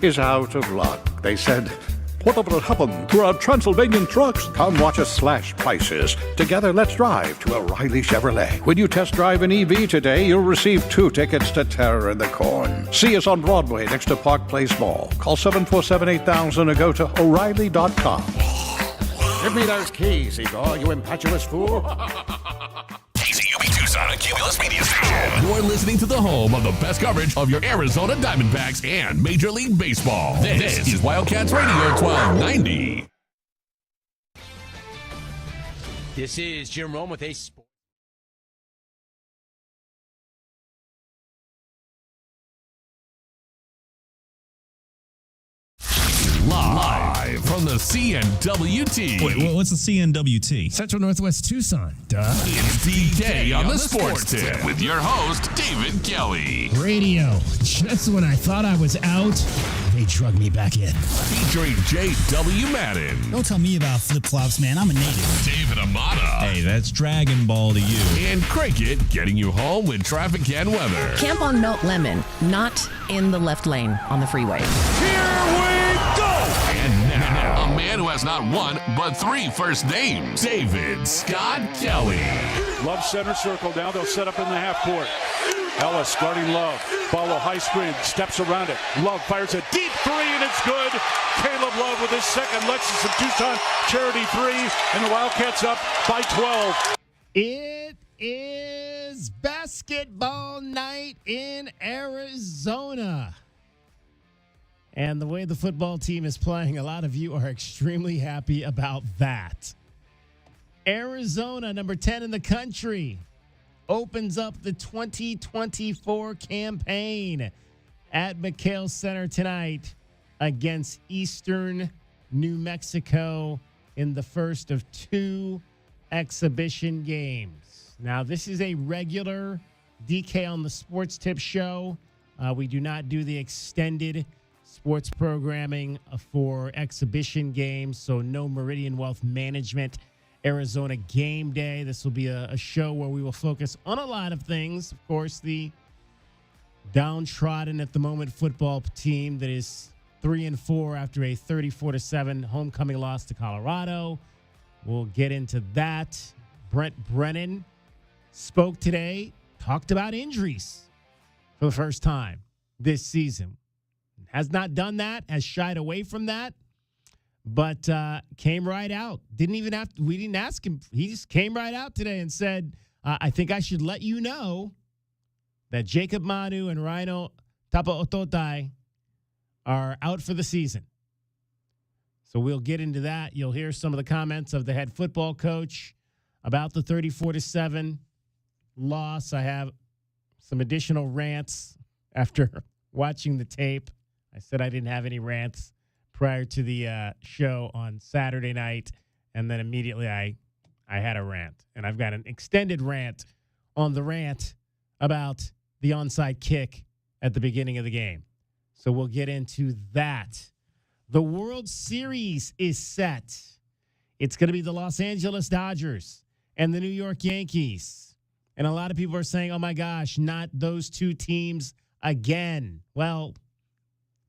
is out of luck. They said, "Whatever happened to our Transylvanian trucks? Come watch us slash prices. Together, let's drive to O'Reilly Chevrolet." When you test drive an EV today, you'll receive 2 tickets to Terror in the Corn. See us on Broadway next to Park Place Mall. Call 747-8000 or go to O'Reilly.com. Give me those keys, Igor, you impetuous fool. KCUB Tucson and Cumulus Media Station. You're listening to the home of the best coverage of your Arizona Diamondbacks and Major League Baseball. This is Wildcats Radio 1290. This is Jim Rome with Ace Sports. Live from the CNWT. Wait, what's the CNWT? Central Northwest Tucson. Duh. It's DK on the Sports Tip with your host, David Kelly. Radio. Just when I thought I was out, they drug me back in. Featuring J.W. Madden. Don't tell me about flip-flops, man. I'm a native. David Amata. Hey, that's Dragon Ball to you. And Cricket getting you home with traffic and weather. Camp on Melt Lemon, not in the left lane on the freeway. Here we go! And now, a man who has not one, but 3 first names, David Scott Kelly. Love center circle now. They'll set up in the half court. Ellis guarding Love. Follow high screen. Steps around it. Love fires a deep 3, and it's good. Caleb Love with his second Lexus of Tucson charity 3, and the Wildcats up by 12. It is basketball night in Arizona. And the way the football team is playing, a lot of you are extremely happy about that. Arizona, number 10 in the country, opens up the 2024 campaign at McHale Center tonight against Eastern New Mexico in the first of 2 exhibition games. Now, this is a regular DK on the Sports Tip show. We do not do the extended sports programming for exhibition games, so no Meridian Wealth Management Arizona game day. This will be a show where we will focus on a lot of things. Of course, the downtrodden at the moment football team that is 3-4 after a 34-7 homecoming loss to Colorado. We'll get into that. Brent Brennan spoke today, talked about injuries for the first time this season. Has not done that, has shied away from that, but came right out. We didn't ask him. He just came right out today and said, I think I should let you know that Jacob Manu and Rhino Tapaototai are out for the season. So we'll get into that. You'll hear some of the comments of the head football coach about the 34-7 loss. I have some additional rants after watching the tape. I said I didn't have any rants prior to the show on Saturday night, and then immediately I had a rant. And I've got an extended rant on the rant about the onside kick at the beginning of the game. So we'll get into that. The World Series is set. It's going to be the Los Angeles Dodgers and the New York Yankees. And a lot of people are saying, oh, my gosh, not those 2 teams again. Well,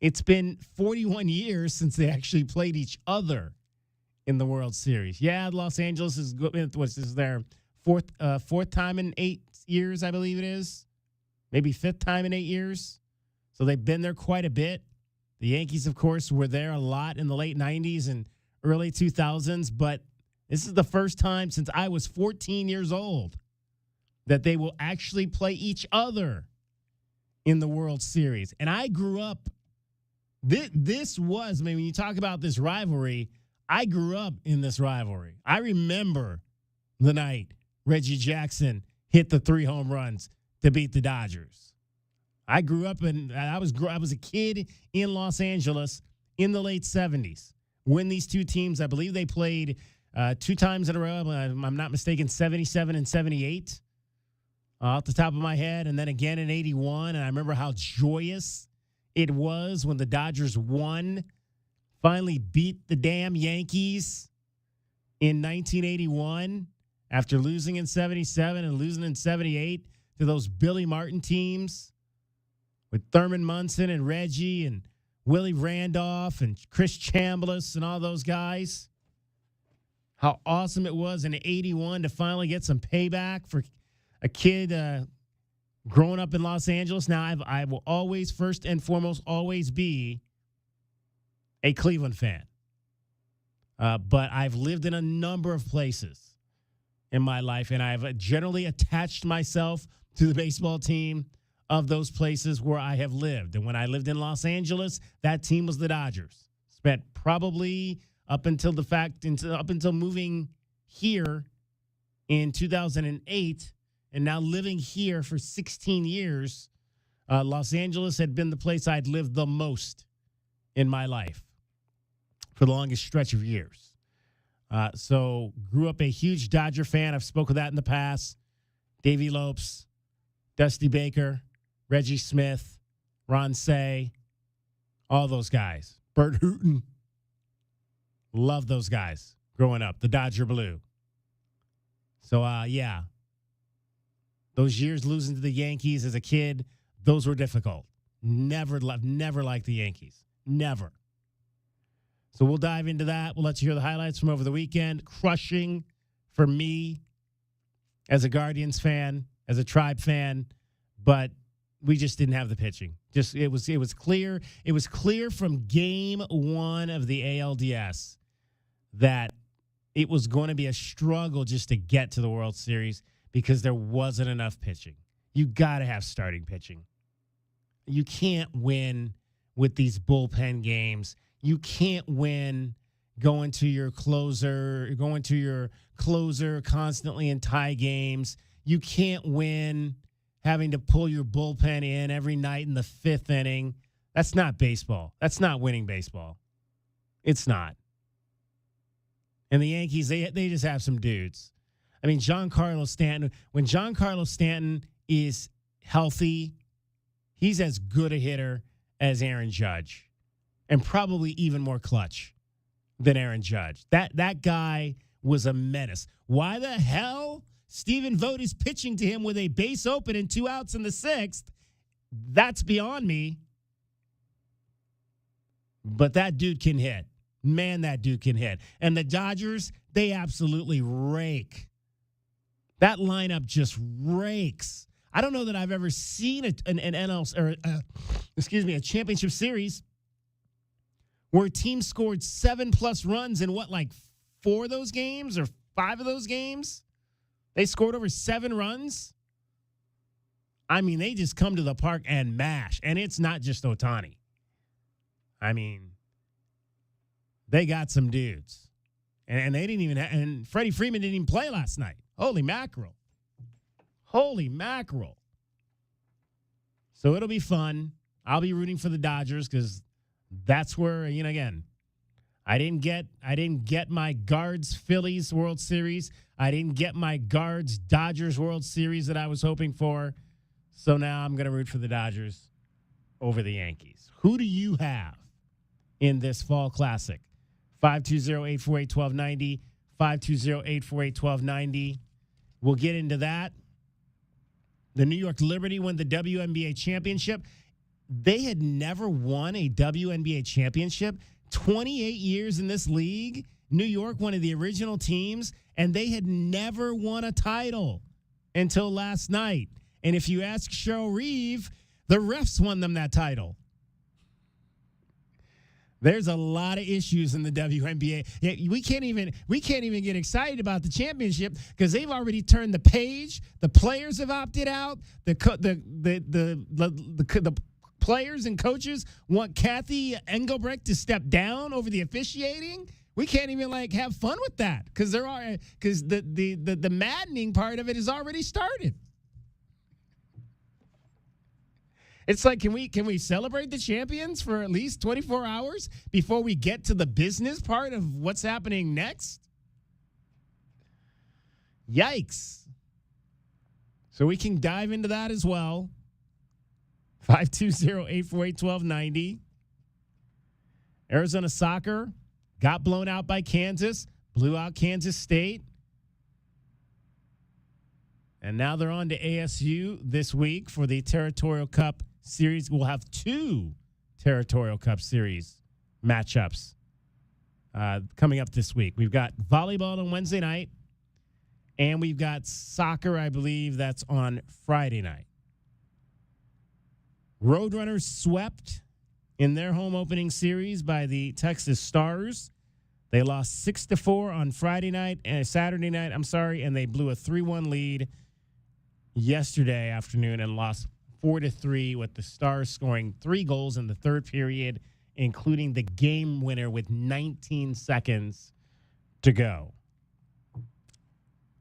it's been 41 years since they actually played each other in the World Series. Yeah, Los Angeles is this is their fourth time in 8 years, I believe it is. Maybe 5th time in 8 years. So they've been there quite a bit. The Yankees, of course, were there a lot in the late 90s and early 2000s, but this is the first time since I was 14 years old that they will actually play each other in the World Series. And I grew up, when you talk about this rivalry, I grew up in this rivalry. I remember the night Reggie Jackson hit the 3 home runs to beat the Dodgers. I grew up I was a kid in Los Angeles in the late 70s when these 2 teams, I believe they played 2 times in a row. I'm not mistaken, 77 and 78 off the top of my head, and then again in 81. And I remember how joyous it was when the Dodgers finally beat the damn Yankees in 1981 after losing in 77 and losing in 78 to those Billy Martin teams with Thurman Munson and Reggie and Willie Randolph and Chris Chambliss and all those guys. How awesome it was in '81 to finally get some payback for a kid growing up in Los Angeles. Now, I will always, first and foremost, always be a Cleveland fan. But I've lived in a number of places in my life, and I've generally attached myself to the baseball team of those places where I have lived. And when I lived in Los Angeles, that team was the Dodgers. Spent probably up until moving here in 2008, and now living here for 16 years, Los Angeles had been the place I'd lived the most in my life for the longest stretch of years. So grew up a huge Dodger fan. I've spoken of that in the past. Davey Lopes, Dusty Baker, Reggie Smith, Ron Say, all those guys. Bert Hooton. Love those guys growing up, the Dodger Blue. So, yeah. Those years losing to the Yankees as a kid, those were difficult. Never liked the Yankees. Never. So we'll dive into that. We'll let you hear the highlights from over the weekend. Crushing for me as a Guardians fan, as a Tribe fan, but we just didn't have the pitching. It was clear. It was clear from game one of the ALDS that it was going to be a struggle just to get to the World Series because there wasn't enough pitching. You got to have starting pitching. You can't win with these bullpen games. You can't win going to your closer constantly in tie games. You can't win having to pull your bullpen in every night in the fifth inning. That's not baseball. That's not winning baseball. It's not. And the Yankees, they just have some dudes. I mean, Giancarlo Stanton, when Giancarlo Stanton is healthy, he's as good a hitter as Aaron Judge. And probably even more clutch than Aaron Judge. That guy was a menace. Why the hell Stephen Vogt is pitching to him with a base open and 2 outs in the 6th? That's beyond me. But that dude can hit. Man, that dude can hit. And the Dodgers, they absolutely rake. That lineup just rakes. I don't know that I've ever seen a championship series where a team scored 7+ runs in 4 of those games or 5 of those games? They scored over 7 runs. I mean, they just come to the park and mash. And it's not just Ohtani. I mean, they got some dudes. And they didn't even and Freddie Freeman didn't even play last night. Holy mackerel. Holy mackerel. So it'll be fun. I'll be rooting for the Dodgers because that's where, again, I didn't get my Guards Phillies World Series. I didn't get my Guards Dodgers World Series that I was hoping for. So now I'm going to root for the Dodgers over the Yankees. Who do you have in this fall classic? 520-848-1290, 520-848-1290. We'll get into that. The New York Liberty won the WNBA championship. They had never won a WNBA championship. 28 years in this league. New York, one of the original teams, and they had never won a title until last night. And if you ask Cheryl Reeve, the refs won them that title. There's a lot of issues in the WNBA. We can't even get excited about the championship because they've already turned the page. The players have opted out. The players and coaches want Kathy Engelbrecht to step down over the officiating. We can't even have fun with that because the maddening part of it has already started. It's like, can we celebrate the champions for at least 24 hours before we get to the business part of what's happening next? Yikes. So we can dive into that as well. 520-848-1290. Arizona soccer got blown out by Kansas, blew out Kansas State. And now they're on to ASU this week for the Territorial Cup Series. We'll have 2 Territorial Cup Series matchups coming up this week. We've got volleyball on Wednesday night, and we've got soccer, I believe, that's on Friday night. Roadrunners swept in their home opening series by the Texas Stars. They lost 6-4 on Saturday night, and they blew a 3-1 lead yesterday afternoon and lost 4-3 with the Stars scoring 3 goals in the third period, including the game winner with 19 seconds to go.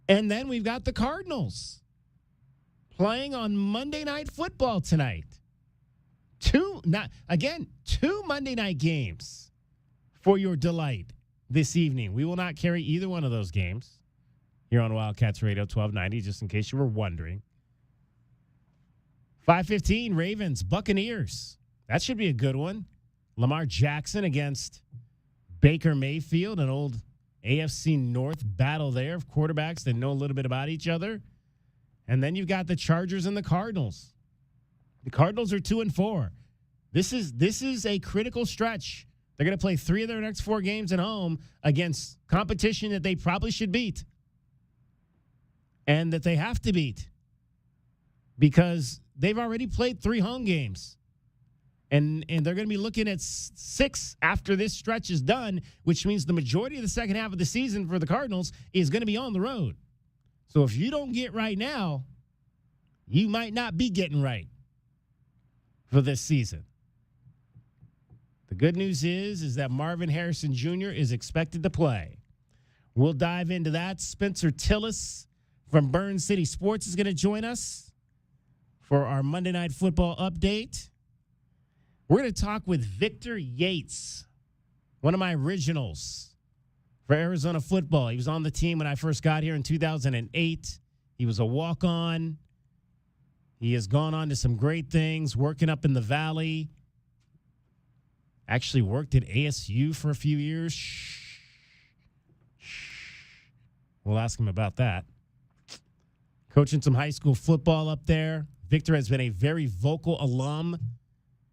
And then we've got the Cardinals playing on Monday Night Football tonight. Two Monday night games for your delight this evening. We will not carry either one of those games here on Wildcats Radio 1290, just in case you were wondering. 5:15, Ravens, Buccaneers. That should be a good one. Lamar Jackson against Baker Mayfield, an old AFC North battle there of quarterbacks that know a little bit about each other. And then you've got the Chargers and the Cardinals. The Cardinals are 2-4. This is a critical stretch. They're going to play 3 of their next 4 games at home against competition that they probably should beat and that they have to beat because they've already played 3 home games. And they're going to be looking at 6 after this stretch is done, which means the majority of the second half of the season for the Cardinals is going to be on the road. So if you don't get right now, you might not be getting right for this season. The good news is that Marvin Harrison Jr. is expected to play. We'll dive into that. Spencer Tillis from Burn City Sports is going to join us for our Monday Night Football update. We're going to talk with Victor Yates, one of my originals for Arizona football. He was on the team when I first got here in 2008. He was a walk-on. He has gone on to some great things, working up in the Valley. Actually worked at ASU for a few years. We'll ask him about that. Coaching some high school football up there. Victor has been a very vocal alum,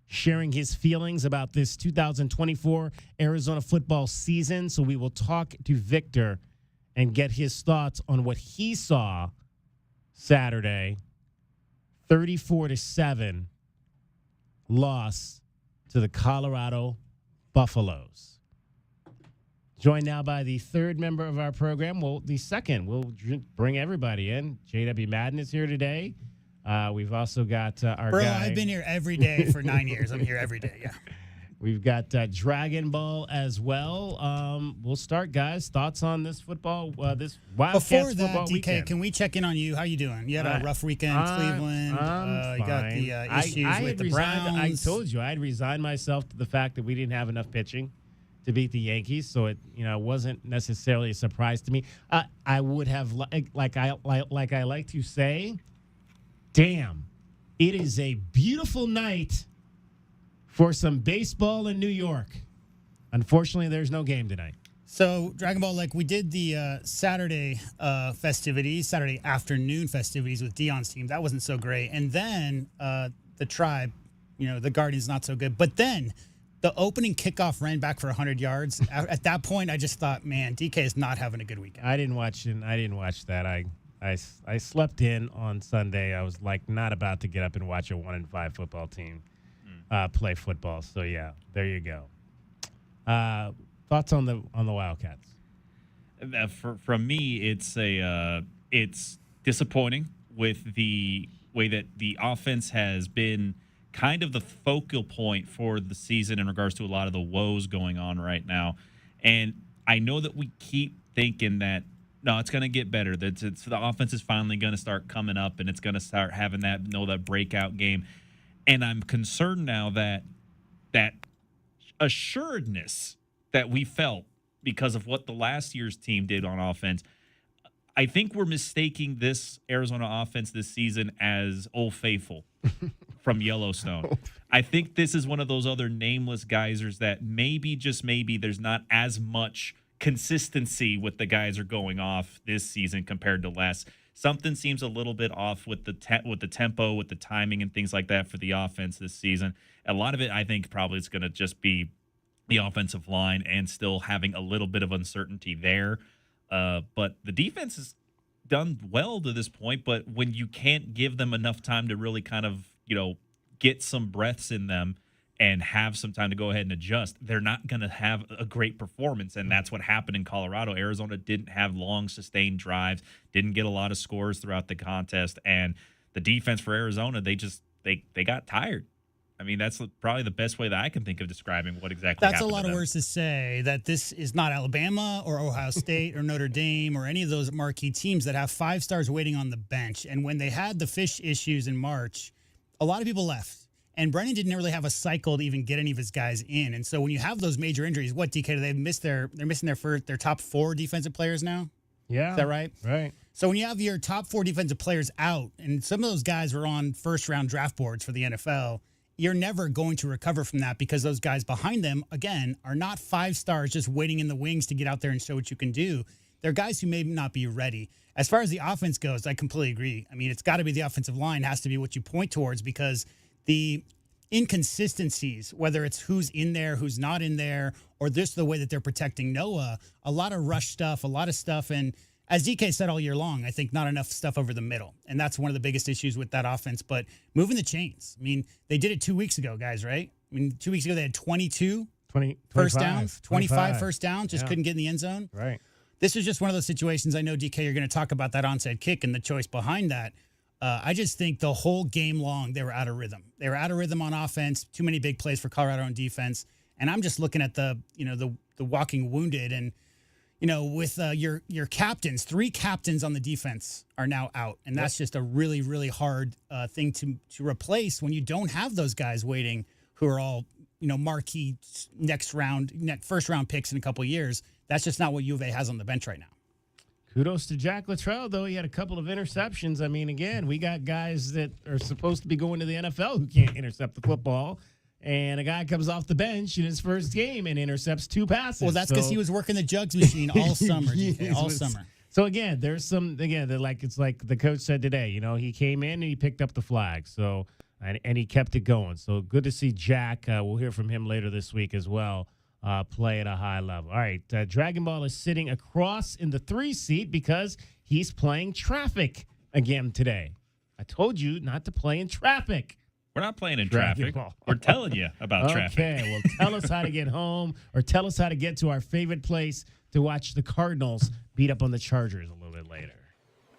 sharing his feelings about this 2024 Arizona football season. So we will talk to Victor and get his thoughts on what he saw Saturday. 34-7 loss to the Colorado Buffaloes. Joined now by the third member of our program. Well, the second. We'll bring everybody in. J.W. Madden is here today. We've also got our guy. I've been here every day for 9 years. I'm here every day, yeah. We've got Dragon Ball as well. We'll start, guys. Thoughts on this football, this Wildcats Before that, football DK, weekend? can we check in on you? How you doing? You had a rough weekend in Cleveland. You got the issues with the Browns. I told you, I had resigned myself to the fact that we didn't have enough pitching to beat the Yankees, so it wasn't necessarily a surprise to me. I would have, like I like to say, damn, it is a beautiful night for some baseball in New York. Unfortunately, there's no game tonight. So, Dragon Ball, we did the Saturday festivities, Saturday afternoon festivities with Dion's team. That wasn't so great. And then the Tribe, the Guardians, not so good. But then the opening kickoff ran back for 100 yards. At that point, I just thought, man, DK is not having a good weekend. I didn't watch that. I slept in on Sunday. I was not about to get up and watch a 1-5 football team play football. So yeah, there you go. Thoughts on the Wildcats? From me, it's disappointing with the way that the offense has been kind of the focal point for the season in regards to a lot of the woes going on right now. And I know that we keep thinking that no, it's going to get better. That the offense is finally going to start coming up, and it's going to start having that breakout game. And I'm concerned now that assuredness that we felt because of what the last year's team did on offense, I think we're mistaking this Arizona offense this season as Old Faithful from Yellowstone. I think this is one of those other nameless geysers that maybe, just maybe, there's not as much consistency with the guys are going off this season compared to last something seems a little bit off with the tempo, with the timing and things like that for the offense this season. A lot of it, I think, probably is going to just be the offensive line and still having a little bit of uncertainty there. But the defense has done well to this point, but when you can't give them enough time to really kind of, get some breaths in them and have some time to go ahead and adjust, they're not going to have a great performance. And that's what happened in Colorado. Arizona didn't have long, sustained drives, didn't get a lot of scores throughout the contest. And the defense for Arizona, they got tired. I mean, that's probably the best way that I can think of describing what exactly happened. That's a lot to of them. words to say that this is not Alabama or Ohio State or Notre Dame or any of those marquee teams that have 5 stars waiting on the bench. And when they had the fish issues in March, a lot of people left. And Brennan didn't really have a cycle to even get any of his guys in. And so when you have those major injuries, what, DK, they're missing their top 4 defensive players now? Yeah. Is that right? Right. So when you have your top 4 defensive players out, and some of those guys were on first-round draft boards for the NFL, you're never going to recover from that because those guys behind them, again, are not 5 stars just waiting in the wings to get out there and show what you can do. They're guys who may not be ready. As far as the offense goes, I completely agree. I mean, it's got to be the offensive line has to be what you point towards because the inconsistencies, whether it's who's in there, who's not in there, or just the way that they're protecting Noah, a lot of rush stuff, a lot of stuff. And as DK said all year long, I think not enough stuff over the middle. And that's one of the biggest issues with that offense. But moving the chains, I mean, they did it 2 weeks ago, guys, right? I mean, 2 weeks ago, they had 22 first downs, 25 first downs, just couldn't get in the end zone. Right. This is just one of those situations. I know, DK, you're going to talk about that onside kick and the choice behind that. I just think the whole game long, they were out of rhythm. They were out of rhythm on offense, too many big plays for Colorado on defense. And I'm just looking at the walking wounded and, with your captains, 3 captains on the defense are now out. And that's just a really, really hard thing to replace when you don't have those guys waiting who are all, marquee first round picks in a couple of years. That's just not what U of A has on the bench right now. Kudos to Jack Luttrell, though. He had a couple of interceptions. I mean, again, we got guys that are supposed to be going to the NFL who can't intercept the football. And a guy comes off the bench in his first game and intercepts 2 passes. Well, that's because he was working the jugs machine all summer, DK, all summer. So, again, there's some, it's like the coach said today, he came in and he picked up the flag. So, and he kept it going. So, good to see Jack. We'll hear from him later this week as well. Play at a high level. All right, Dragon Ball is sitting across in the 3 seat because he's playing traffic again today. I told you not to play in traffic. We're not playing in traffic. We're telling you about traffic. Okay, well, tell us how to get home or tell us how to get to our favorite place to watch the Cardinals beat up on the Chargers a little bit later.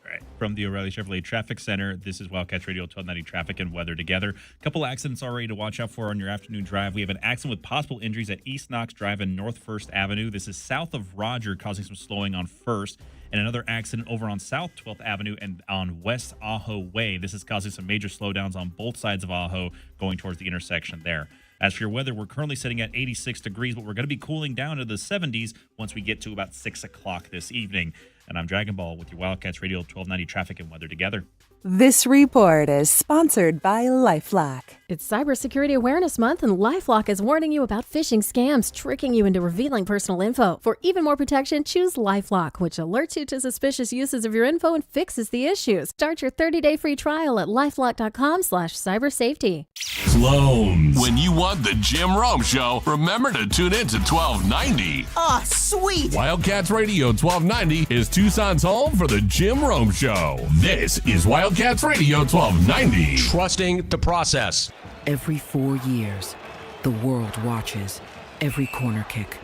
All right. From the O'Reilly Chevrolet Traffic Center, this is Wildcats Radio 1290 Traffic and Weather Together. A couple accidents already to watch out for on your afternoon drive. We have an accident with possible injuries at East Knox Drive and North First Avenue. This is south of Roger, causing some slowing on First. And another accident over on South 12th Avenue and on West Ajo Way. This is causing some major slowdowns on both sides of Ajo going towards the intersection there. As for your weather, we're currently sitting at 86 degrees, but we're going to be cooling down to the 70s once we get to about 6 o'clock this evening. And I'm Dragon Ball with your Wildcats Radio 1290 Traffic and Weather Together. This report is sponsored by LifeLock. It's Cybersecurity Awareness Month, and LifeLock is warning you about phishing scams tricking you into revealing personal info. For even more protection, choose LifeLock, which alerts you to suspicious uses of your info and fixes the issues. Start your 30-day free trial at lifelock.com/cybersafety. Clones. When you want the Jim Rome Show, remember to tune in to 1290. Oh, sweet! Wildcats Radio 1290 is Tucson's home for the Jim Rome Show. This is Wildcats Radio 1290. Trusting the process. Every 4 years, the world watches. Every corner kick,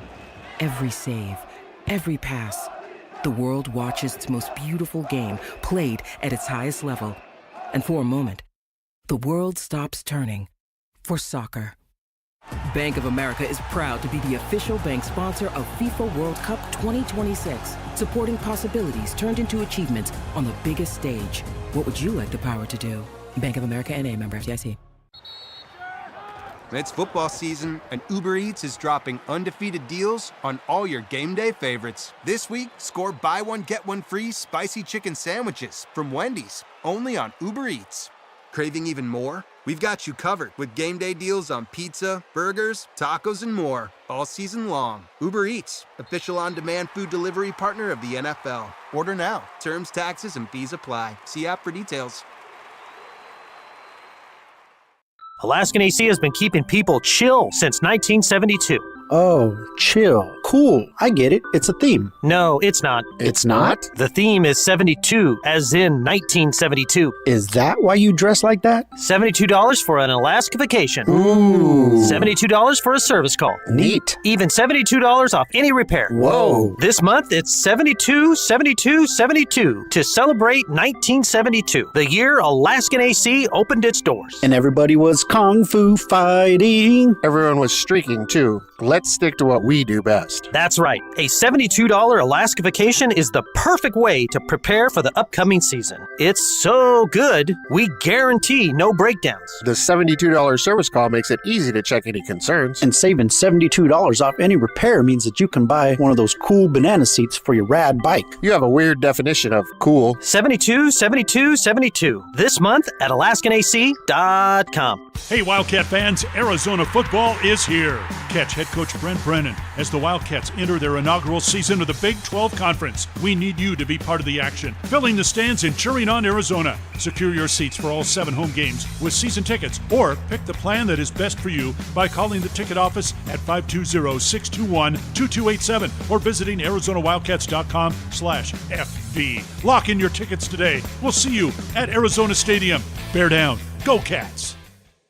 every save, every pass. The world watches its most beautiful game played at its highest level. And for a moment, the world stops turning for soccer. Bank of America is proud to be the official bank sponsor of FIFA World Cup 2026, supporting possibilities turned into achievements on the biggest stage. What would you like the power to do? Bank of America N.A., member FDIC. It's football season, and Uber Eats is dropping undefeated deals on all your game day favorites. This week, score buy one, get one free spicy chicken sandwiches from Wendy's, only on Uber Eats. Craving even more? We've got you covered with game day deals on pizza, burgers, tacos, and more all season long. Uber Eats, official on-demand food delivery partner of the NFL. Order now. Terms, taxes, and fees apply. See app for details. Alaskan AC has been keeping people chill since 1972. Oh, chill. Cool. I get it. It's a theme. No, it's not. It's not? The theme is 72, as in 1972. Is that why you dress like that? $72 for an Alaska vacation. Ooh. $72 for a service call. Neat. Even $72 off any repair. Whoa. This month, it's 72, 72, 72 to celebrate 1972, the year Alaskan AC opened its doors. And everybody was kung fu fighting. Everyone was streaking, too. Let's stick to what we do best. That's right. A $72 Alaska vacation is the perfect way to prepare for the upcoming season. It's so good, we guarantee no breakdowns. The $72 service call makes it easy to check any concerns. And saving $72 off any repair means that you can buy one of those cool banana seats for your rad bike. You have a weird definition of cool. 72, 72, 72. This month at AlaskanAC.com. Hey, Wildcat fans, Arizona football is here. Catch head coach Brent Brennan as the Wildcats enter their inaugural season of the Big 12 Conference. We need you to be part of the action, filling the stands and cheering on Arizona. Secure your seats for all 7 home games with season tickets, or pick the plan that is best for you by calling the ticket office at 520-621-2287 or visiting ArizonaWildcats.com/FB. Lock in your tickets today. We'll see you at Arizona Stadium. Bear down. Go Cats.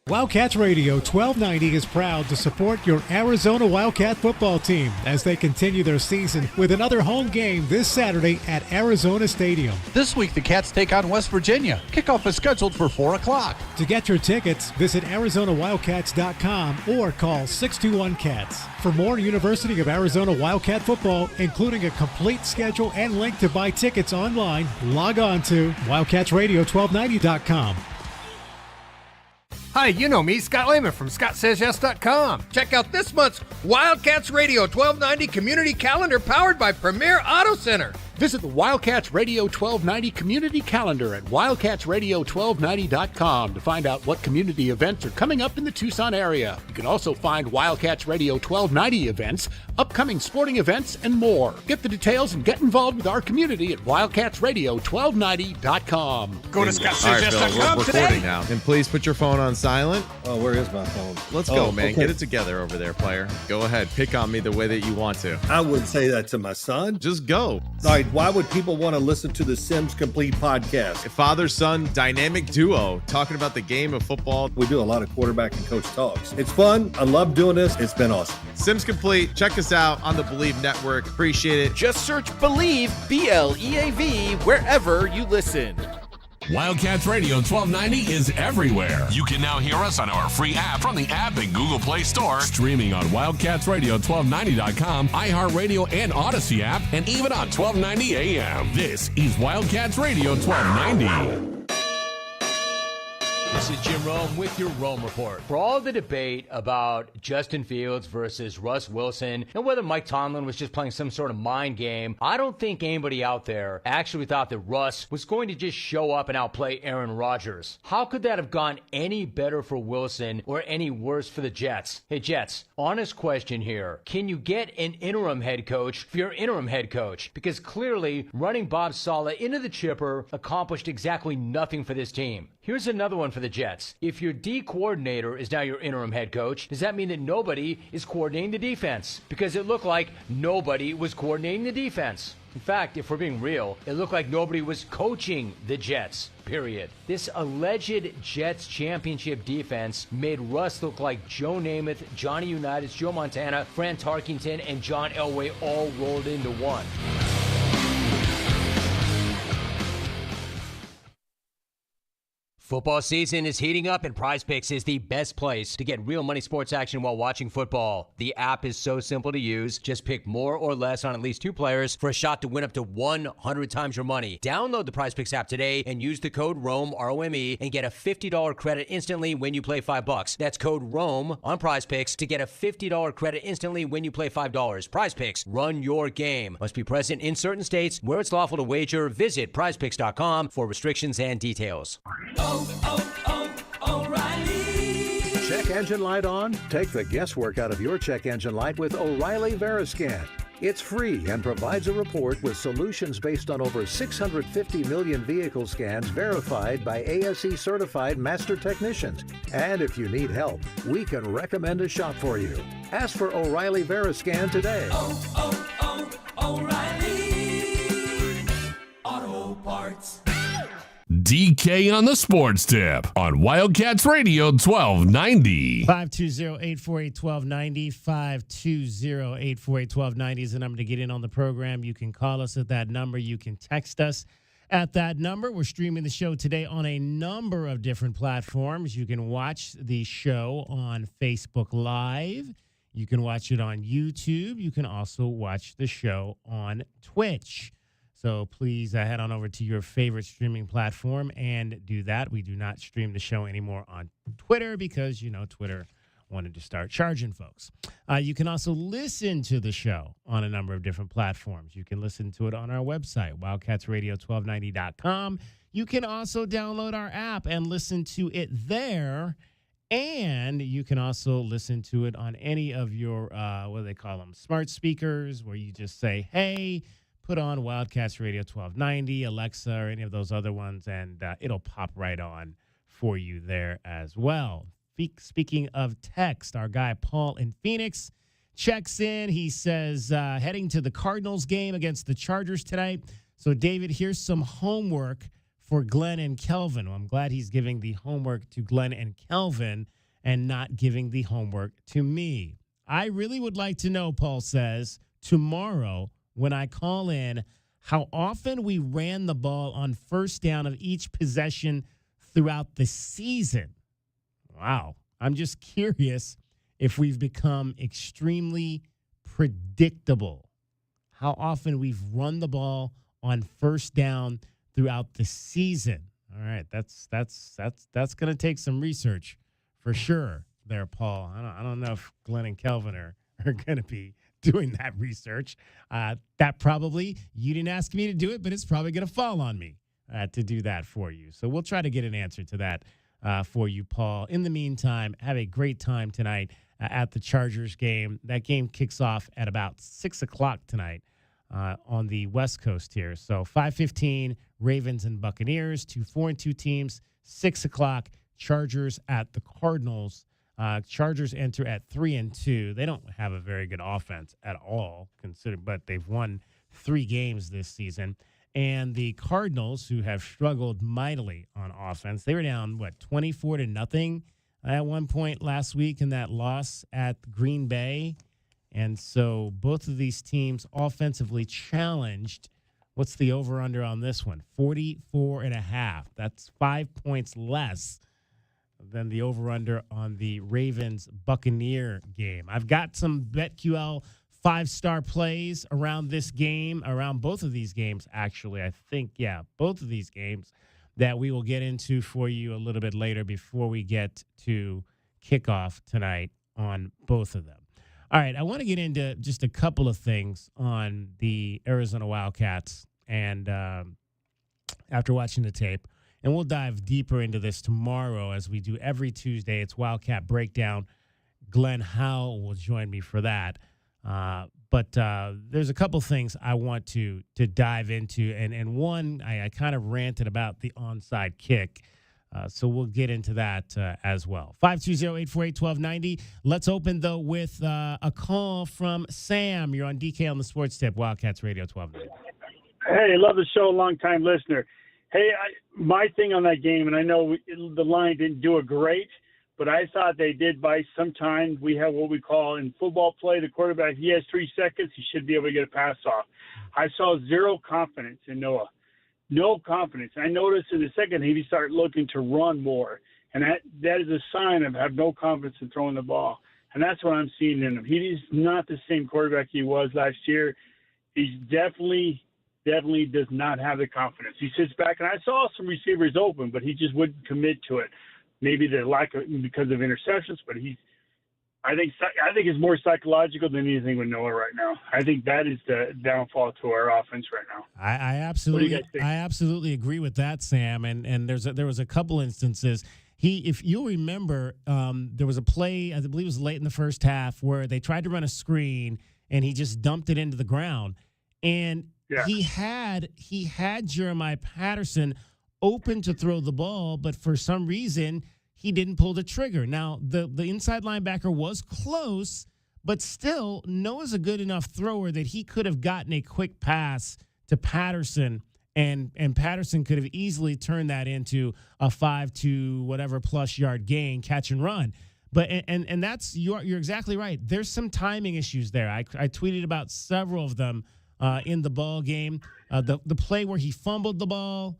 Wildcats Radio 1290 is proud to support your Arizona Wildcat football team as they continue their season with another home game this Saturday at Arizona Stadium. This week, the Cats take on West Virginia. Kickoff is scheduled for 4 o'clock. To get your tickets, visit ArizonaWildcats.com or call 621-CATS. For more University of Arizona Wildcat football, including a complete schedule and link to buy tickets online, log on to WildcatsRadio1290.com. Hi, you know me, Scott Lehman from ScottSaysYes.com. Check out this month's Wildcats Radio 1290 Community Calendar powered by Premier Auto Center. Visit the Wildcats Radio 1290 Community Calendar at wildcatsradio1290.com to find out what community events are coming up in the Tucson area. You can also find Wildcats Radio 1290 events, upcoming sporting events, and more. Get the details and get involved with our community at wildcatsradio1290.com. Go to ScottSaysYes.com we're today. recording now. And please put your phone on silent. Oh, where is my phone? Let's go, man. Okay. Get it together over there, player. Go ahead. Pick on me the way that you want to. I wouldn't say that to my son. Just go. All right, why would people want to listen to the Sims Complete podcast? A father-son dynamic duo talking about the game of football. We do a lot of quarterback and coach talks. It's fun. I love doing this. It's been awesome. Sims Complete. Check us out on the Believe Network. Appreciate it. Just search Believe, B-L-E-A-V, wherever you listen. Wildcats Radio 1290 is everywhere. You can now hear us on our free app from the app and Google Play Store. Streaming on WildcatsRadio1290.com, iHeartRadio and Odyssey app, and even on 1290 AM. This is Wildcats Radio 1290. This is Jim Rome with your Rome Report. For all the debate about Justin Fields versus Russ Wilson and whether Mike Tomlin was just playing some sort of mind game, I don't think anybody out there actually thought that Russ was going to just show up and outplay Aaron Rodgers. How could that have gone any better for Wilson or any worse for the Jets? Hey, Jets, honest question here. Can you get an interim head coach for your interim head coach? Because clearly, running Bob Saleh into the chipper accomplished exactly nothing for this team. Here's another one for the Jets. If your D coordinator is now your interim head coach, does that mean that nobody is coordinating the defense? Because it looked like nobody was coordinating the defense. In fact, if we're being real, it looked like nobody was coaching the Jets, period. This alleged Jets championship defense made Russ look like Joe Namath, Johnny Unitas, Joe Montana, Fran Tarkington, and John Elway all rolled into one. Football season is heating up, and PrizePicks is the best place to get real money sports action while watching football. The app is so simple to use. Just pick more or less on at least 2 players for a shot to win up to 100 times your money. Download the PrizePicks app today and use the code ROME, R-O-M-E, and get a $50 credit instantly when you play $5. That's code ROME on PrizePicks to get a $50 credit instantly when you play $5. PrizePicks, run your game. Must be present in certain states where it's lawful to wager. Visit prizepicks.com for restrictions and details. O'Reilly engine light on? Take the guesswork out of your check engine light with O'Reilly Veriscan. It's free and provides a report with solutions based on over 650 million vehicle scans verified by ASE certified master technicians. And if you need help, we can recommend a shop for you. Ask for O'Reilly Veriscan today. O'Reilly Auto Parts. DK on the Sports Tip on Wildcats Radio 1290. 520-848-1290. 520-848-1290 is the number to get in on the program. You can call us at that number. You can text us at that number. We're streaming the show today on a number of different platforms. You can watch the show on Facebook Live. You can watch it on YouTube. You can also watch the show on Twitch. So please head on over to your favorite streaming platform and do that. We do not stream the show anymore on Twitter because, Twitter wanted to start charging folks. You can also listen to the show on a number of different platforms. You can listen to it on our website, wildcatsradio1290.com. You can also download our app and listen to it there. And you can also listen to it on any of your, what do they call them, smart speakers, where you just say, hey, put on Wildcats Radio 1290, Alexa, or any of those other ones, and it'll pop right on for you there as well. Speaking of text, our guy Paul in Phoenix checks in. He says, heading to the Cardinals game against the Chargers tonight. So, David, here's some homework for Glenn and Kelvin. Well, I'm glad he's giving the homework to Glenn and Kelvin and not giving the homework to me. I really would like to know, Paul says, tomorrow, when I call in, how often we ran the ball on first down of each possession throughout the season. Wow. I'm just curious if we've become extremely predictable. How often we've run the ball on first down throughout the season. All right, that's going to take some research for sure there, Paul. I don't know if Glenn and Kelvin are going to be doing that research. That probably, you didn't ask me to do it, but it's probably going to fall on me to do that for you. So we'll try to get an answer to that for you, Paul. In the meantime, have a great time tonight at the Chargers game. That game kicks off at about 6 o'clock tonight on the West Coast here. So 5:15, Ravens and Buccaneers, 2 4-2 teams. 6 o'clock, Chargers at the Cardinals. Chargers enter at 3-2. They don't have a very good offense at all, but they've won 3 games this season. And the Cardinals, who have struggled mightily on offense, they were down 24-0 at one point last week in that loss at Green Bay. And so both of these teams offensively challenged. What's the over/under on this one? 44.5. That's 5 points less than the over/under on the Ravens-Buccaneer game. I've got some BetQL 5-star plays around this game, around both of these games, actually. I think, both of these games that we will get into for you a little bit later before we get to kickoff tonight on both of them. All right, I want to get into just a couple of things on the Arizona Wildcats and after watching the tape. And we'll dive deeper into this tomorrow as we do every Tuesday. It's Wildcat Breakdown. Glenn Howell will join me for that. But there's a couple things I want to dive into. And one, I kind of ranted about the onside kick. So we'll get into that as well. 520-848-1290. Let's open, though, with a call from Sam. You're on DK on the Sports Tip, Wildcats Radio 1290. Hey, love the show, long-time listener. Hey, my thing on that game, and I know the line didn't do it great, but I thought they did by some time. We have what we call in football play, the quarterback, he has 3 seconds, he should be able to get a pass off. I saw zero confidence in Noah. No confidence. I noticed in the second half he started looking to run more, and that is a sign of have no confidence in throwing the ball. And that's what I'm seeing in him. He is not the same quarterback he was last year. He's definitely does not have the confidence. He sits back, and I saw some receivers open, but he just wouldn't commit to it. Maybe the lack of because of interceptions, but I think it's more psychological than anything with Noah right now. I think that is the downfall to our offense right now. I absolutely agree with that, Sam. And there was a couple instances If you remember, there was a play, I believe it was late in the first half, where they tried to run a screen and he just dumped it into the ground. And he had Jeremiah Patterson open to throw the ball, but for some reason he didn't pull the trigger. Now, the inside linebacker was close, but still, Noah's a good enough thrower that he could have gotten a quick pass to Patterson, and Patterson could have easily turned that into a 5 to whatever plus yard gain, catch and run. But and that's you're exactly right. There's some timing issues there. I tweeted about several of them in the ball game. The play where he fumbled the ball,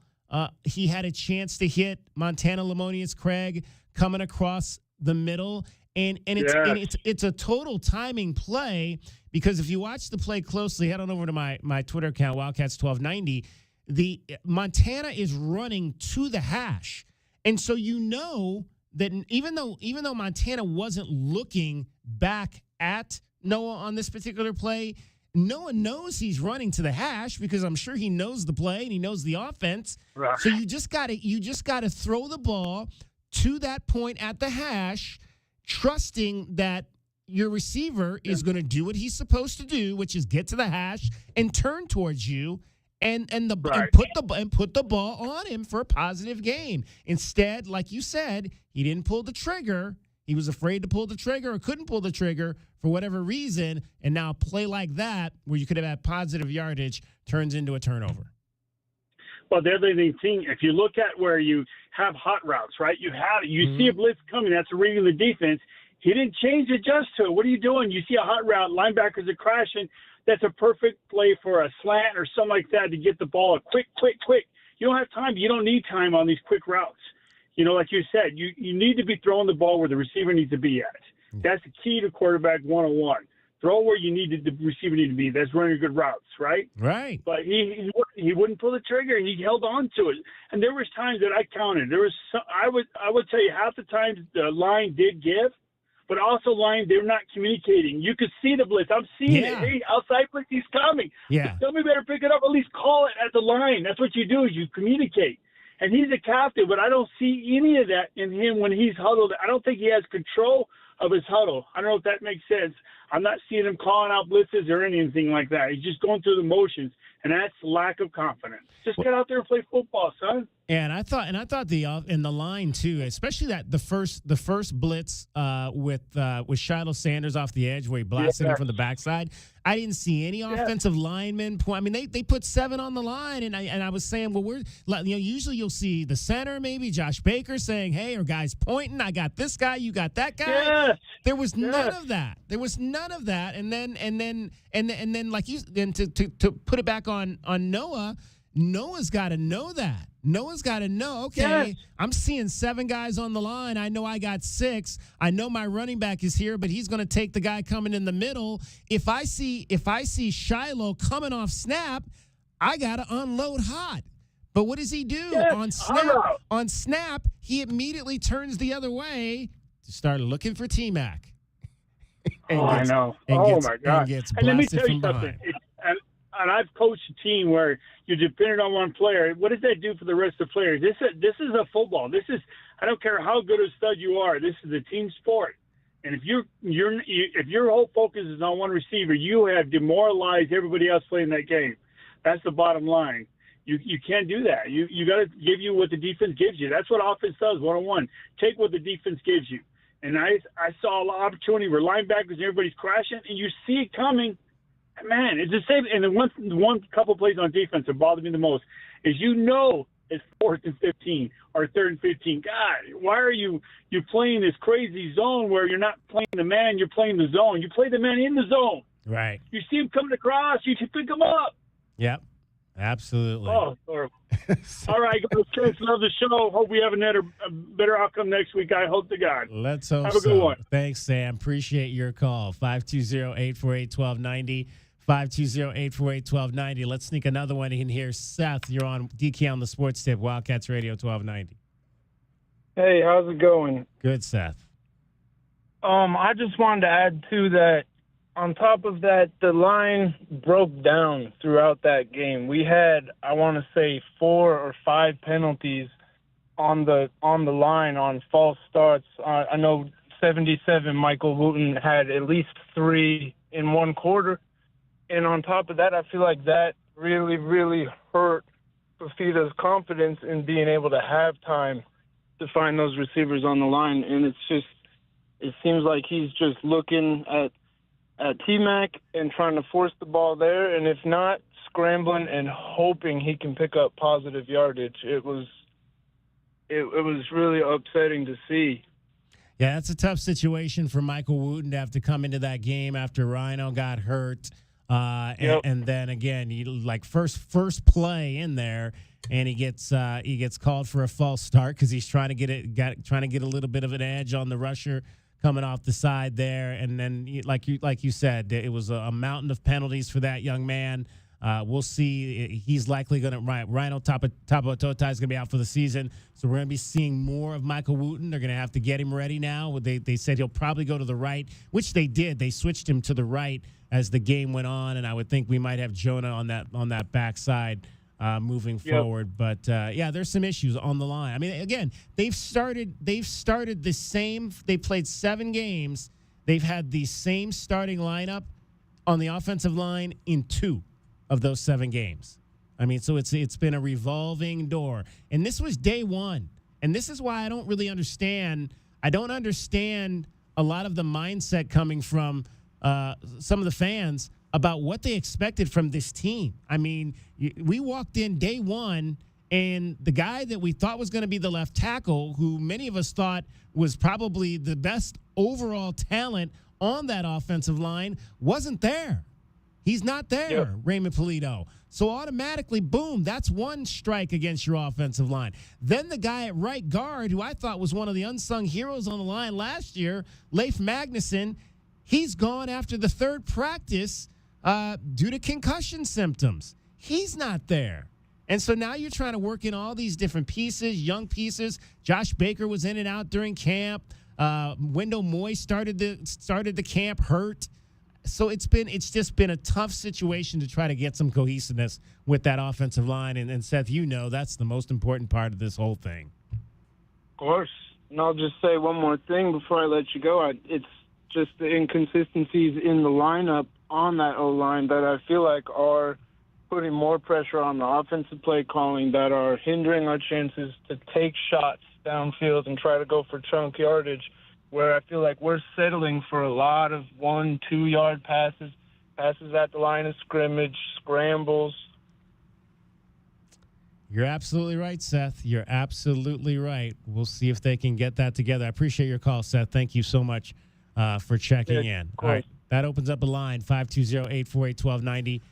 he had a chance to hit Montana Lamonius Craig coming across the middle, and it's a total timing play, because if you watch the play closely, head on over to my Twitter account, Wildcats1290. The Montana is running to the hash, and so you know that even though Montana wasn't looking back at Noah on this particular play, Noah knows he's running to the hash, because I'm sure he knows the play and he knows the offense. Right. So you just gotta throw the ball to that point at the hash, trusting that your receiver is going to do what he's supposed to do, which is get to the hash and turn towards you and put the ball on him for a positive gain. Instead, like you said, he didn't pull the trigger. He was afraid to pull the trigger or couldn't pull the trigger for whatever reason, and now a play like that, where you could have had positive yardage, turns into a turnover. Well, the other thing, if you look at where you have hot routes, right? You see a blitz coming. That's a reading of the defense. He didn't change, adjust to it. What are you doing? You see a hot route, linebackers are crashing. That's a perfect play for a slant or something like that to get the ball quick. You don't have time. You don't need time on these quick routes. You know, like you said, you need to be throwing the ball where the receiver needs to be at. That's the key to quarterback 101. Throw where the receiver need to be. That's running good routes, right? Right. But he wouldn't pull the trigger. He held on to it. And there was times that I counted. I would tell you half the times the line did give, but also line they were not communicating. You could see the blitz. I'm seeing it. Hey, outside blitz, he's coming. Yeah. Somebody better pick it up. At least call it at the line. That's what you do, is you communicate. And he's a captain, but I don't see any of that in him when he's huddled. I don't think he has control of his huddle. I don't know if that makes sense. I'm not seeing him calling out blitzes or anything like that. He's just going through the motions, and that's lack of confidence. Just get out there and play football, son. And I thought in the line too, especially that the first blitz with Shiloh Sanders off the edge where he blasted him from the backside. I didn't see any offensive linemen point. I mean, they put 7 on the line, and I was saying, well, usually you'll see the center, maybe Josh Baker saying, hey, or guys pointing, I got this guy, you got that guy. Yes. There was none of that. There was none of that. And then like you then to put it back on Noah. Noah's got to know that. Noah's got to know, okay, I'm seeing 7 guys on the line. I know I got 6. I know my running back is here, but he's going to take the guy coming in the middle. If I see Shiloh coming off snap, I got to unload hot. But what does he do? On snap, he immediately turns the other way to start looking for T-Mac. I know. My God. And let me tell you something. And I've coached a team where you're dependent on one player. What does that do for the rest of the players? This is a football. I don't care how good a stud you are. This is a team sport. And if your whole focus is on one receiver, you have demoralized everybody else playing that game. That's the bottom line. You can't do that. You got to give you what the defense gives you. That's what offense does, 1-on-1. Take what the defense gives you. And I saw a lot of opportunity where linebackers and everybody's crashing, and you see it coming. Man, it's the same. And the one couple plays on defense that bothered me the most is it's 4th and 15 or 3rd and 15. God, why are you playing this crazy zone where you're not playing the man, you're playing the zone. You play the man in the zone. Right. You see him coming across, you should pick him up. Yep. Absolutely. Oh, horrible. All right, guys. Love the show. Hope we have a better outcome next week. I hope to God. Let's hope have a good one. Thanks, Sam. Appreciate your call. 520-848-1290. 520-848-1290. Let's sneak another one in here. Seth, you're on DK on the Sports Tip, Wildcats Radio 1290. Hey, how's it going? Good, Seth. I just wanted to add to that. On top of that, the line broke down throughout that game. We had, I want to say, 4 or 5 penalties on the line on false starts. I know 77 Michael Wooten had at least 3 in one quarter. And on top of that, I feel like that really, really hurt Fafita's confidence in being able to have time to find those receivers on the line. And it seems like he's just looking at T-Mac and trying to force the ball there. And if not, scrambling and hoping he can pick up positive yardage. It was really upsetting to see. Yeah, that's a tough situation for Michael Wooten to have to come into that game after Rhino got hurt. And then again, first play in there, and he gets called for a false start because he's trying to get a little bit of an edge on the rusher coming off the side there. And then, like you said, it was a mountain of penalties for that young man. We'll see. He's likely going to Rhino Tapototai is going to be out for the season, so we're going to be seeing more of Michael Wooten. They're going to have to get him ready now. They said he'll probably go to the right, which they did. They switched him to the right as the game went on, and I would think we might have Jonah on that backside moving forward. But there's some issues on the line. I mean, again, they've started the same. They played 7 games. They've had the same starting lineup on the offensive line in 2 of those 7 games. I mean, so it's been a revolving door. And this was day 1. And this is why I don't really understand. I don't understand a lot of the mindset coming from some of the fans about what they expected from this team. I mean, we walked in day 1, and the guy that we thought was going to be the left tackle, who many of us thought was probably the best overall talent on that offensive line, wasn't there. He's not there, Raymond Polito. So automatically, boom, that's 1 strike against your offensive line. Then the guy at right guard, who I thought was one of the unsung heroes on the line last year, Leif Magnuson, he's gone after the 3rd practice due to concussion symptoms. He's not there. And so now you're trying to work in all these different pieces, young pieces. Josh Baker was in and out during camp. Wendell Moy started the camp hurt. So it's just been a tough situation to try to get some cohesiveness with that offensive line. And Seth, that's the most important part of this whole thing. Of course. And I'll just say one more thing before I let you go. It's just the inconsistencies in the lineup on that O-line that I feel like are putting more pressure on the offensive play calling, that are hindering our chances to take shots downfield and try to go for chunk yardage, where I feel like we're settling for a lot of 1-2 yard passes at the line of scrimmage, scrambles. You're absolutely right, Seth. You're absolutely right. We'll see if they can get that together. I appreciate your call, Seth. Thank you so much for checking in. All right, that opens up a line, 520-848-1290.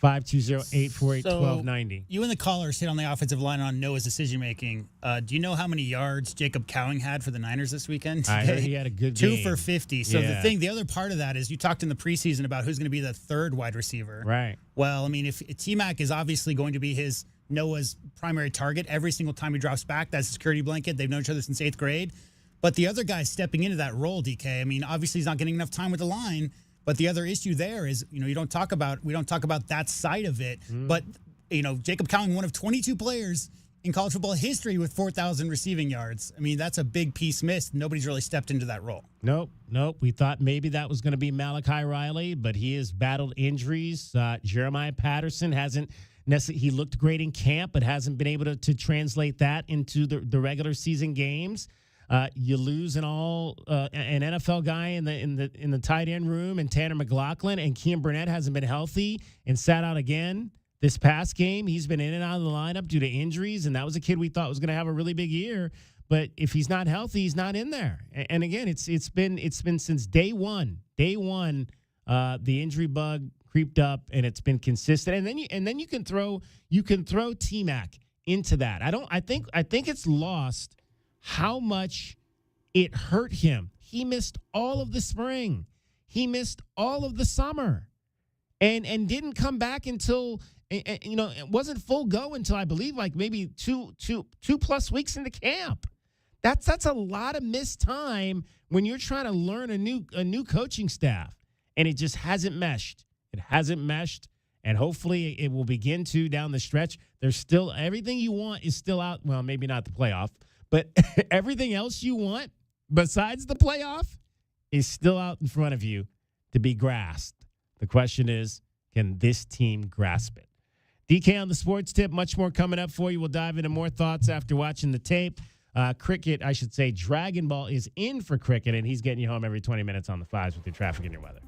520-848-1290. You and the callers hit on the offensive line on Noah's decision-making. Do you know how many yards Jacob Cowing had for the Niners this weekend? I heard he had a good 2 game. for 50. So the other part of that is you talked in the preseason about who's going to be the 3rd wide receiver. Right. Well, I mean, if T-Mac is obviously going to be Noah's primary target every single time he drops back, that's a security blanket. They've known each other since 8th grade. But the other guy's stepping into that role, DK. I mean, obviously he's not getting enough time with the line. But the other issue there is, we don't talk about that side of it. But, Jacob Cowing, one of 22 players in college football history with 4,000 receiving yards. I mean, that's a big piece missed. Nobody's really stepped into that role. Nope. We thought maybe that was going to be Malachi Riley, but he has battled injuries. Jeremiah Patterson hasn't necessarily, he looked great in camp, but hasn't been able to translate that into the regular season games. You lose an NFL guy in the tight end room, and Tanner McLaughlin, and Kean Burnett hasn't been healthy and sat out again this past game. He's been in and out of the lineup due to injuries, and that was a kid we thought was going to have a really big year. But if he's not healthy, he's not in there. And again, it's been since day one. The injury bug creeped up, and it's been consistent. And then you can throw T-Mac into that. I think it's lost how much it hurt him. He missed all of the spring. He missed all of the summer, and didn't come back until it wasn't full go until I believe like maybe two plus weeks into camp. That's a lot of missed time when you're trying to learn a new coaching staff, and it just hasn't meshed. It hasn't meshed, and hopefully it will begin to down the stretch. There's still everything you want is still out. Well, maybe not the playoff, But everything else you want besides the playoff is still out in front of you to be grasped. The question is, can this team grasp it? DK on the sports tip, much more coming up for you. We'll dive into more thoughts after watching the tape. Cricket, I should say, Dragon Ball is in for cricket, and he's getting you home every 20 minutes on the fives with your traffic and your weather.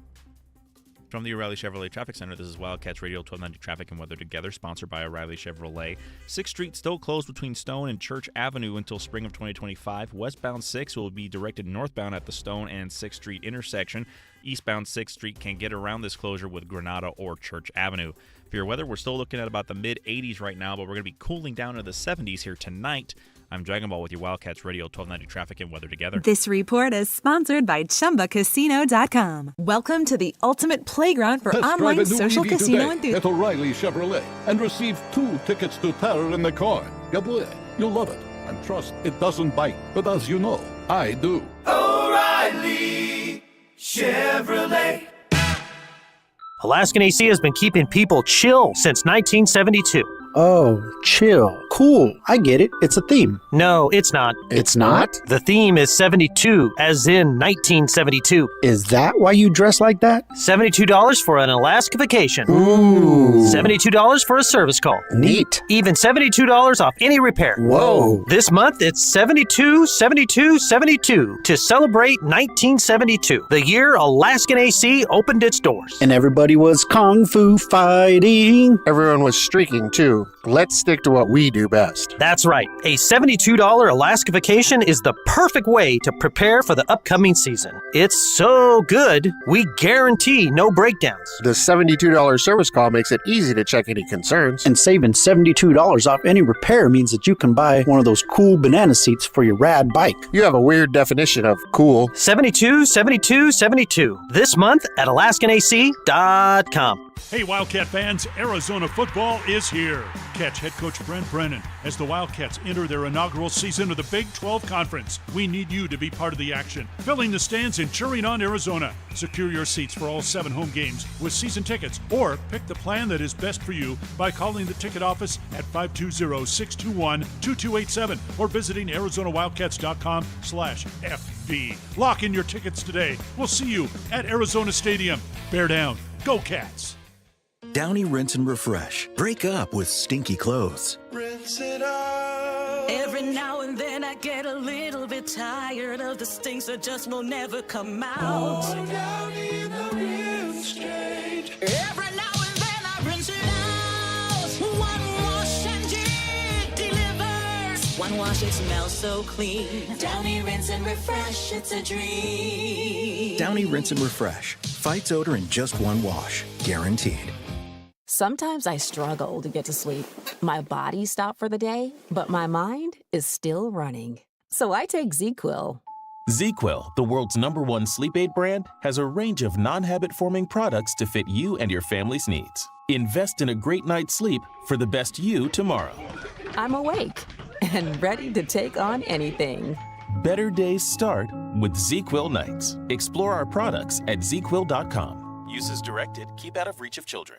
From the O'Reilly Chevrolet Traffic Center, this is Wildcats Radio 1290 Traffic and Weather Together, sponsored by O'Reilly Chevrolet. 6th Street still closed between Stone and Church Avenue until spring of 2025. Westbound 6 will be directed northbound at the Stone and 6th Street intersection. Eastbound 6th Street can get around this closure with Granada or Church Avenue. For your weather, we're still looking at about the mid-80s right now, but we're going to be cooling down to the 70s here tonight. I'm Dragon Ball with your Wildcats Radio 1290 Traffic and Weather Together. This report is sponsored by ChumbaCasino.com. Welcome to the ultimate playground for Test online drive a new social EV casino today at O'Reilly Chevrolet and receive 2 tickets to Terror in the car. Get with it. You'll love it. And trust, it doesn't bite. But as you know, I do. O'Reilly Chevrolet. Alaskan AC has been keeping people chill since 1972. Oh, chill. Cool. I get it. It's a theme. No, it's not. It's not? The theme is 72, as in 1972. Is that why you dress like that? $72 for an Alaska vacation. Ooh. $72 for a service call. Neat. Even $72 off any repair. Whoa. This month, it's 72, 72, 72 to celebrate 1972, the year Alaskan AC opened its doors. And everybody was kung fu fighting. Everyone was streaking, too. Let's stick to what we do best. That's right. A $72 Alaska vacation is the perfect way to prepare for the upcoming season. It's so good, we guarantee no breakdowns. The $72 service call makes it easy to check any concerns. And saving $72 off any repair means that you can buy one of those cool banana seats for your rad bike. You have a weird definition of cool. 72, 72, 72. This month at AlaskanAC.com. Hey, Wildcat fans, Arizona football is here. Catch head coach Brent Brennan as the Wildcats enter their inaugural season of the Big 12 Conference. We need you to be part of the action, filling the stands and cheering on Arizona. Secure your seats for all 7 home games with season tickets, or pick the plan that is best for you by calling the ticket office at 520-621-2287 or visiting ArizonaWildcats.com/FB. Lock in your tickets today. We'll see you at Arizona Stadium. Bear down. Go Cats. Downy Rinse and Refresh. Break up with stinky clothes. Rinse it out. Every now and then I get a little bit tired of the stinks that just will never come out. Oh, Downy the rinse straight. Every now and then I rinse it out. One wash and it delivers. One wash, it smells so clean. Downy Rinse and Refresh, it's a dream. Downy Rinse and Refresh. Fights odor in just one wash. Guaranteed. Sometimes I struggle to get to sleep. My body stopped for the day, but my mind is still running. So I take ZzzQuil. ZzzQuil, the world's #1 sleep aid brand, has a range of non-habit-forming products to fit you and your family's needs. Invest in a great night's sleep for the best you tomorrow. I'm awake and ready to take on anything. Better days start with ZzzQuil nights. Explore our products at ZzzQuil.com. Use as directed. Keep out of reach of children.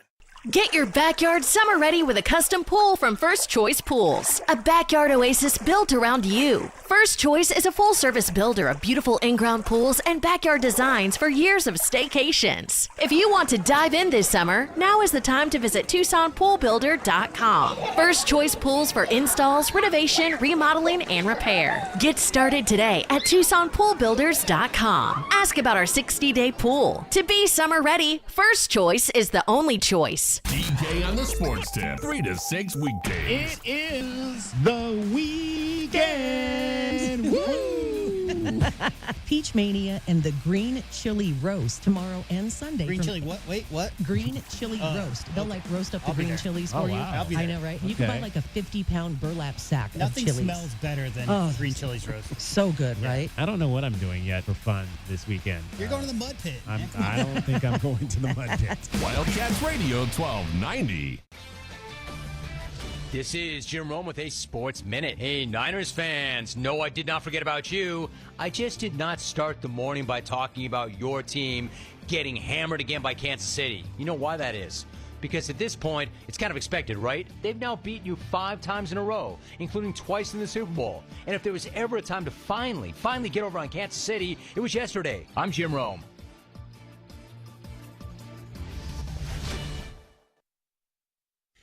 Get your backyard summer ready with a custom pool from First Choice Pools. A backyard oasis built around you. First Choice is a full-service builder of beautiful in-ground pools and backyard designs for years of staycations. If you want to dive in this summer, now is the time to visit TucsonPoolBuilder.com. First Choice Pools for installs, renovation, remodeling, and repair. Get started today at TucsonPoolBuilders.com. Ask about our 60-day pool. To be summer ready, First Choice is the only choice. DK on the sports tip, 3 to 6 weekdays. It is the weekend. Woo! Peach Mania and the Green Chili Roast tomorrow and Sunday. Green chili, what? Wait, what? Green Chili Roast. They'll roast up the green chilies for you. I'll be there. I know, right? You can buy like a 50-pound burlap sack Nothing of chilies. smells better than green chilies roast. So good, right? I don't know what I'm doing yet for fun this weekend. You're going to the mud pit. I don't think I'm going to the mud pit. Wildcats Radio 1290. This is Jim Rome with a Sports Minute. Hey, Niners fans, no, I did not forget about you. I just did not start the morning by talking about your team getting hammered again by Kansas City. You know why that is? Because at this point, it's kind of expected, right? They've now beaten you 5 times in a row, including twice in the Super Bowl. And if there was ever a time to finally get over on Kansas City, it was yesterday. I'm Jim Rome.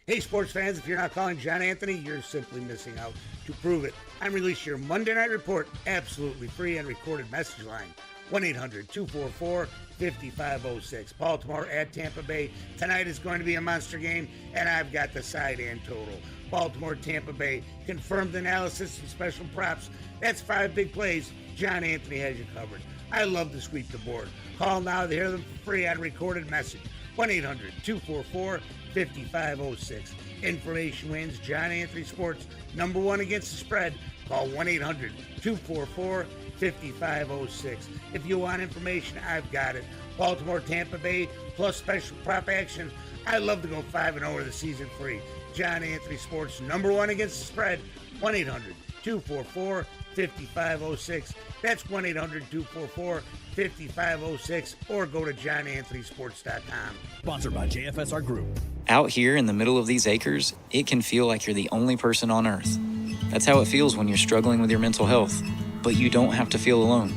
Hey, sports fans, if you're not calling John Anthony, you're simply missing out. To prove it, I'm releasing your Monday Night Report absolutely free and recorded message line. 1-800-244-5506. Baltimore at Tampa Bay. Tonight is going to be a monster game, and I've got the side and total. Baltimore, Tampa Bay. Confirmed analysis and special props. That's 5 big plays. John Anthony has you covered. I love to sweep the board. Call now to hear them for free on recorded message. 1-800-244-5506. Information wins. John Anthony Sports, #1 against the spread. Call 1-800-244-5506. If you want information, I've got it. Baltimore, Tampa Bay, plus special prop action. I love to go 5-0 the season free. John Anthony Sports, #1 against the spread. 1-800-244-5506. That's 1-800-244-5506, or go to johnanthonysports.com. Sponsored by JFSR Group. Out here in the middle of these acres, it can feel like you're the only person on earth. That's how it feels when you're struggling with your mental health. But you don't have to feel alone.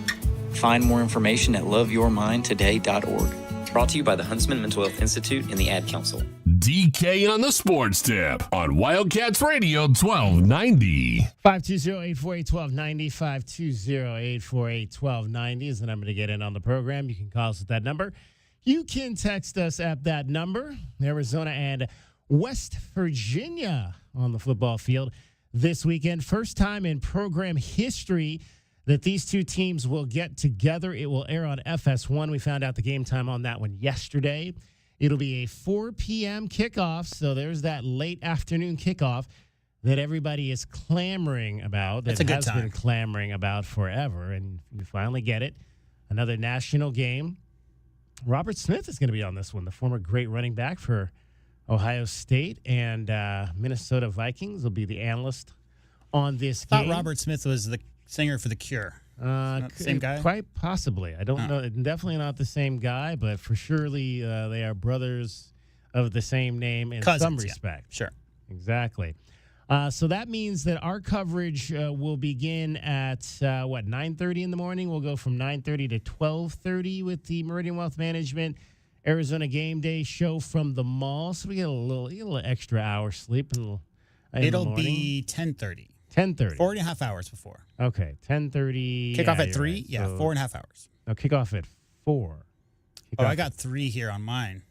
Find more information at loveyourmindtoday.org. Brought to you by the Huntsman Mental Health Institute and the Ad Council. DK on the Sports Tip on Wildcats Radio 1290. 520-848-1290, 520-848-1290 is the number to get in on the program. You can call us at that number. You can text us at that number. Arizona and West Virginia on the football field this weekend. First time in program history that these two teams will get together. It will air on FS1. We found out the game time on that one yesterday. It'll be a 4 p.m. kickoff, so there's that late afternoon kickoff that everybody is clamoring about, that has been clamoring about forever, and you finally get it. Another national game. Robert Smith is going to be on this one, the former great running back for Ohio State, and Minnesota Vikings will be the analyst on this game. I thought Robert Smith was the singer for The Cure. Not the same guy? Quite possibly. I don't know. Definitely not the same guy, but for surely they are brothers of the same name in some respect. Yeah. Sure. Exactly. So that means that our coverage will begin at, 9:30 in the morning? We'll go from 9:30 to 12:30 with the Meridian Wealth Management Arizona Game Day show from the mall. So we get a little extra hour sleep. It'll be 10:30. 10:30. 4.5 hours before. Okay, 10:30. Kickoff at 3? Right. Yeah, so 4.5 hours. No, kickoff at 4. I got 3 here on mine.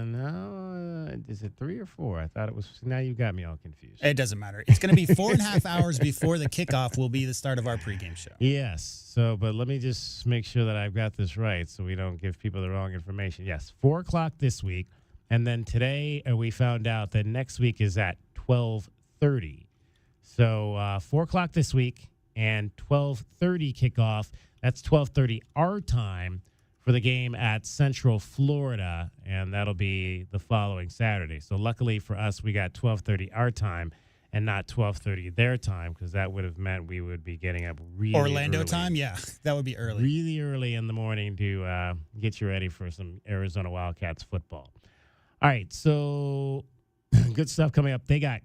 No. Is it 3 or 4? I thought it was. Now you got me all confused. It doesn't matter. It's going to be 4.5 hours before the kickoff will be the start of our pregame show. Yes. So, but let me just make sure that I've got this right so we don't give people the wrong information. Yes, 4 o'clock this week. And then today we found out that next week is at 12:30. So 4 o'clock this week and 12:30 kickoff. That's 12:30 our time for the game at Central Florida, and that'll be the following Saturday. So luckily for us, we got 12:30 our time and not 12:30 their time, because that would have meant we would be getting up really Orlando early. time, yeah, that would be early. Really early in the morning to get you ready for some Arizona Wildcats football. All right, so good stuff coming up. They got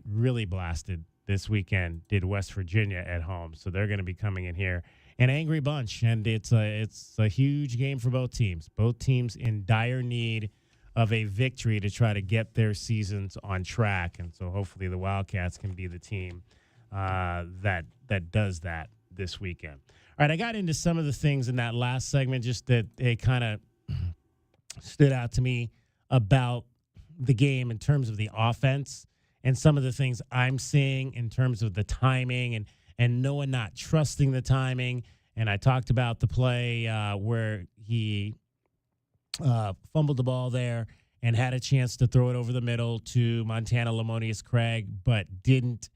really blasted this weekend, did West Virginia at home. So they're going to be coming in here, an angry bunch, and it's a huge game for both teams. Both teams in dire need of a victory to try to get their seasons on track. And so hopefully the Wildcats can be the team that does that this weekend. All right, I got into some of the things in that last segment just that it kind of stood out to me about the game in terms of the offense and some of the things I'm seeing in terms of the timing and Noah not trusting the timing. And I talked about the play where he fumbled the ball there and had a chance to throw it over the middle to Montana Lamonius Craig, but didn't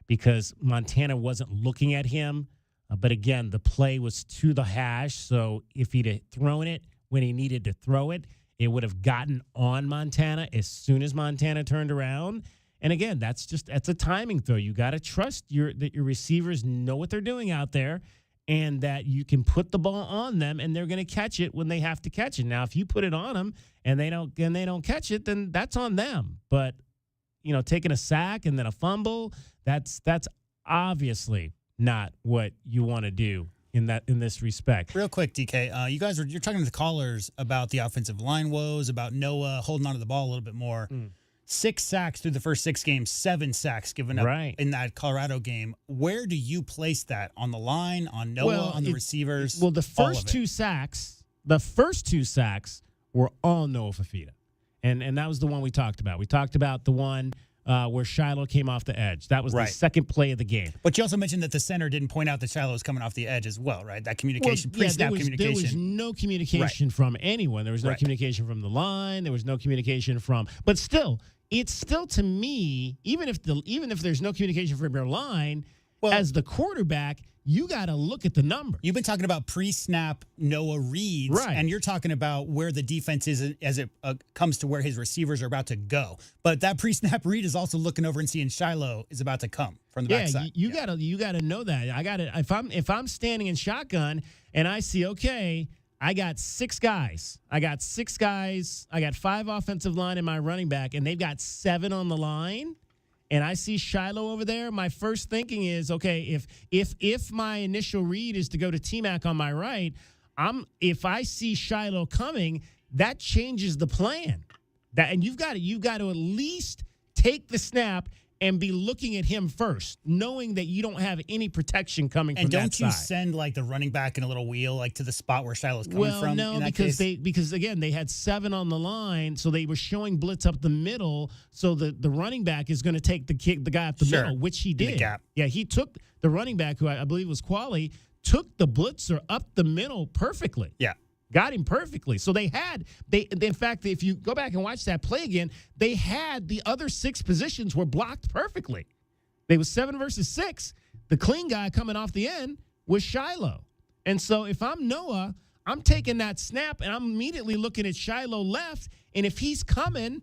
because Montana wasn't looking at him. But again, the play was to the hash. So if he'd have thrown it when he needed to throw it, it would have gotten on Montana as soon as Montana turned around. And again, that's a timing throw. You got to trust that your receivers know what they're doing out there, and that you can put the ball on them and they're going to catch it when they have to catch it. Now, if you put it on them and they don't catch it, then that's on them. But, taking a sack and then a fumble, that's obviously not what you want to do in this respect. Real quick, DK, you're talking to the callers about the offensive line woes, about Noah holding onto the ball a little bit more. 6 sacks through the first 6 games, 7 sacks given up in that Colorado game. Where do you place that? On the line, on Noah, on the receivers? Well, the first two sacks were all Noah Fafita. And that was the one we talked about. We talked about the one where Shiloh came off the edge. That was the second play of the game. But you also mentioned that the center didn't point out that Shiloh was coming off the edge as well, right? That communication, pre-snap communication. There was no communication from anyone. There was no communication from the line. There was no communication from. But still, it's still to me, even if there's no communication from your line, as the quarterback, you got to look at the number. You've been talking about pre-snap Noah reads, and you're talking about where the defense is as it comes to where his receivers are about to go. But that pre-snap read is also looking over and seeing Shiloh is about to come from the backside. You gotta know that. I got it. If I'm standing in shotgun and I see, okay, I got 6 guys. I got 5 offensive line and my running back, and they've got 7 on the line. And I see Shiloh over there, my first thinking is, okay, if my initial read is to go to T-Mac on my right, if I see Shiloh coming, that changes the plan. And you've got to at least take the snap and be looking at him first, knowing that you don't have any protection coming from that side. And don't you send the running back in a little wheel to the spot where Shiloh's coming from? Well, no, because again they had 7 on the line, so they were showing blitz up the middle. So the running back is going to take the guy up the middle, which he did. In the gap. Yeah, he took the running back, who I believe was Qualley, took the blitzer up the middle perfectly. Yeah. Got him perfectly. So in fact, if you go back and watch that play again, they had the other 6 positions were blocked perfectly. They was 7 versus 6. The clean guy coming off the end was Shiloh. And so if I'm Noah, I'm taking that snap and I'm immediately looking at Shiloh left. And if he's coming,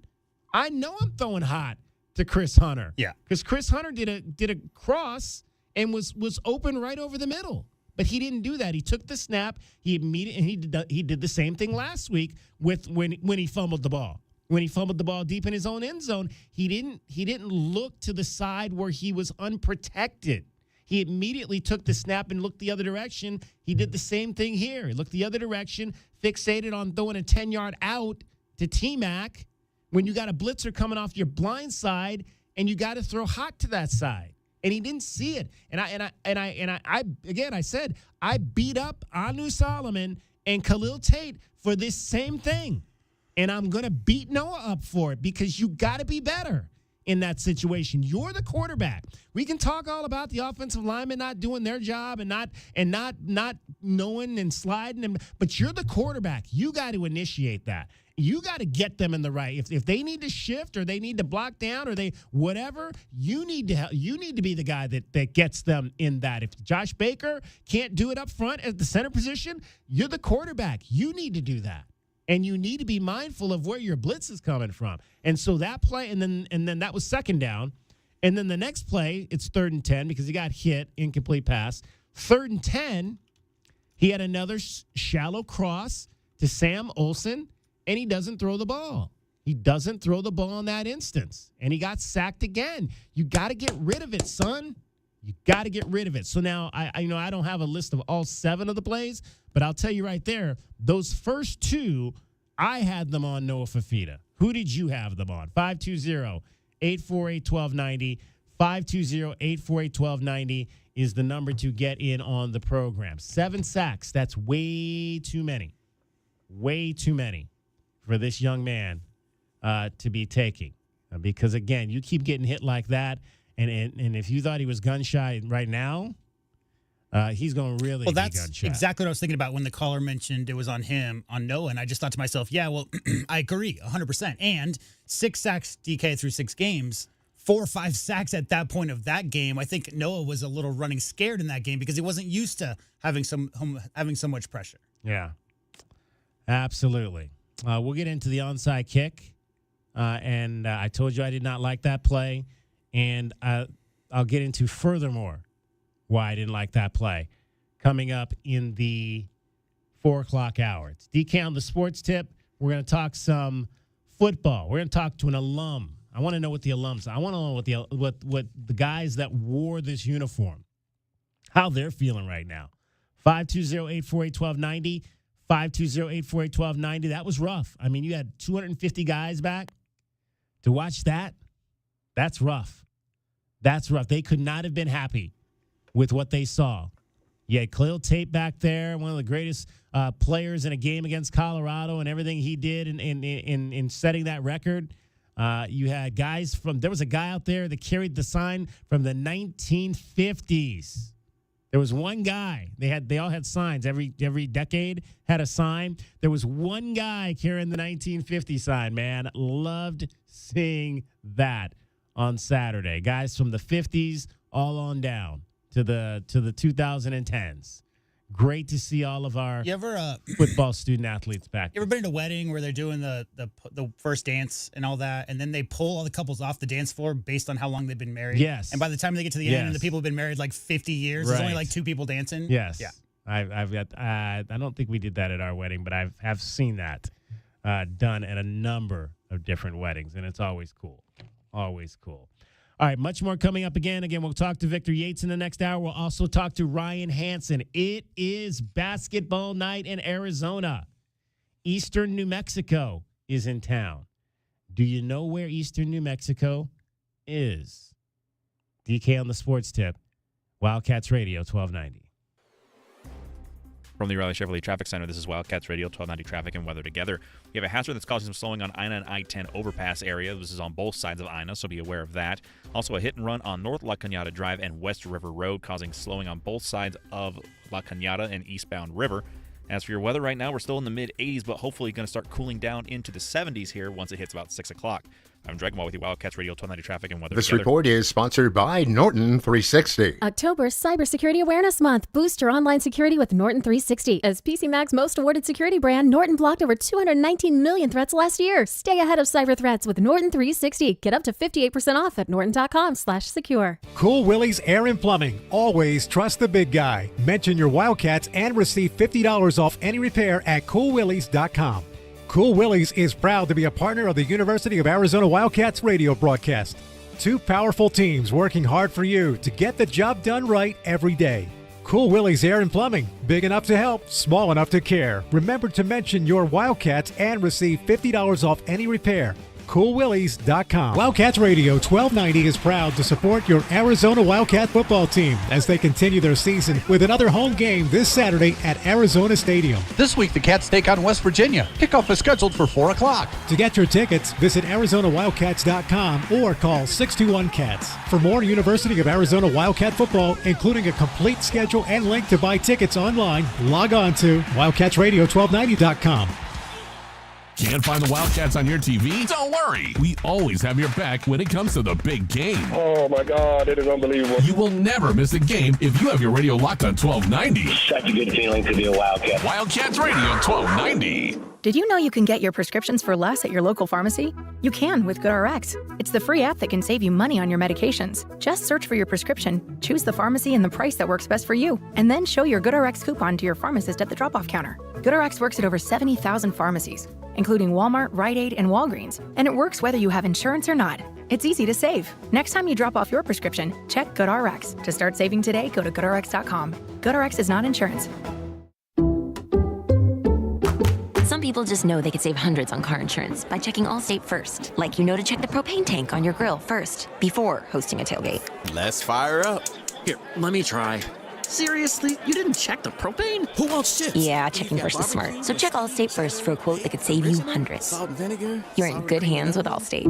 I know I'm throwing hot to Chris Hunter. Yeah. Because Chris Hunter did a cross and was open right over the middle. But he didn't do that. He took the snap. He did the same thing last week when he fumbled the ball. When he fumbled the ball deep in his own end zone, he didn't look to the side where he was unprotected. He immediately took the snap and looked the other direction. He did the same thing here. He looked the other direction, fixated on throwing a 10-yard out to T-Mac when you got a blitzer coming off your blind side and you got to throw hot to that side. And he didn't see it. And I said I beat up Anu Solomon and Khalil Tate for this same thing. And I'm going to beat Noah up for it because you got to be better in that situation. You're the quarterback. We can talk all about the offensive linemen not doing their job and not knowing and sliding, but you're the quarterback. You got to initiate that. You got to get them in the right. If they need to shift or they need to block down or they whatever, you need to be the guy that gets them in that. If Josh Baker can't do it up front at the center position, you're the quarterback. You need to do that. And you need to be mindful of where your blitz is coming from. And so that play, and then that was second down. And then the next play, it's 3rd and 10 because he got hit, incomplete pass. 3rd and 10, he had another shallow cross to Sam Olsen, and he doesn't throw the ball. He doesn't throw the ball in that instance. And he got sacked again. You got to get rid of it, son. You got to get rid of it. So now, I don't have a list of all 7 of the plays, but I'll tell you right there, those first 2, I had them on Noah Fafita. Who did you have them on? 520-848-1290. 520-848-1290 is the number to get in on the program. 7 sacks, that's way too many. Way too many for this young man to be taking. Because, again, you keep getting hit like that, and if you thought he was gun-shy right now, he's going to really be gun-shy. Well, that's exactly what I was thinking about when the caller mentioned it was on him, on Noah, and I just thought to myself, yeah, well, I agree 100%. And 6 sacks, DK, through 6 games, 4 or 5 sacks at that point of that game. I think Noah was a little running scared in that game because he wasn't used to having so much pressure. Yeah, absolutely. We'll get into the onside kick, and I told you I did not like that play, and I'll get into furthermore why I didn't like that play. coming up in the 4 o'clock hour. It's DK on the Sports Tip. We're going to talk some football. We're going to talk to an alum. I want to know what the alums. I want to know what the guys that wore this uniform, how they're feeling right now. 520-848-1290. 520-848-1290. That was rough. I mean, you had 250 guys back to watch that. That's rough. That's rough. They could not have been happy with what they saw. You had Khalil Tate back there, one of the greatest players in a game against Colorado, and everything he did in setting that record. You had guys there was a guy out there that carried the sign from the 1950s. There was one guy. They all had signs. Every decade had a sign. There was one guy carrying the 1950 sign, man. Loved seeing that on Saturday. Guys from the 50s all on down to the 2010s. Great to see all of our football student athletes back. You ever been to a wedding where they're doing the first dance and all that, and then they pull all the couples off the dance floor based on how long they've been married? Yes. And by the time they get to the end, and the people have been married like 50 years, there's only like 2 people dancing? Yes. Yeah. I've got. I don't think we did that at our wedding, but I've seen that done at a number of different weddings, and it's always cool. Always cool. All right, much more coming up again. Again, we'll talk to Victor Yates in the next hour. We'll also talk to Ryan Hansen. It is basketball night in Arizona. Eastern New Mexico is in town. Do you know where Eastern New Mexico is? DK on the Sports Tip. Wildcats Radio 1290. From the O'Reilly Chevrolet Traffic Center, this is Wildcats Radio 1290 Traffic and Weather Together. We have a hazard that's causing some slowing on Ina and I-10 overpass area. This is on both sides of Ina, so be aware of that. Also, a hit and run on North La Cañada Drive and West River Road, causing slowing on both sides of La Cañada and eastbound River. As for your weather right now, we're still in the mid-80s, but hopefully going to start cooling down into the 70s here once it hits about 6 o'clock. I'm Dragonball with you, Wildcats Radio 1290 Traffic and Weather This Together. report is sponsored by Norton 360. October Cybersecurity Awareness Month. Boost your online security with Norton 360. As PCMag's most awarded security brand, Norton blocked over 219 million threats last year. Stay ahead of cyber threats with Norton 360. Get up to 58% off at norton.com/secure. Cool Willie's Air and Plumbing. Always trust the big guy. Mention your Wildcats and receive $50 off any repair at coolwillies.com. Cool Willie's is proud to be a partner of the University of Arizona Wildcats radio broadcast. 2 powerful teams working hard for you to get the job done right every day. Cool Willie's Air and Plumbing. Big enough to help, small enough to care. Remember to mention your Wildcats and receive $50 off any repair. CoolWillies.com. Wildcats Radio 1290 is proud to support your Arizona Wildcat football team as they continue their season with another home game this Saturday at Arizona Stadium. This week, the Cats take on West Virginia. Kickoff is scheduled for 4 o'clock. To get your tickets, visit ArizonaWildcats.com or call 621-CATS. For more University of Arizona Wildcat football, including a complete schedule and link to buy tickets online, log on to WildcatsRadio1290.com. Can't find the Wildcats on your TV? Don't worry. We always have your back when it comes to the big game. Oh, my God. It is unbelievable. You will never miss a game if you have your radio locked on 1290. Such a good feeling to be a Wildcat. Wildcats Radio 1290. Did you know you can get your prescriptions for less at your local pharmacy? You can with GoodRx. It's the free app that can save you money on your medications. Just search for your prescription, choose the pharmacy and the price that works best for you, and then show your GoodRx coupon to your pharmacist at the drop-off counter. GoodRx works at over 70,000 pharmacies, including Walmart, Rite Aid, and Walgreens, and it works whether you have insurance or not. It's easy to save. Next time you drop off your prescription, check GoodRx. To start saving today, go to GoodRx.com. GoodRx is not insurance. Some people just know they could save hundreds on car insurance by checking Allstate first. Like you know to check the propane tank on your grill first, before hosting a tailgate. Let's fire up. Here, let me try. Seriously? You didn't check the propane? Who wants chips? Yeah, checking first is smart. So check Allstate first for a quote that could save you hundreds. Salt and vinegar? You're in good hands with Allstate.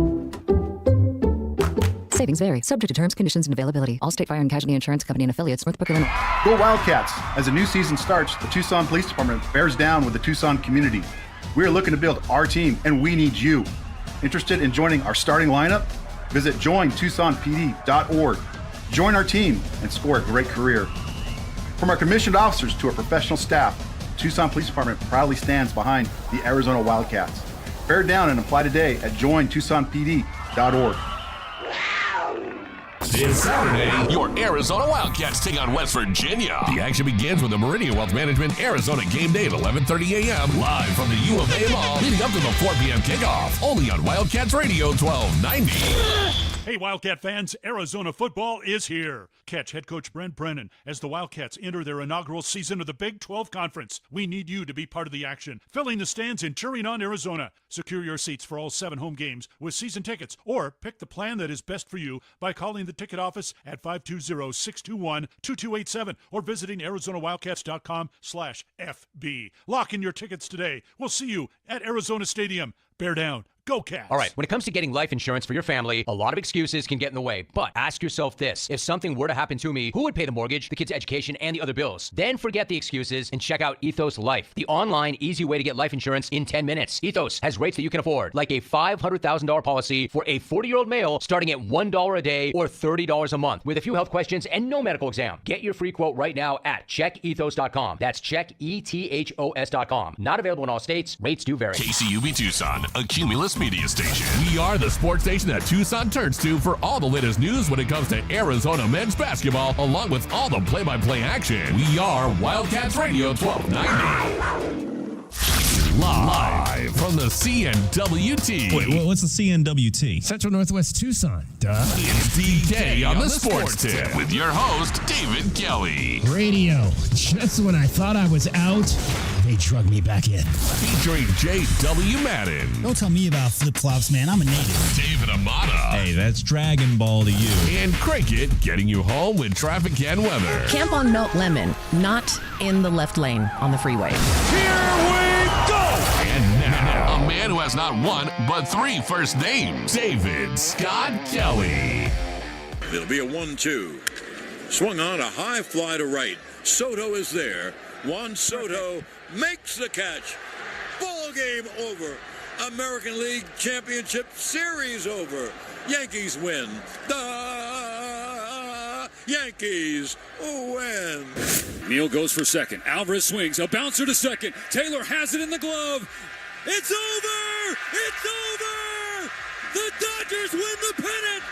Savings vary, subject to terms, conditions, and availability. Allstate Fire and Casualty Insurance Company and affiliates, Northbrook, Illinois. Go Wildcats! As a new season starts, the Tucson Police Department bears down with the Tucson community. We are looking to build our team, and we need you. Interested in joining our starting lineup? Visit jointucsonpd.org. Join our team and score a great career. From our commissioned officers to our professional staff, the Tucson Police Department proudly stands behind the Arizona Wildcats. Bear down and apply today at jointucsonpd.org. This Saturday, your Arizona Wildcats take on West Virginia. The action begins with the Meridian Wealth Management Arizona game day at 11:30 a.m. live from the U of A Mall, leading up to the 4 p.m. kickoff. Only on Wildcats Radio 1290. Hey, Wildcat fans, Arizona football is here. Catch head coach Brent Brennan as the Wildcats enter their inaugural season of the Big 12 Conference. We need you to be part of the action, filling the stands and cheering on Arizona. Secure your seats for all 7 home games with season tickets, or pick the plan that is best for you by calling the ticket office at 520-621-2287 or visiting ArizonaWildcats.com/FB. Lock in your tickets today. We'll see you at Arizona Stadium. Bear down. Go Cats. All right, when it comes to getting life insurance for your family, a lot of excuses can get in the way. But ask yourself this. If something were to happen to me, who would pay the mortgage, the kids' education, and the other bills? Then forget the excuses and check out Ethos Life, the online, easy way to get life insurance in 10 minutes. Ethos has rates that you can afford, like a $500,000 policy for a 40-year-old male starting at $1 a day or $30 a month with a few health questions and no medical exam. Get your free quote right now at checkethos.com. That's checkethos.com. Not available in all states. Rates do vary. KCUB Tucson, a Cumulus media station. We are the sports station that Tucson turns to for all the latest news when it comes to Arizona men's basketball, along with all the play-by-play action. We are Wildcats Radio 1290. Live from the CNWT. Wait, what's the CNWT? Central Northwest Tucson. Duh. It's DK on the Sports Tip with your host, David Kelly. Radio. Just when I thought I was out, they drug me back in. Featuring J.W. Madden. Don't tell me about flip-flops, man. I'm a native. David Amata. Hey, that's Dragon Ball to you. And Cricket getting you home with traffic and weather. Camp on Melt Lemon, not in the left lane on the freeway. Here we go! And now, a man who has not one, but 3 first names, David Scott Kelly. It'll be a 1-2. Swung on, a high fly to right. Soto is there. Juan Soto makes the catch. Ball game over. American League Championship Series over. Yankees win. The Yankees win. Neal goes for second. Alvarez swings. A bouncer to second. Taylor has it in the glove. It's over! It's over! The Dodgers win the pennant!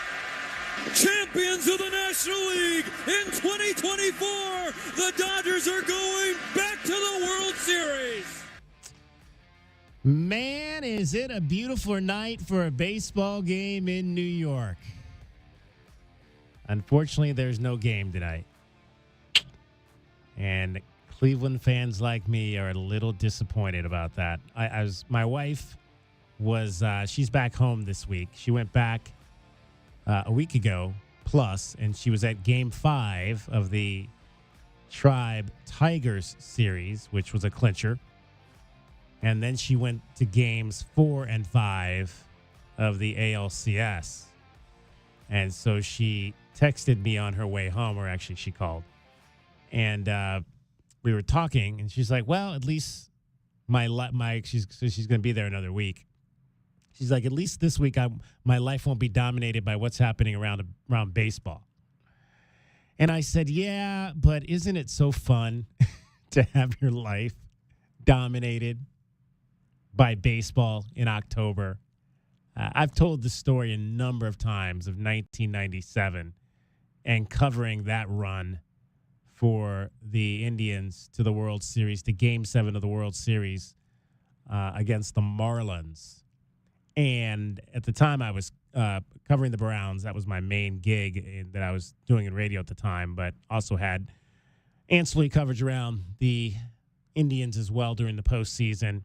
Champions of the National League in 2024! The Dodgers are going back to the World Series! Man, is it a beautiful night for a baseball game in New York. Unfortunately, there's no game tonight. And Cleveland fans like me are a little disappointed about that. My wife was, she's back home this week. She went back a week ago plus, and she was at Game 5 of the Tribe Tigers series, which was a clincher. And then she went to Games 4 and 5 of the ALCS. And so she texted me on her way home, or actually she called. And we were talking, and she's like, well, at least she's going to be there another week. She's like, at least this week my life won't be dominated by what's happening around baseball. And I said, yeah, but isn't it so fun to have your life dominated by baseball in October? I've told the story a number of times of 1997 and covering that run for the Indians to the World Series, to Game 7 of the World Series against the Marlins. And at the time, I was covering the Browns. That was my main gig that I was doing in radio at the time, but also had ancillary coverage around the Indians as well during the postseason.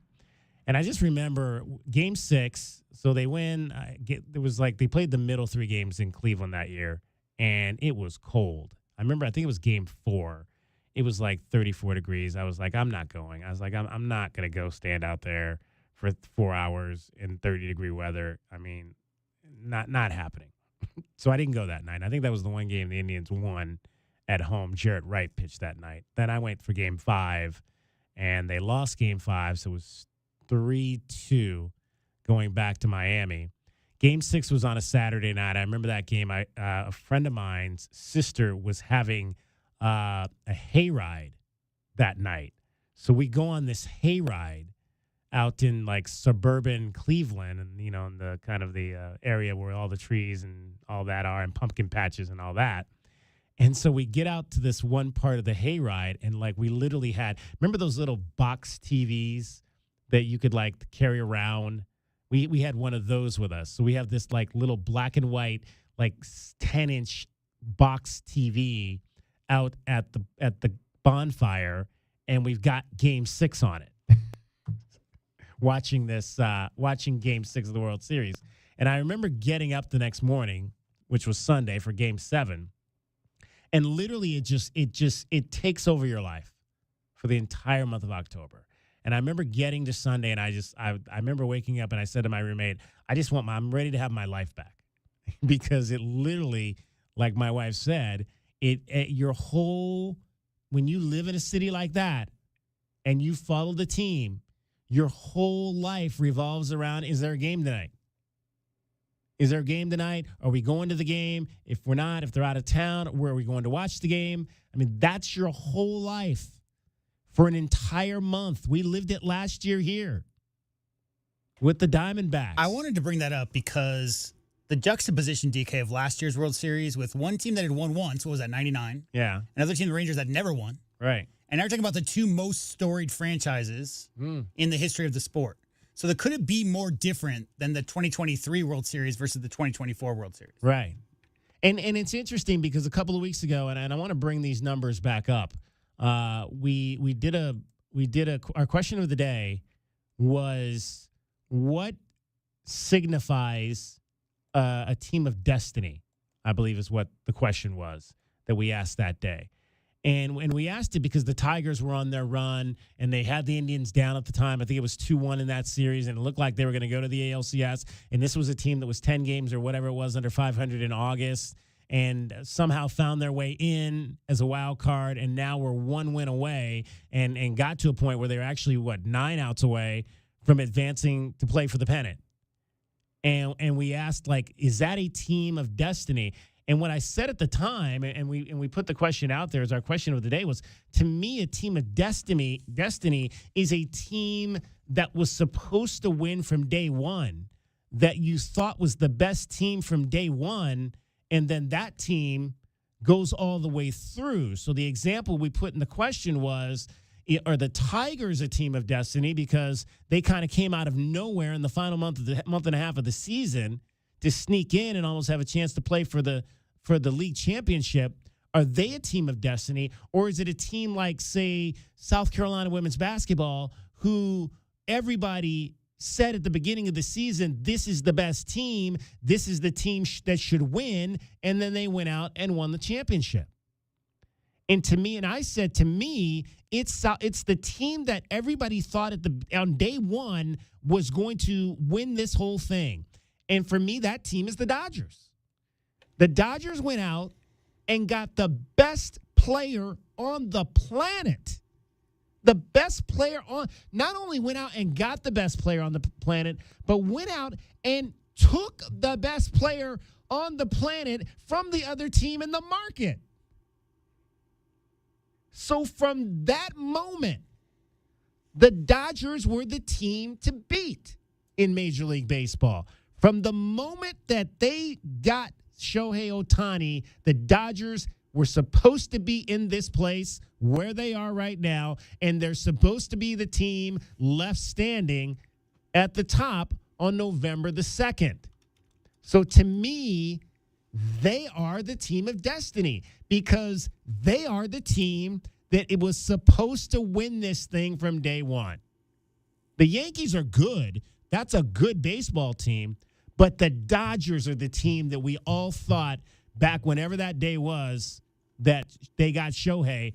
And I just remember Game 6, so they win. It was like they played the middle 3 games in Cleveland that year, and it was cold. I think it was Game 4. It was like 34 degrees. I was like, I'm not going. I was like, I'm not going to go stand out there for 4 hours in 30-degree weather. I mean, not happening. So I didn't go that night. I think that was the one game the Indians won at home. Jarrett Wright pitched that night. Then I went for Game 5, and they lost Game 5, so it was 3-2 going back to Miami. Game 6 was on a Saturday night. I remember that game. A friend of mine's sister was having a hayride that night. So we go on this hayride out in like suburban Cleveland, and in the kind of the area where all the trees and all that are, and pumpkin patches and all that. And so we get out to this one part of the hayride, and like we literally had, remember those little box TVs that you could like carry around? We had one of those with us. So we have this like little black and white, like 10-inch box TV out at the bonfire, and we've got Game 6 on it. watching Game 6 of the World Series. And I remember getting up the next morning, which was Sunday, for Game 7. And literally it takes over your life for the entire month of October. And I remember getting to Sunday, and I remember waking up, and I said to my roommate, I'm ready to have my life back. Because it literally, like my wife said, when you live in a city like that and you follow the team, your whole life revolves around, is there a game tonight? Is there a game tonight? Are we going to the game? If we're not, if they're out of town, where are we going to watch the game? I mean, that's your whole life for an entire month. We lived it last year here with the Diamondbacks. I wanted to bring that up because the juxtaposition, DK, of last year's World Series with one team that had won once, what was that, 99? Yeah. Another team, the Rangers, that never won. Right. And now we're talking about the two most storied franchises in the history of the sport. So could it be more different than the 2023 World Series versus the 2024 World Series? Right. And it's interesting because a couple of weeks ago, and I want to bring these numbers back up, our question of the day was, what signifies a team of destiny, I believe is what the question was that we asked that day. And we asked it because the Tigers were on their run, and they had the Indians down at the time. I think it was 2-1 in that series, and it looked like they were going to go to the ALCS. And this was a team that was 10 games or whatever it was under 500 in August, and somehow found their way in as a wild card, and now we're one win away, and got to a point where they were actually, 9 outs away from advancing to play for the pennant. And we asked, like, is that a team of destiny? And what I said at the time, and we put the question out there as our question of the day, was, to me, a team of destiny is a team that was supposed to win from day one, that you thought was the best team from day one, and then that team goes all the way through. So the example we put in the question was, are the Tigers a team of destiny because they kind of came out of nowhere in the final month and a half of the season to sneak in and almost have a chance to play for the league championship? Are they a team of destiny, or is it a team like, say, South Carolina women's basketball, who everybody said at the beginning of the season, this is the best team, this is the team that should win, and then they went out and won the championship? And to me, and I said, to me, it's the team that everybody thought on day one was going to win this whole thing. And for me, that team is the Dodgers. The Dodgers went out and got the best player on the planet. The best player not only went out and got the best player on the planet, but went out and took the best player on the planet from the other team in the market. So from that moment, the Dodgers were the team to beat in Major League Baseball. From the moment that they got Shohei Ohtani, the Dodgers were supposed to be in this place where they are right now, and they're supposed to be the team left standing at the top on November the 2nd. So to me, they are the team of destiny because they are the team that it was supposed to win this thing from day one. The Yankees are good. That's a good baseball team. But the Dodgers are the team that we all thought back whenever that day was that they got Shohei,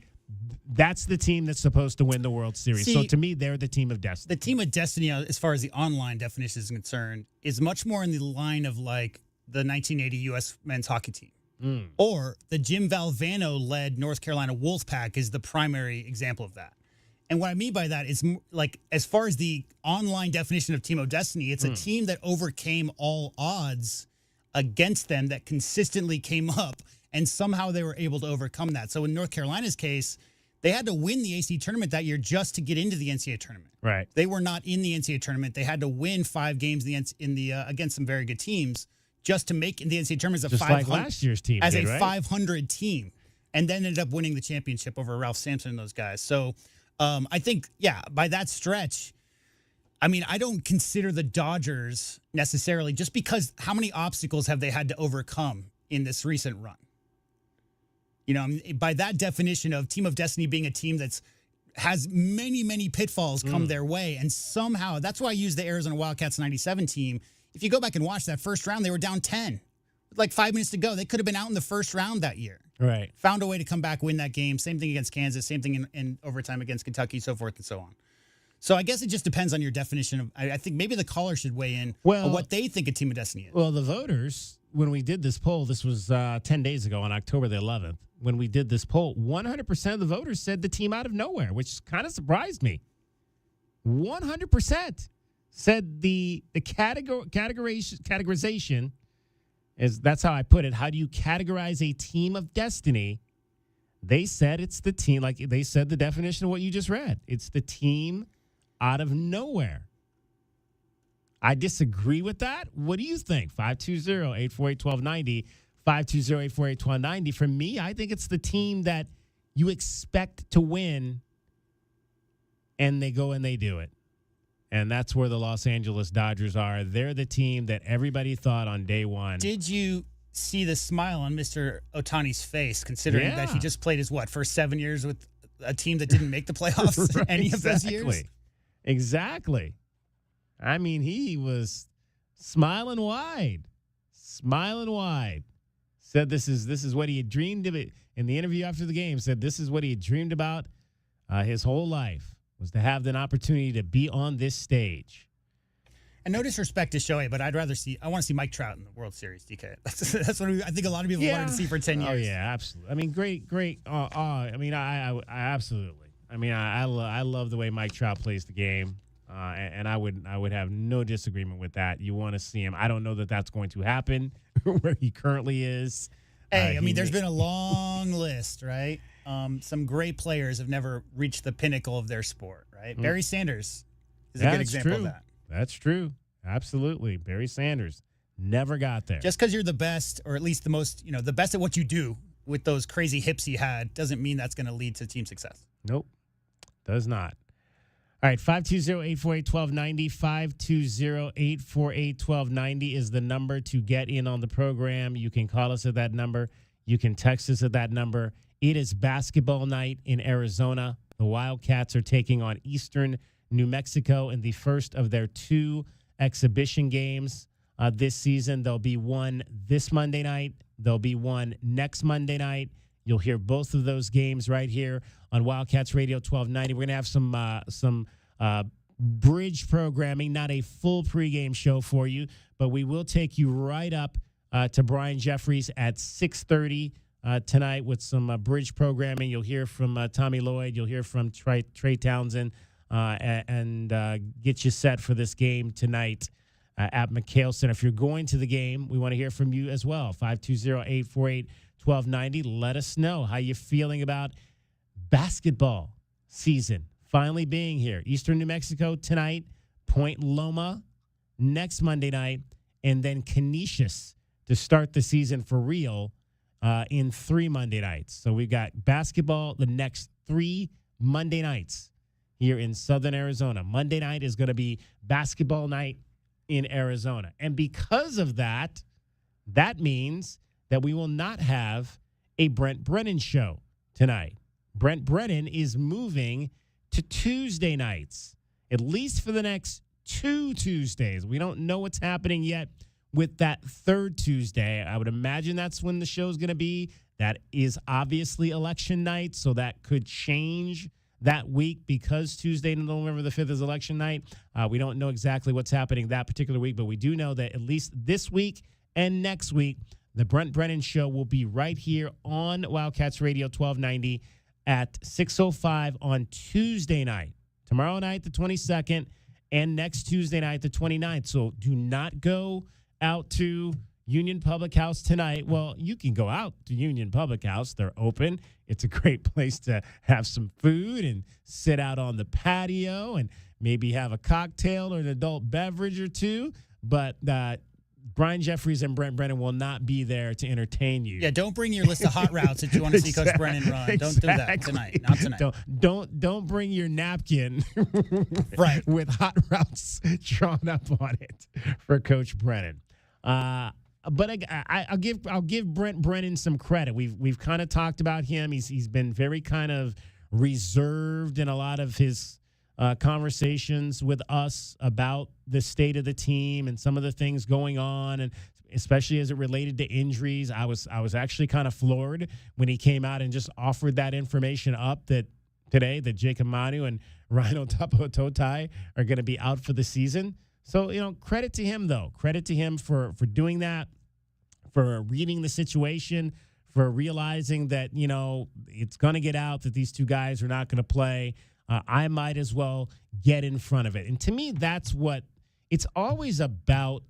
that's the team that's supposed to win the World Series. So to me, they're the team of destiny. The team of destiny, as far as the online definition is concerned, is much more in the line of like the 1980 U.S. men's hockey team. Or the Jim Valvano-led North Carolina Wolfpack is the primary example of that. And what I mean by that is, like, as far as the online definition of team of destiny, it's a team that overcame all odds against them, that consistently came up, and somehow they were able to overcome that. So in North Carolina's case, They had to win the AC tournament that year just to get into the NCAA tournament. Right. They were not in the NCAA tournament. They had to win 5 games against some very good teams just to make the NCAA tournament as a Just like last year's team as did, a right? 500 team, and then ended up winning the championship over Ralph Sampson and those guys. So I think, by that stretch, I mean, I don't consider the Dodgers necessarily, just because how many obstacles have they had to overcome in this recent run? You know, by that definition of Team of Destiny being a team that's has many, many pitfalls come their way, and somehow that's why I use the Arizona Wildcats 97 team. If you go back and watch that first round, they were down 10 with like 5 minutes to go. They could have been out in the first round that year. Right. Found a way to come back, win that game. Same thing against Kansas. Same thing in overtime against Kentucky, so forth and so on. So I guess it just depends on your definition of. I think maybe the caller should weigh in on what they think a Team of Destiny is. Well, the voters, when we did this poll, this was 10 days ago on October the 11th. When we did this poll, 100% of the voters said the team out of nowhere, which kind of surprised me. 100% said the categorization is, that's how I put it. How do you categorize a team of destiny? They said it's the team, like they said the definition of what you just read. It's the team out of nowhere. I disagree with that. What do you think? 520-848-1290. 520-848-1290. For me, I think it's the team that you expect to win, and they go and they do it. And that's where the Los Angeles Dodgers are. They're the team that everybody thought on day one. Did you see the smile on Mr. Ohtani's face, considering that he just played his, first 7 years with a team that didn't make the playoffs Right, any of those years? Exactly. I mean, he was smiling wide. Said this is what he had dreamed of it. In the interview after the game, said this is what he had dreamed about his whole life, was to have an opportunity to be on this stage. And no disrespect to Shohei, but I want to see Mike Trout in the World Series, DK. That's what I think a lot of people wanted to see for 10 years. Oh, yeah, absolutely. I mean, great. I mean, I absolutely. I mean, I love the way Mike Trout plays the game, and I would have no disagreement with that. You want to see him. I don't know that that's going to happen where he currently is. Hey, I mean, there's been a long list, right? Some great players have never reached the pinnacle of their sport, right? Mm. Barry Sanders is a good example of that. That's true. Absolutely. Barry Sanders never got there. Just because you're the best, or at least the most, the best at what you do with those crazy hips he had, doesn't mean that's going to lead to team success. Nope. Does not. All right, 520-848-1290. 520-848-1290 is the number to get in on the program. You can call us at that number. You can text us at that number. It is basketball night in Arizona. The Wildcats are taking on Eastern New Mexico in the first of their 2 exhibition games this season. There'll be one this Monday night. There'll be one next Monday night. You'll hear both of those games right here on Wildcats Radio 1290. We're going to have some bridge programming, not a full pregame show for you, but we will take you right up to Brian Jeffries at 6:30 tonight with some bridge programming. You'll hear from Tommy Lloyd. You'll hear from Trey Townsend and get you set for this game tonight at McHale Center. If you're going to the game, we want to hear from you as well. 520-848-1290. Let us know how you're feeling about basketball season finally being here. Eastern New Mexico tonight, Point Loma next Monday night, and then Canisius to start the season for real in 3 Monday nights. So we've got basketball the next 3 Monday nights here in Southern Arizona. Monday night is going to be basketball night in Arizona. And because of that, that means that we will not have a Brent Brennan show tonight. Brent Brennan is moving to Tuesday nights, at least for the next 2 Tuesdays. We don't know what's happening yet with that third Tuesday. I would imagine that's when the show's going to be. That is obviously election night, so that could change that week because Tuesday, November the 5th is election night. We don't know exactly what's happening that particular week, but we do know that at least this week and next week, the Brent Brennan Show will be right here on Wildcats Radio 1290 at 6:05 on Tuesday night. Tomorrow night, the 22nd, and next Tuesday night, the 29th. So do not go out to Union Public House tonight. Well, you can go out to Union Public House. They're open. It's a great place to have some food and sit out on the patio and maybe have a cocktail or an adult beverage or two. But Brian Jeffries and Brent Brennan will not be there to entertain you. Yeah, don't bring your list of hot routes that you want to see Coach Brennan run. Don't do that tonight. Not tonight. Don't bring your napkin right with hot routes drawn up on it for Coach Brennan. But I'll give Brent Brennan some credit. We've kind of talked about him. He's been very kind of reserved in a lot of his conversations with us about the state of the team and some of the things going on, and especially as it related to injuries. I was actually kind of floored when he came out and just offered that information up that today that Jacob Manu and Rhino Totai are going to be out for the season. So, credit to him, though. Credit to him for doing that, for reading the situation, for realizing that, it's going to get out that these two guys are not going to play. I might as well get in front of it. And to me, that's what it's always about.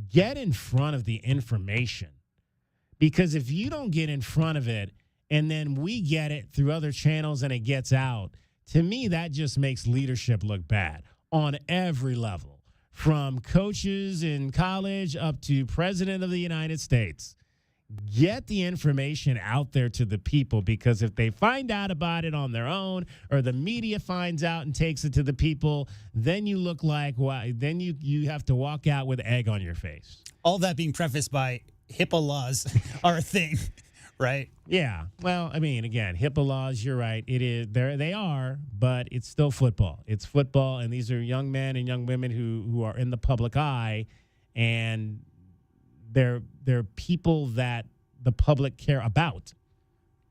Get in front of the information. Because if you don't get in front of it and then we get it through other channels and it gets out, to me, that just makes leadership look bad on every level, from coaches in college up to President of the United States. Get the information out there to the people, because if they find out about it on their own or the media finds out and takes it to the people, then you look like, then you have to walk out with egg on your face. All that being prefaced by HIPAA laws are a thing, right? Yeah. Well, I mean, again, HIPAA laws, you're right. It is, they are, but it's still football. It's football, and these are young men and young women who are in the public eye, and they're people that the public care about.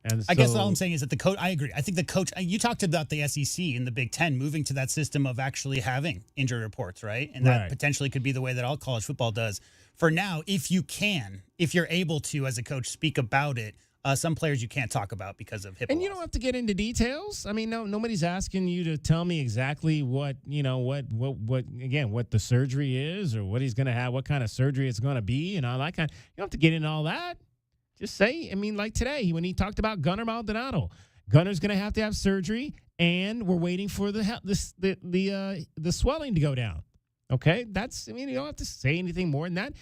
And so, I guess all I'm saying is that the coach, I agree. I think the coach, you talked about the SEC and the Big Ten moving to that system of actually having injury reports, right? And that potentially could be the way that all college football does. For now, if you're able to, as a coach, speak about it, some players you can't talk about because of HIPAA and you don't have to get into details. I mean, nobody's asking you to tell me exactly what the surgery is or what he's going to have, what kind of surgery it's going to be, and all that kind. You don't have to get into all that. Just say, I mean, like today when he talked about Gunnar Maldonado, Gunnar's going to have surgery, and we're waiting for the swelling to go down. Okay, you don't have to say anything more than that.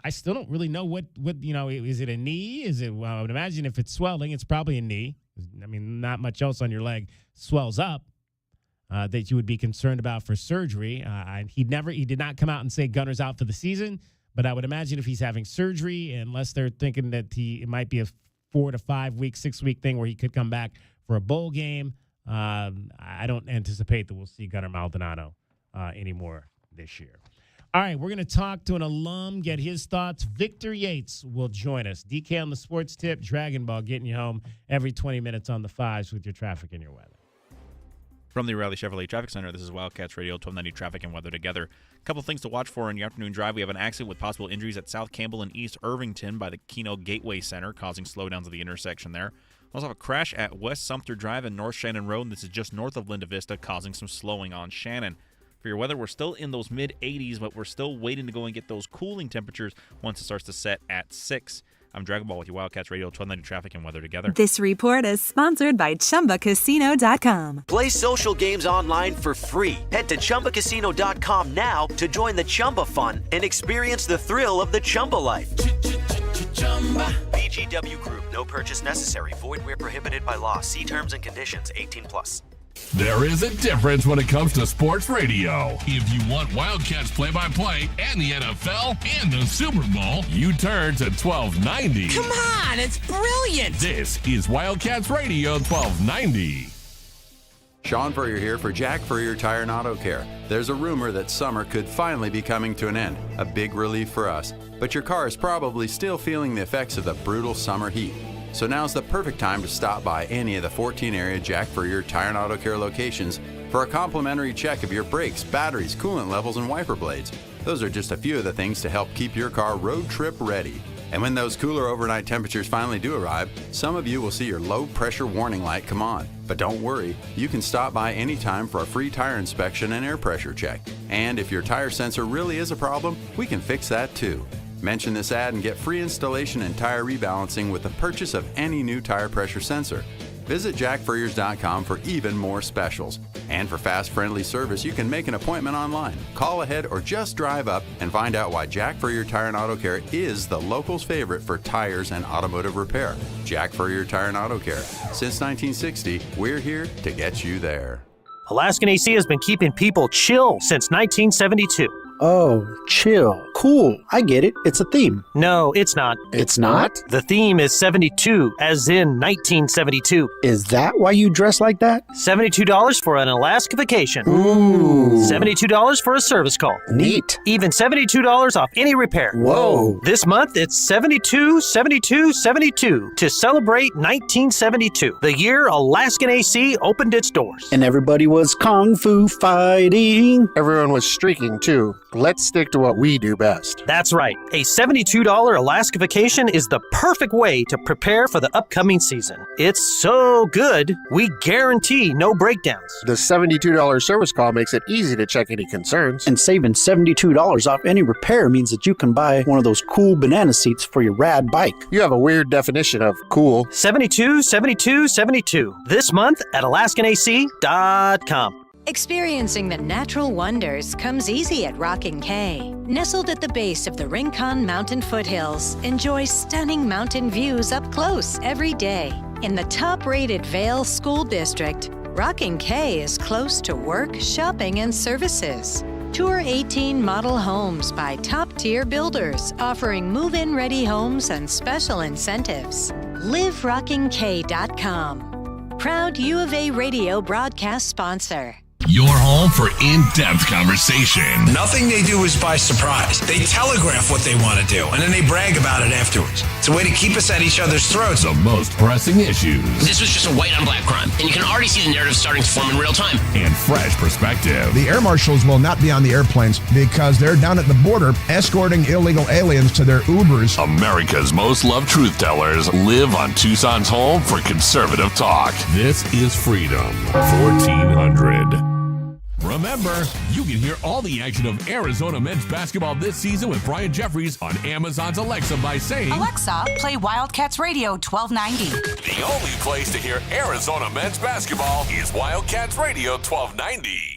I still don't really know what is it a knee? Is it, I would imagine if it's swelling, it's probably a knee. I mean, not much else on your leg swells up that you would be concerned about for surgery. He did not come out and say Gunnar's out for the season, but I would imagine if he's having surgery, unless they're thinking that it might be a 4 to 5 week, 6 week thing where he could come back for a bowl game. I don't anticipate that we'll see Gunnar Maldonado anymore this year. All right, we're going to talk to an alum, get his thoughts. Victor Yates will join us. DK on the Sports Tip, Dragon Ball, getting you home every 20 minutes on the fives with your traffic and your weather. From the O'Reilly Chevrolet Traffic Center, this is Wildcats Radio, 1290 Traffic and Weather Together. A couple things to watch for in your afternoon drive. We have an accident with possible injuries at South Campbell and East Irvington by the Keno Gateway Center, causing slowdowns at the intersection there. We also have a crash at West Sumter Drive and North Shannon Road, and this is just north of Linda Vista, causing some slowing on Shannon. For your weather, we're still in those mid-80s, but we're still waiting to go and get those cooling temperatures once it starts to set at 6. I'm Dragon Ball with your Wildcats Radio, 1290 Traffic and Weather Together. This report is sponsored by ChumbaCasino.com. Play social games online for free. Head to ChumbaCasino.com now to join the Chumba fun and experience the thrill of the Chumba life. VGW Group. No purchase necessary. Void where prohibited by law. See terms and conditions. 18+. There is a difference when it comes to sports radio. If you want Wildcats play-by-play and the NFL and the Super Bowl, you turn to 1290. Come on, it's brilliant. This is Wildcats Radio 1290. Sean Furrier here for Jack Furrier Tire and Auto Care. There's a rumor that summer could finally be coming to an end, a big relief for us. But your car is probably still feeling the effects of the brutal summer heat. So now's the perfect time to stop by any of the 14 area Jack Furrier Tire and Auto Care locations for a complimentary check of your brakes, batteries, coolant levels, and wiper blades. Those are just a few of the things to help keep your car road trip ready. And when those cooler overnight temperatures finally do arrive, some of you will see your low pressure warning light come on. But don't worry, you can stop by anytime for a free tire inspection and air pressure check. And if your tire sensor really is a problem, we can fix that too. Mention this ad and get free installation and tire rebalancing with the purchase of any new tire pressure sensor. Visit jackfurriers.com for even more specials. And for fast, friendly service, you can make an appointment online. Call ahead or just drive up and find out why Jack Furrier Tire and Auto Care is the locals' favorite for tires and automotive repair. Jack Furrier Tire and Auto Care. Since 1960, we're here to get you there. Alaskan AC has been keeping people chill since 1972. Oh, chill. Cool. I get it. It's a theme. No, it's not. It's not? The theme is 72, as in 1972. Is that why you dress like that? $72 for an Alaska vacation. Ooh. $72 for a service call. Neat. Even $72 off any repair. Whoa. This month, it's 72, 72, 72 to celebrate 1972, the year Alaskan AC opened its doors. And everybody was kung fu fighting. Everyone was streaking, too. Let's stick to what we do best. That's right. A $72 Alaska vacation is the perfect way to prepare for the upcoming season. It's so good, we guarantee no breakdowns. The $72 service call makes it easy to check any concerns. And saving $72 off any repair means that you can buy one of those cool banana seats for your rad bike. You have a weird definition of cool. 72, 72, 72. This month at AlaskanAC.com. Experiencing the natural wonders comes easy at Rockin' K. Nestled at the base of the Rincon Mountain foothills, enjoy stunning mountain views up close every day. In the top-rated Vail School District, Rockin' K is close to work, shopping, and services. Tour 18 model homes by top-tier builders, offering move-in ready homes and special incentives. LiveRockingK.com. Proud U of A radio broadcast sponsor. Your home for in-depth conversation. Nothing they do is by surprise. They telegraph what they want to do, and then they brag about it afterwards. It's a way to keep us at each other's throats. The most pressing issues. This was just a white on black crime, and you can already see the narrative starting to form in real time. And fresh perspective. The air marshals will not be on the airplanes because they're down at the border escorting illegal aliens to their Ubers. America's most loved truth tellers live on Tucson's home for conservative talk. This is Freedom 1400. Remember, you can hear all the action of Arizona men's basketball this season with Brian Jeffries on Amazon's Alexa by saying, Alexa, play Wildcats Radio 1290. The only place to hear Arizona men's basketball is Wildcats Radio 1290.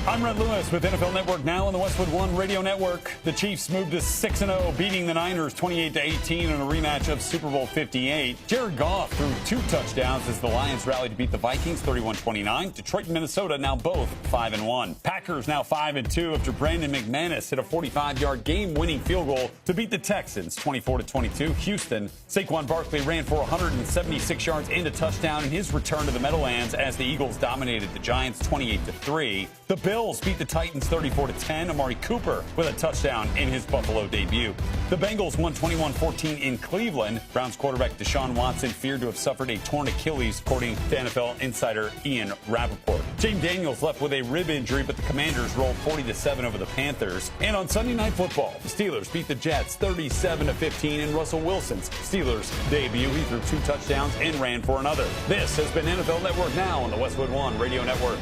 I'm Red Lewis with NFL Network Now on the Westwood One Radio Network. The Chiefs moved to 6-0, beating the Niners 28-18 in a rematch of Super Bowl 58. Jared Goff threw 2 touchdowns as the Lions rallied to beat the Vikings 31-29. Detroit and Minnesota now both 5-1. Packers now 5-2 after Brandon McManus hit a 45-yard game-winning field goal to beat the Texans 24-22. Houston, Saquon Barkley ran for 176 yards and a touchdown in his return to the Meadowlands as the Eagles dominated the Giants 28-3. The Bills beat the Titans 34-10. Amari Cooper with a touchdown in his Buffalo debut. The Bengals won 21-14 in Cleveland. Browns quarterback Deshaun Watson feared to have suffered a torn Achilles, according to NFL insider Ian Rappaport. James Daniels left with a rib injury, but the Commanders rolled 40-7 over the Panthers. And on Sunday Night Football, the Steelers beat the Jets 37-15 in Russell Wilson's Steelers debut. He threw 2 touchdowns and ran for another. This has been NFL Network Now on the Westwood One Radio Network.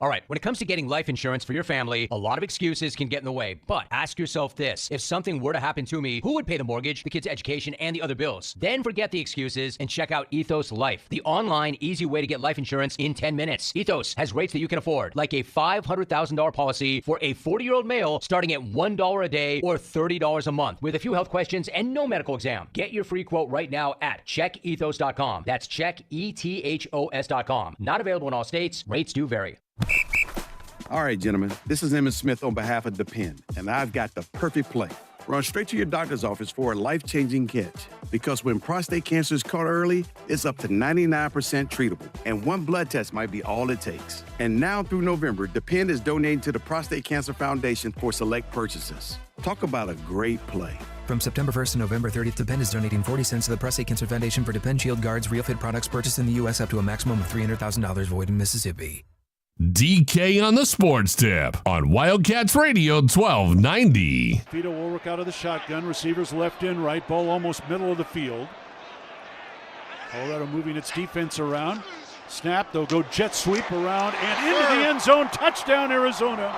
All right, when it comes to getting life insurance for your family, a lot of excuses can get in the way. But ask yourself this. If something were to happen to me, who would pay the mortgage, the kids' education, and the other bills? Then forget the excuses and check out Ethos Life, the online, easy way to get life insurance in 10 minutes. Ethos has rates that you can afford, like a $500,000 policy for a 40-year-old male starting at $1 a day or $30 a month with a few health questions and no medical exam. Get your free quote right now at checkethos.com. That's checkethos.com. Not available in all states. Rates do vary. All right, gentlemen, this is Emmett Smith on behalf of Depend, and I've got the perfect play. Run straight to your doctor's office for a life-changing catch. Because when prostate cancer is caught early, it's up to 99% treatable, and 1 blood test might be all it takes. And now through November, Depend is donating to the Prostate Cancer Foundation for select purchases. Talk about a great play. From September 1st to November 30th, Depend is donating 40 cents to the Prostate Cancer Foundation for Depend Shield Guards RealFit products purchased in the U.S. up to a maximum of $300,000 void in Mississippi. DK on the Sports Tip on Wildcats Radio 1290. Vito will work out of the shotgun. Receivers left in, right. Ball almost middle of the field. Colorado moving its defense around. Snap, they'll go jet sweep around and into the end zone. Touchdown, Arizona.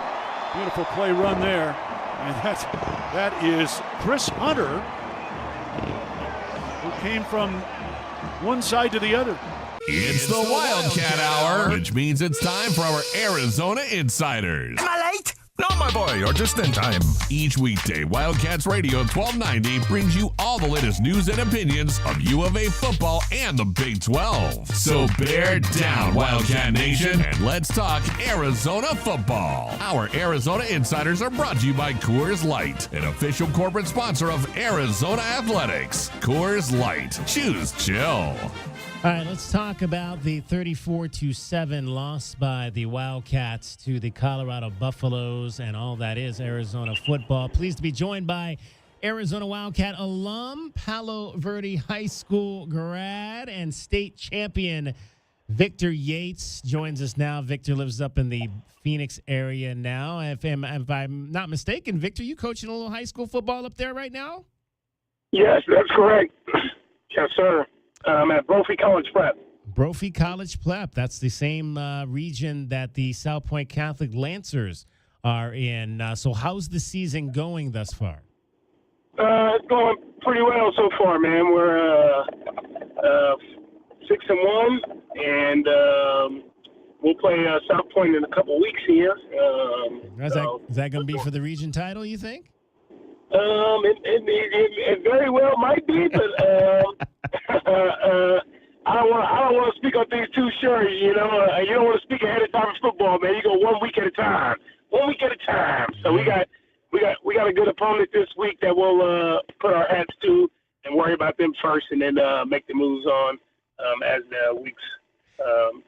Beautiful play run there. And that is Chris Hunter, who came from one side to the other. It's the Wildcat Hour, which means it's time for our Arizona Insiders. Am I late? No, my boy, you're just in time. Each weekday, Wildcats Radio 1290 brings you all the latest news and opinions of U of A football and the Big 12. So bear down, Wildcat Nation, and let's talk Arizona football. Our Arizona Insiders are brought to you by Coors Light, an official corporate sponsor of Arizona Athletics. Coors Light. Choose chill. All right, let's talk about the 34-7 loss by the Wildcats to the Colorado Buffaloes and all that is Arizona football. Pleased to be joined by Arizona Wildcat alum, Palo Verde High School grad, and state champion Victor Yates joins us now. Victor lives up in the Phoenix area now. If I'm not mistaken, Victor, you coaching a little high school football up there right now? Yes, that's correct. Yes, sir. I'm at Brophy College Prep. Brophy College Prep. That's the same region that the South Point Catholic Lancers are in. So how's the season going thus far? It's going pretty well so far, man. We're 6-1, and we'll play South Point in a couple weeks here. Is that going to be for the region title, you think? It very well might be, but I don't want to speak on things too sure. You know, you don't want to speak ahead of time in football, man. You go 1 week at a time. 1 week at a time. So we got a good opponent this week that we'll put our hats to and worry about them first, and then make the moves on as the weeks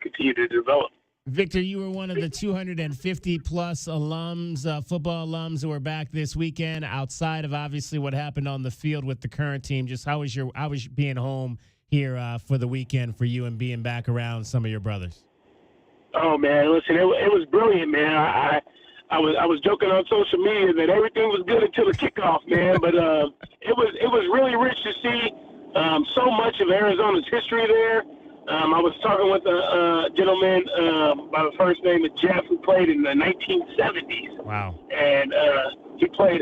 continue to develop. Victor, you were one of the 250-plus alums, football alums who were back this weekend. Outside of obviously what happened on the field with the current team, just how was being home here for the weekend for you and being back around some of your brothers? Oh man, listen, it was brilliant, man. I was joking on social media that everything was good until the kickoff, man. But it was really rich to see so much of Arizona's history there. I was talking with a gentleman by the first name of Jeff who played in the 1970s. Wow. And he played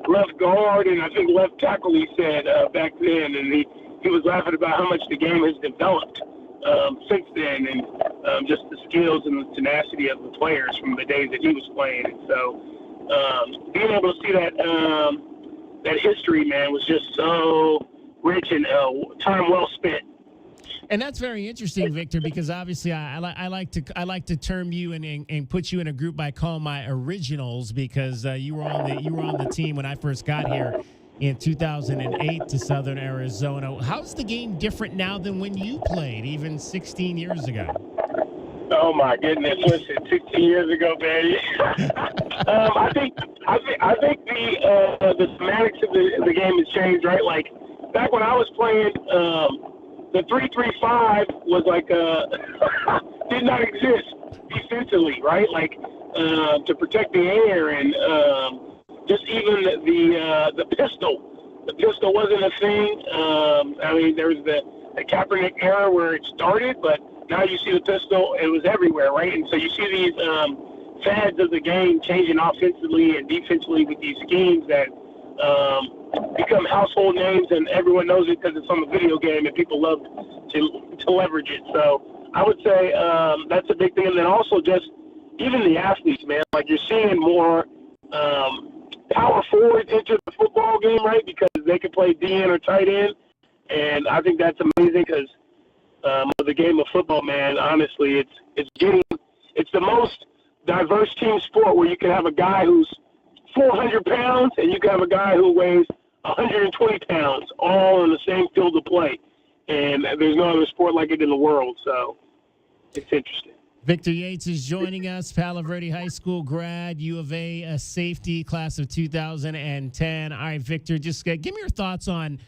left guard and I think left tackle, he said, back then. And he was laughing about how much the game has developed since then, and just the skills and the tenacity of the players from the days that he was playing. And so being able to see that history, man, was just so rich and time well spent. And that's very interesting, Victor, because obviously I like to term you and put you in a group I call my originals, because you were on the team when I first got here in 2008 to Southern Arizona. How's the game different now than when you played, even 16 years ago? Oh my goodness! Listen, 16 years ago, man. I think the semantics of the game has changed, right? Like back when I was playing. The 3-3-5 was like did not exist defensively, right? Like to protect the air, and just even the pistol. The pistol wasn't a thing. I mean, there was the Kaepernick era where it started, but now you see the pistol. It was everywhere, right? And so you see these fads of the game changing offensively and defensively with these schemes that become household names, and everyone knows it because it's on the video game and people love to leverage it. So I would say that's a big thing. And then also just even the athletes, man, like you're seeing more power forwards enter the football game, right? Because they can play DN or tight end. And I think that's amazing because the game of football, man, honestly, it's the most diverse team sport where you can have a guy who's 400 pounds and you can have a guy who weighs 120 pounds all on the same field of play. And there's no other sport like it in the world, so it's interesting. Victor Yates is joining us, Palo Verde High School grad, U of A, safety, class of 2010. All right, Victor, just give me your thoughts on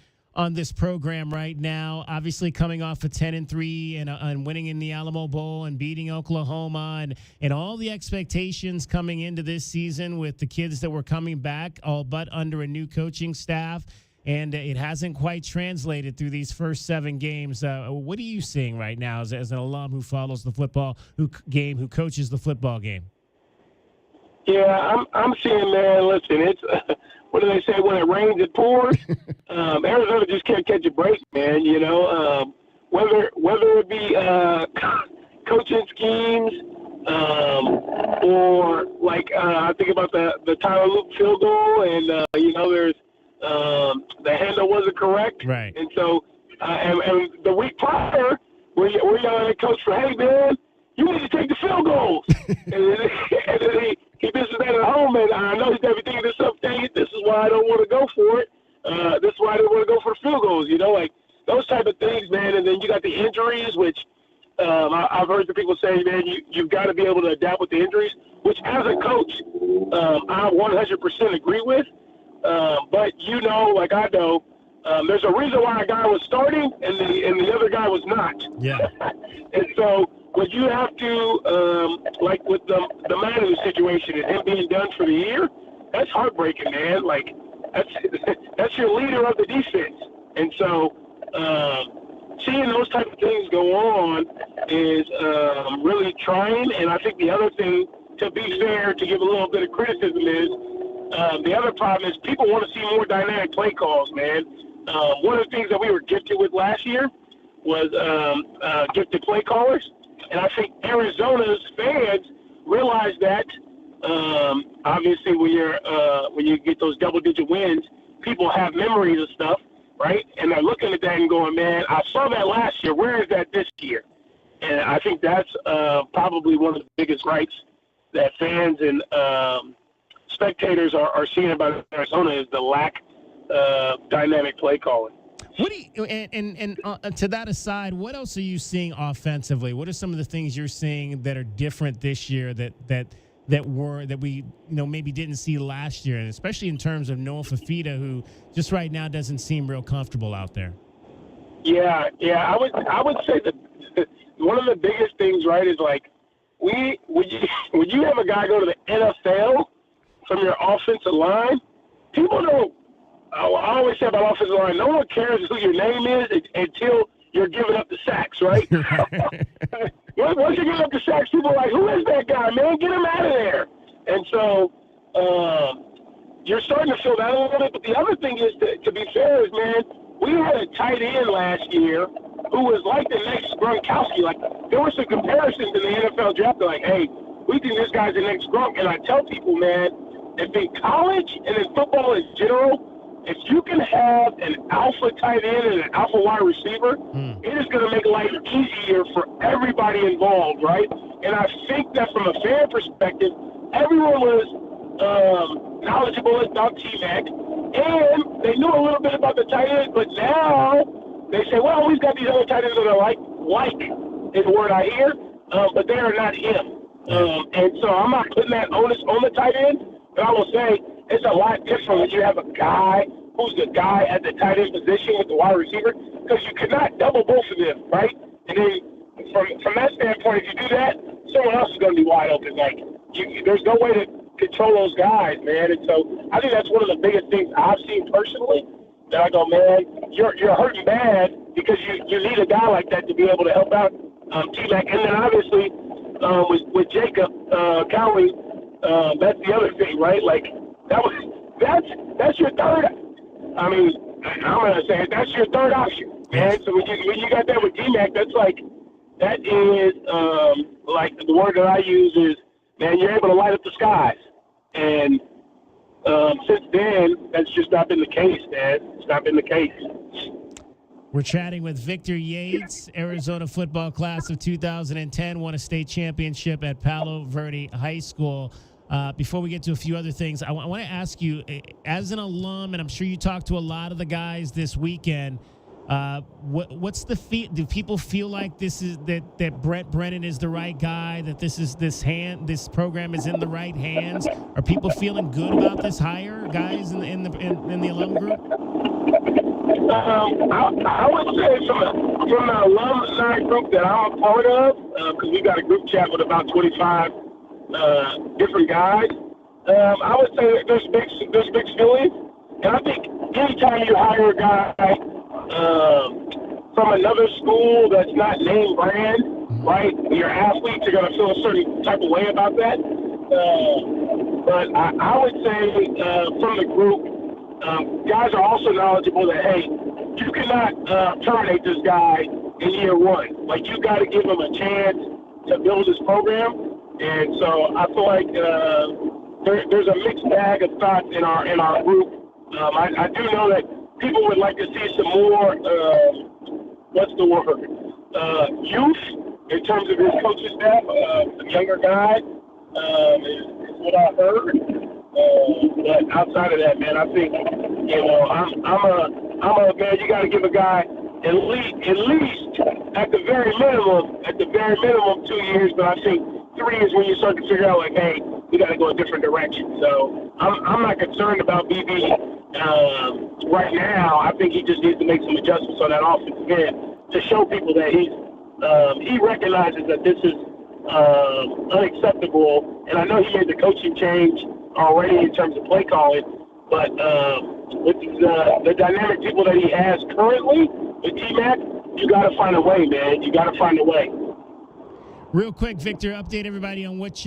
this program right now. Obviously coming off a 10-3 and winning in the Alamo Bowl and beating Oklahoma and all the expectations coming into this season with the kids that were coming back, all but under a new coaching staff. And it hasn't quite translated through these first 7 games. What are you seeing right now as an alum who follows the football game, who coaches the football game? Yeah, I'm seeing, man. Listen, it's what do they say? When it rains, it pours. Arizona just can't catch a break, man. You know, whether it be coaching schemes or like I think about the Tyler Luke field goal, and you know, there's the handle wasn't correct, right? And so and the week prior, we're yelling at coach for, hey man, you need to take the field goals, and then he misses that at home, and I know he's got to be thinking to himself, dang it, this is why I don't want to go for it. This is why I don't want to go for the field goals, you know, like those type of things, man. And then you got the injuries, which I've heard the people say, man, you've got to be able to adapt with the injuries, which as a coach, I 100% agree with. But you know, like I know, there's a reason why a guy was starting and the other guy was not. Yeah. And so what you have to, like with the Manu situation and him being done for the year, that's heartbreaking, man. Like that's your leader of the defense. And so seeing those type of things go on is really trying. And I think the other thing, to be fair, to give a little bit of criticism is, the other problem is people want to see more dynamic play calls, man. One of the things that we were gifted with last year was gifted play callers. And I think Arizona's fans realize that. Obviously, when you get those double-digit wins, people have memories of stuff, right? And they're looking at that and going, man, I saw that last year. Where is that this year? And I think that's probably one of the biggest gripes that fans and spectators are seeing about Arizona is the lack of dynamic play calling. What do you, and to that aside, what else are you seeing offensively? What are some of the things you're seeing that are different this year that we maybe didn't see last year, and especially in terms of Noah Fafita, who just right now doesn't seem real comfortable out there? Yeah, I would say that one of the biggest things, right, is like when you have a guy go to the NFL from your offensive line, people don't. I always say about offensive line, no one cares who your name is until you're giving up the sacks, right? Once you give up the sacks, people are like, who is that guy, man? Get him out of there. And so you're starting to feel that a little bit. But the other thing is, to be fair, is, man, we had a tight end last year who was like the next Gronkowski. Like, there were some comparisons in the NFL draft. They're like, hey, we think this guy's the next Gronk. And I tell people, man, if in college and in football in general, if you can have an alpha tight end and an alpha wide receiver, it is going to make life easier for everybody involved, right? And I think that from a fan perspective, everyone was knowledgeable about T-Mac, and they knew a little bit about the tight end, but now they say, well, we've got these other tight ends that are like is the word I hear, but they are not him. And so I'm not putting that onus on the tight end, but I will say, it's a lot different when you have a guy who's the guy at the tight end position with the wide receiver, because you cannot double both of them, right? And then from that standpoint, if you do that, someone else is going to be wide open. Like, there's no way to control those guys, man. And so I think that's one of the biggest things I've seen personally, that I go, man, you're hurting bad because you need a guy like that to be able to help out T-Mac. And then obviously with Jacob Cowley, that's the other thing, right? Like, that's your third. I mean, I'm gonna say it, that's your third option, man. So when you got that with D-Mac, that is like the word that I use is, man, you're able to light up the skies. And since then, that's just not been the case, man. It's not been the case. We're chatting with Victor Yates, Arizona football class of 2010, won a state championship at Palo Verde High School. Before we get to a few other things, I want to ask you, as an alum, and I'm sure you talked to a lot of the guys this weekend, what's the feel? Do people feel like this is that Brent Brennan is the right guy? That this program is in the right hands? Are people feeling good about this hire, guys, in the alum group? I would say from the alumni group that I'm a part of, because we got a group chat with about 25. Different guys. I would say that there's mixed feelings, and I think anytime you hire a guy from another school that's not name brand, right? Your athletes are going to feel a certain type of way about that. But I would say from the group, guys are also knowledgeable that, hey, you cannot terminate this guy in year one. Like, you got to give him a chance to build his program. And so I feel like there's a mixed bag of thoughts in our group. I do know that people would like to see some more, youth in terms of his coaching staff. A younger guy is what I heard. But outside of that, man, I think, I'm a man. You got to give a guy at least at the very minimum 2 years. But I think 3 is when you start to figure out, like, hey, we got to go a different direction. So I'm not concerned about BB right now. I think he just needs to make some adjustments on that offensive end to show people that he recognizes that this is unacceptable. And I know he made the coaching change already in terms of play calling, but with the dynamic people that he has currently with T-Mac, you got to find a way, man. You got to find a way. Real quick, Victor, update everybody on what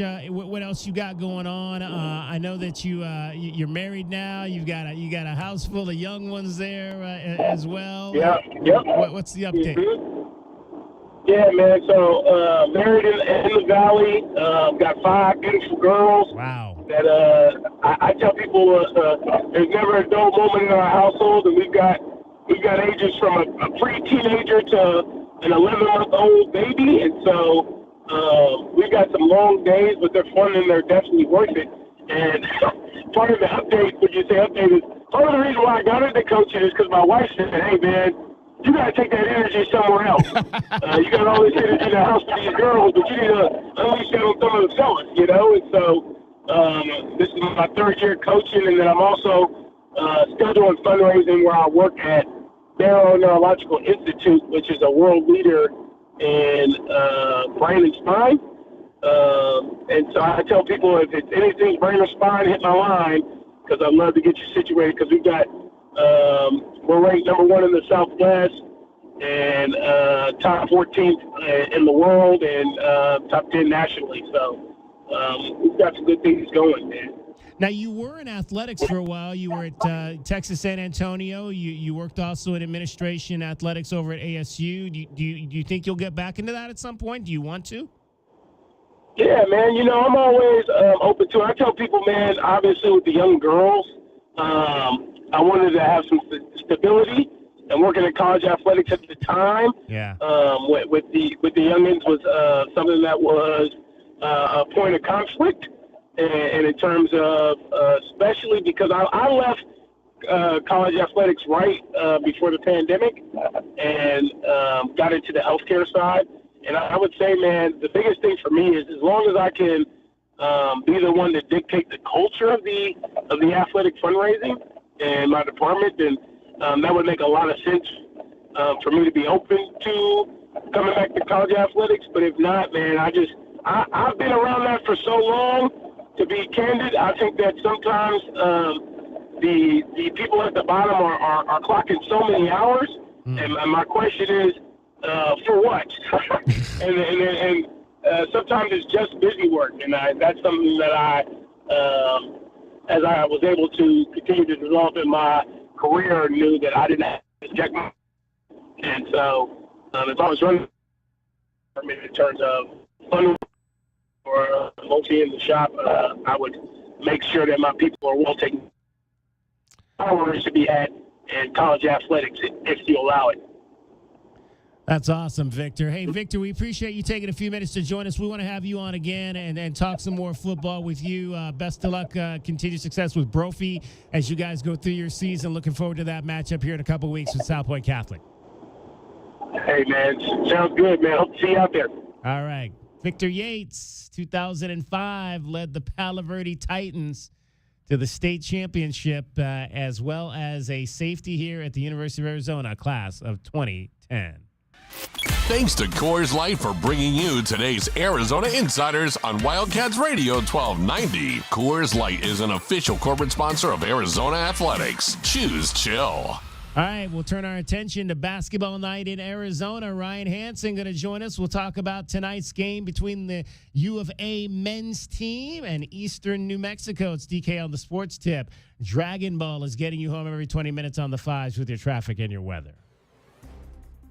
else you got going on. I know that you're married now. You got a house full of young ones there as well. Yeah. Yep. What's the update? Mm-hmm. Yeah, man. So married in the Valley. Got 5 beautiful girls. Wow. That I tell people there's never a dull moment in our household, and we've got ages from a pre-teenager to an 11-month-old baby, and so. We've got some long days, but they're fun and they're definitely worth it. And part of the update, is part of the reason why I got into coaching is because my wife said, hey, man, you got to take that energy somewhere else. You got all this energy in the house with these girls, but you need to unleash that on some of the fellas, And so this is my 3rd year coaching, and then I'm also still doing fundraising where I work at Barrow Neurological Institute, which is a world leader in brain and spine. And so I tell people, if it's anything brain or spine, hit my line, because I'd love to get you situated, because we've got we're ranked number 1 in the Southwest and top 14th in the world and top 10 nationally. So we've got some good things going, man. Now, you were in athletics for a while. You were at Texas San Antonio. You worked also in administration athletics over at ASU. Do you think you'll get back into that at some point? Do you want to? Yeah, man. I'm always open to it. I tell people, man, obviously with the young girls, I wanted to have some stability. And working in college athletics at the time, with the youngins was something that was a point of conflict. And in terms of, especially because I left college athletics right before the pandemic and got into the healthcare side. And I would say, man, the biggest thing for me is as long as I can be the one to dictate the culture of the athletic fundraising in my department, then that would make a lot of sense for me to be open to coming back to college athletics. But if not, man, I've been around that for so long. To be candid, I think that sometimes the people at the bottom are clocking so many hours, and my question is, for what? and sometimes it's just busy work, and that's something that as I was able to continue to develop in my career, knew that I didn't have to check my. And so, if I was running in terms of fun or multi in the shop, I would make sure that my people are well taken. Hours to be had in college athletics, if you allow it. That's awesome, Victor. Hey, Victor, we appreciate you taking a few minutes to join us. We want to have you on again and talk some more football with you. Best of luck, continued success with Brophy as you guys go through your season. Looking forward to that matchup here in a couple weeks with South Point Catholic. Hey, man. Sounds good, man. Hope to see you out there. All right. Victor Yates, 2005, led the Palo Verde Titans to the state championship, as well as a safety here at the University of Arizona class of 2010. Thanks to Coors Light for bringing you today's Arizona Insiders on Wildcats Radio 1290. Coors Light is an official corporate sponsor of Arizona Athletics. Choose chill. All right, we'll turn our attention to basketball night in Arizona. Ryan Hansen going to join us. We'll talk about tonight's game between the U of A men's team and Eastern New Mexico. It's DK on the Sports Tip. Dragon Ball is getting you home every 20 minutes on the fives with your traffic and your weather.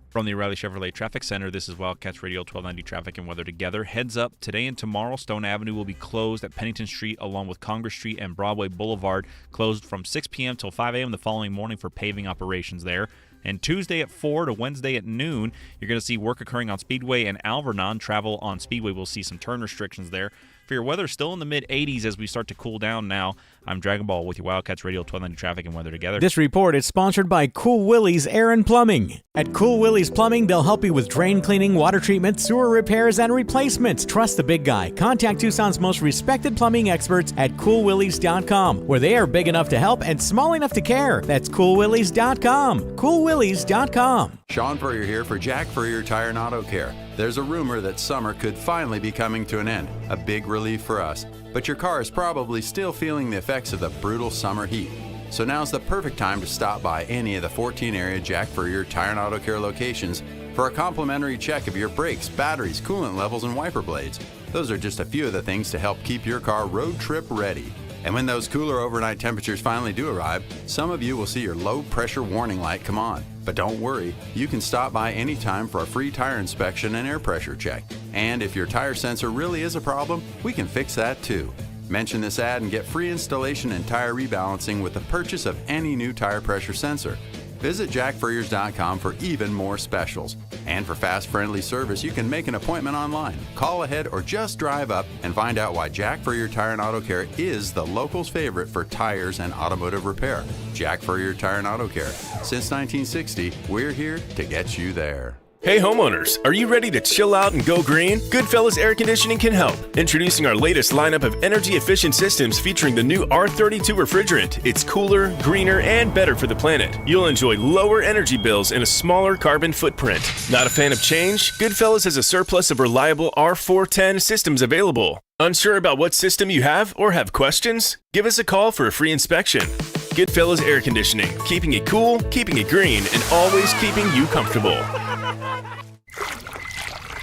From the O'Reilly Chevrolet Traffic Center, this is Wildcats Radio 1290 Traffic and Weather Together. Heads up, today and tomorrow, Stone Avenue will be closed at Pennington Street along with Congress Street and Broadway Boulevard, closed from 6 p.m. till 5 a.m. the following morning for paving operations there. And Tuesday at 4 to Wednesday at noon, you're going to see work occurring on Speedway and Alvernon. Travel on Speedway will see some turn restrictions there. For your weather, still in the mid-80s as we start to cool down now. I'm Dragon Ball with your Wildcats Radio 1290 Traffic and Weather Together. This report is sponsored by Cool Willie's Air and Plumbing. At Cool Willie's Plumbing, they'll help you with drain cleaning, water treatment, sewer repairs, and replacements. Trust the big guy. Contact Tucson's most respected plumbing experts at CoolWillies.com, where they are big enough to help and small enough to care. That's CoolWillies.com. CoolWillies.com. Sean Furrier here for Jack Furrier Tire and Auto Care. There's a rumor that summer could finally be coming to an end, a big relief for us. But your car is probably still feeling the effects of the brutal summer heat. So now's the perfect time to stop by any of the 14 area Jack Furrier Tire and Auto Care locations for a complimentary check of your brakes, batteries, coolant levels, and wiper blades. Those are just a few of the things to help keep your car road trip ready. And when those cooler overnight temperatures finally do arrive, some of you will see your low pressure warning light come on. But don't worry, you can stop by anytime for a free tire inspection and air pressure check. And if your tire sensor really is a problem, we can fix that too. Mention this ad and get free installation and tire rebalancing with the purchase of any new tire pressure sensor. Visit jackfurriers.com for even more specials. And for fast, friendly service, you can make an appointment online, call ahead, or just drive up and find out why Jack Furrier Tire and Auto Care is the locals' favorite for tires and automotive repair. Jack Furrier Tire and Auto Care. Since 1960, we're here to get you there. Hey homeowners, are you ready to chill out and go green? Goodfellas Air Conditioning can help. Introducing our latest lineup of energy-efficient systems featuring the new R32 refrigerant. It's cooler, greener, and better for the planet. You'll enjoy lower energy bills and a smaller carbon footprint. Not a fan of change? Goodfellas has a surplus of reliable R410 systems available. Unsure about what system you have or have questions? Give us a call for a free inspection. Goodfellas Air Conditioning, keeping it cool, keeping it green, and always keeping you comfortable.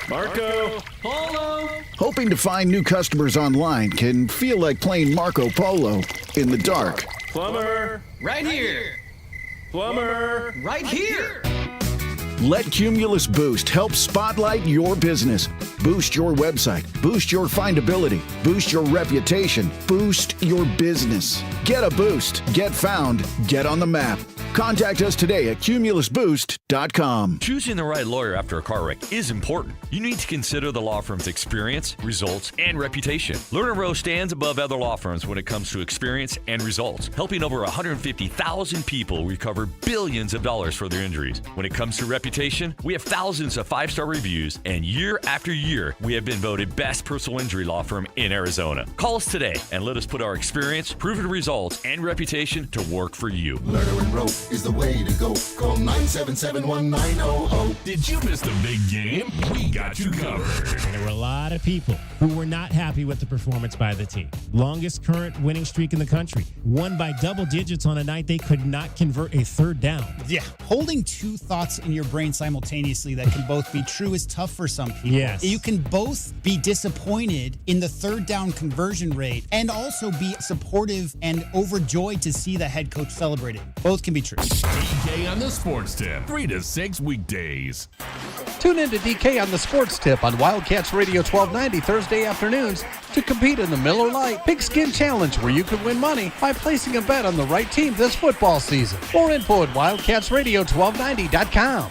Marco Polo. Hoping to find new customers online can feel like playing Marco Polo in the dark. Plumber. Right here. Plumber. Right here. Let Cumulus Boost help spotlight your business. Boost your website. Boost your findability. Boost your reputation. Boost your business. Get a boost. Get found. Get on the map. Contact us today at cumulusboost.com. Choosing the right lawyer after a car wreck is important. You need to consider the law firm's experience, results, and reputation. Lerner Rowe stands above other law firms when it comes to experience and results, helping over 150,000 people recover billions of dollars for their injuries. When it comes to reputation, we have thousands of 5-star reviews, and year after year, we have been voted best personal injury law firm in Arizona. Call us today and let us put our experience, proven results, and reputation to work for you. Lerner & Rowe is the way to go. Call 977-1900. Did you miss the big game? We got you covered. There were a lot of people who were not happy with the performance by the team. Longest current winning streak in the country. Won by double digits on a night they could not convert a third down. Yeah, holding two thoughts in your brain simultaneously that can both be true is tough for some people. Yes. You can both be disappointed in the third down conversion rate and also be supportive and overjoyed to see the head coach celebrate it. Both can be true. DK on the Sports Tip, 3 to 6 weekdays. Tune in to DK on the Sports Tip on Wildcats Radio 1290 Thursday afternoons to compete in the Miller Lite Pigskin Challenge, where you can win money by placing a bet on the right team this football season. More info at wildcatsradio1290.com.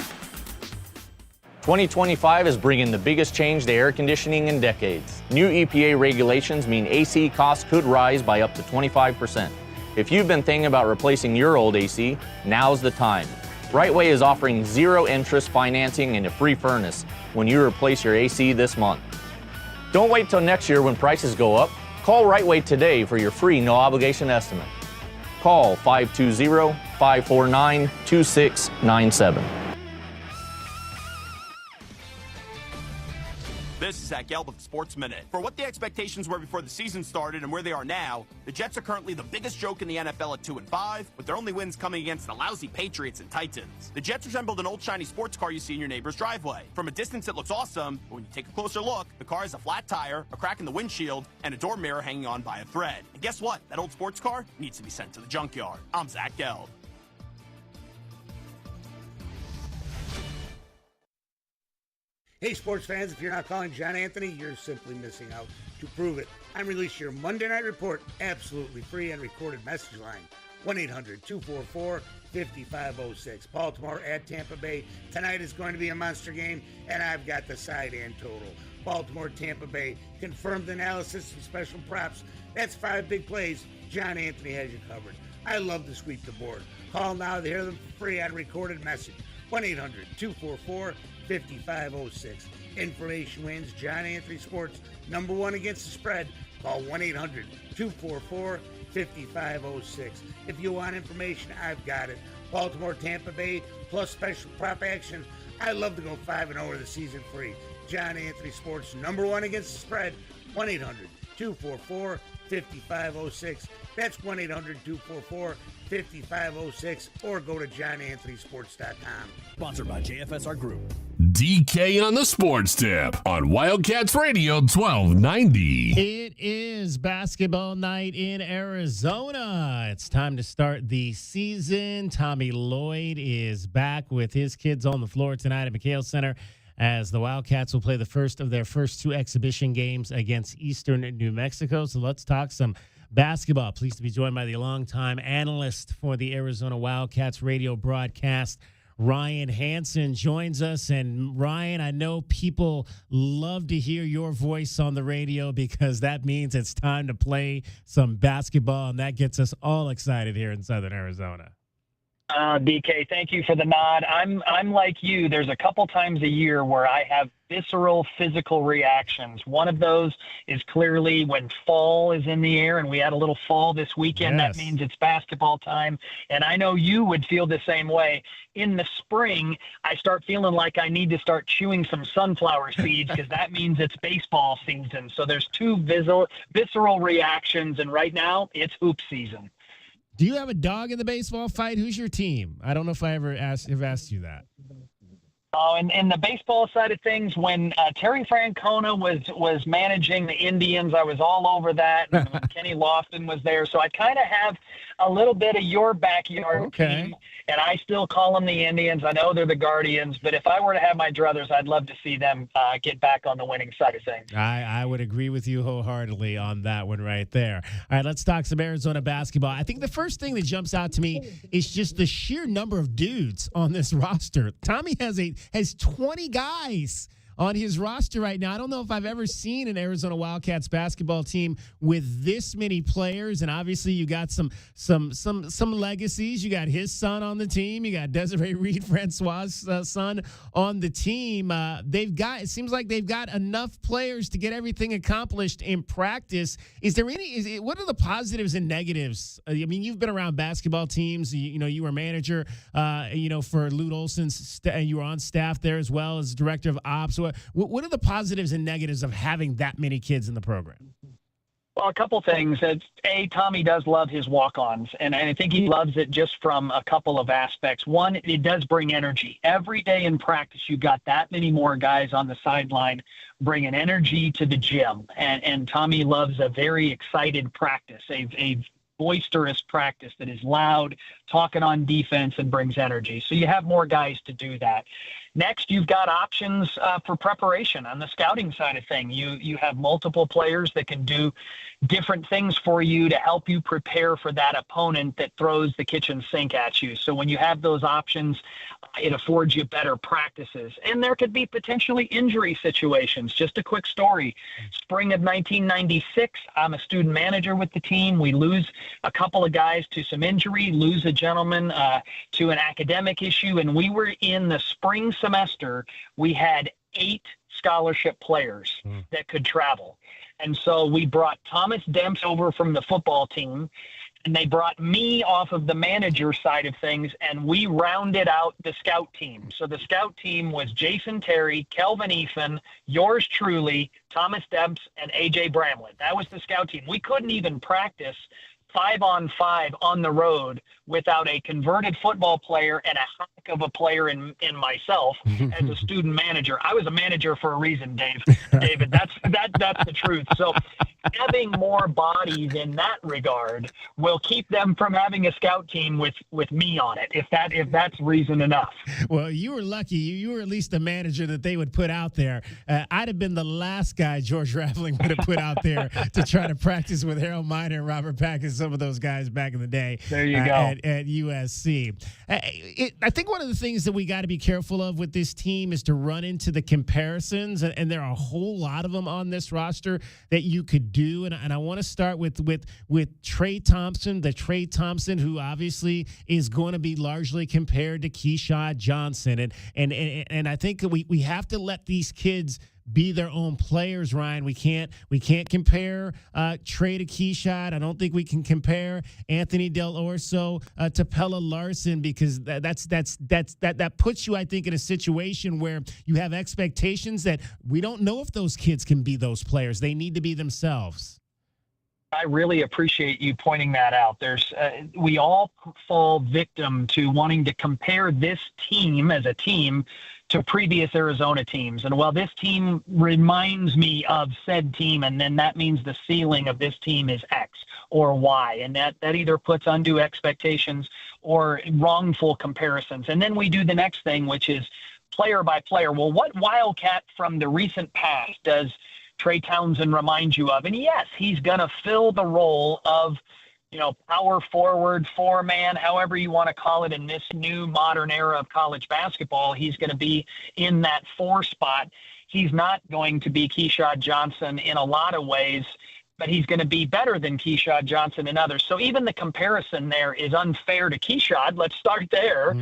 2025 is bringing the biggest change to air conditioning in decades. New EPA regulations mean AC costs could rise by up to 25%. If you've been thinking about replacing your old AC, now's the time. Rightway is offering zero interest financing and a free furnace when you replace your AC this month. Don't wait till next year when prices go up. Call Rightway today for your free no obligation estimate. Call 520-549-2697. This is Zach Gelb with the Sports Minute. For what the expectations were before the season started and where they are now, the Jets are currently the biggest joke in the NFL at 2-5, with their only wins coming against the lousy Patriots and Titans. The Jets resembled an old shiny sports car you see in your neighbor's driveway. From a distance it looks awesome, but when you take a closer look, the car has a flat tire, a crack in the windshield, and a door mirror hanging on by a thread. And guess what? That old sports car needs to be sent to the junkyard. I'm Zach Gelb. Hey, sports fans, if you're not calling John Anthony, you're simply missing out. To prove it, I'm releasing your Monday Night Report absolutely free and recorded message line. 1-800-244-5506. Baltimore at Tampa Bay. Tonight is going to be a monster game, and I've got the side and total. Baltimore, Tampa Bay. Confirmed analysis and special props. That's 5 big plays. John Anthony has you covered. I love to sweep the board. Call now to hear them for free on recorded message. 1-800-244-5506. Information wins. John Anthony Sports, #1 against the spread. Call 1-800-244-5506. If you want information, I've got it. Baltimore, Tampa Bay, plus special prop action. I love to go 5-0 over the season free. John Anthony Sports, #1 against the spread. 1-800-244-5506. That's 1-800-244-5506, or go to johnanthonysports.com. Sponsored by JFSR Group. DK on the Sports Tip on Wildcats Radio 1290. It is basketball night in Arizona. It's time to start the season. Tommy Lloyd is back with his kids on the floor tonight at McHale Center as the Wildcats will play the first of their first 2 exhibition games against Eastern New Mexico. So let's talk some basketball. Pleased to be joined by the longtime analyst for the Arizona Wildcats radio broadcast, Ryan Hansen, joins us. And Ryan, I know people love to hear your voice on the radio because that means it's time to play some basketball, and that gets us all excited here in Southern Arizona. DK, thank you for the nod. I'm like you. There's a couple times a year where I have visceral physical reactions. One of those is clearly when fall is in the air, and we had a little fall this weekend. Yes. That means it's basketball time, and I know you would feel the same way. In the spring, I start feeling like I need to start chewing some sunflower seeds because that means it's baseball season. So there's 2 visceral reactions, and right now it's hoop season. Do you have a dog in the baseball fight? Who's your team? I don't know if I ever asked you that. Oh, and in the baseball side of things, when Terry Francona was managing the Indians, I was all over that. And when Kenny Lofton was there, so I kind of have a little bit of your backyard team, and I still call them the Indians. I know they're the Guardians, but if I were to have my druthers, I'd love to see them get back on the winning side of things. I would agree with you wholeheartedly on that one right there. All right, let's talk some Arizona basketball. I think the first thing that jumps out to me is just the sheer number of dudes on this roster. Tommy has 20 guys on his roster right now. I don't know if I've ever seen an Arizona Wildcats basketball team with this many players, and obviously you got some legacies. You got his son on the team. You got Desiree Reed Francois' son on the team. It seems like they've got enough players to get everything accomplished in practice. What are the positives and negatives? I mean, you've been around basketball teams. You were manager, for Lute Olson's, and you were on staff there as well as director of ops. What are the positives and negatives of having that many kids in the program? Well, a couple things. Tommy does love his walk-ons, and I think he loves it just from a couple of aspects. One, it does bring energy. Every day in practice, you've got that many more guys on the sideline bringing energy to the gym, and Tommy loves a very excited practice, a boisterous practice that is loud, talking on defense, and brings energy. So you have more guys to do that. Next, you've got options for preparation on the scouting side of things. You have multiple players that can do different things for you to help you prepare for that opponent that throws the kitchen sink at you. So when you have those options, it affords you better practices. And there could be potentially injury situations. Just a quick story. Spring of 1996, I'm a student manager with the team. We lose a couple of guys to some injury, lose a gentleman to an academic issue, and we were in the spring semester, we had 8 scholarship players that could travel. And so we brought Thomas Demps over from the football team, and they brought me off of the manager side of things, and we rounded out the scout team. So the scout team was Jason Terry, Kelvin Ethan, yours truly, Thomas Debs, and A.J. Bramlett. That was the scout team. We couldn't even practice 5-on-5 on the road without a converted football player and a hack of a player in myself as a student manager. I was a manager for a reason, David. That's the truth. So having more bodies in that regard will keep them from having a scout team with me on it, if that's reason enough. Well, you were lucky. You were at least the manager that they would put out there. I'd have been the last guy George Raveling would have put out there to try to practice with Harold Miner and Robert Pack and some of those guys back in the day. There you go. At USC. I think one of the things that we got to be careful of with this team is to run into the comparisons, and there are a whole lot of them on this roster that you could do. And I want to start with Trey Thompson, the Trey Thompson who obviously is going to be largely compared to Keyshawn Johnson. And I think we have to let these kids be their own players, Ryan. We can't compare Trey to Keyshawn. I don't think we can compare Anthony Del Orso to Pella Larson, because that puts you, I think, in a situation where you have expectations that we don't know if those kids can be those players. They need to be themselves. I really appreciate you pointing that out. We all fall victim to wanting to compare this team as a team to previous Arizona teams. And this team reminds me of said team, and then that means the ceiling of this team is X or Y. And that either puts undue expectations or wrongful comparisons. And then we do the next thing, which is player by player. Well, what Wildcat from the recent past does Trey Townsend remind you of? And yes, he's going to fill the role of, power forward, four-man, however you want to call it in this new modern era of college basketball. He's going to be in that 4 spot. He's not going to be Keyshawn Johnson in a lot of ways, but he's going to be better than Keyshawn Johnson in others. So even the comparison there is unfair to Keyshawn. Let's start there.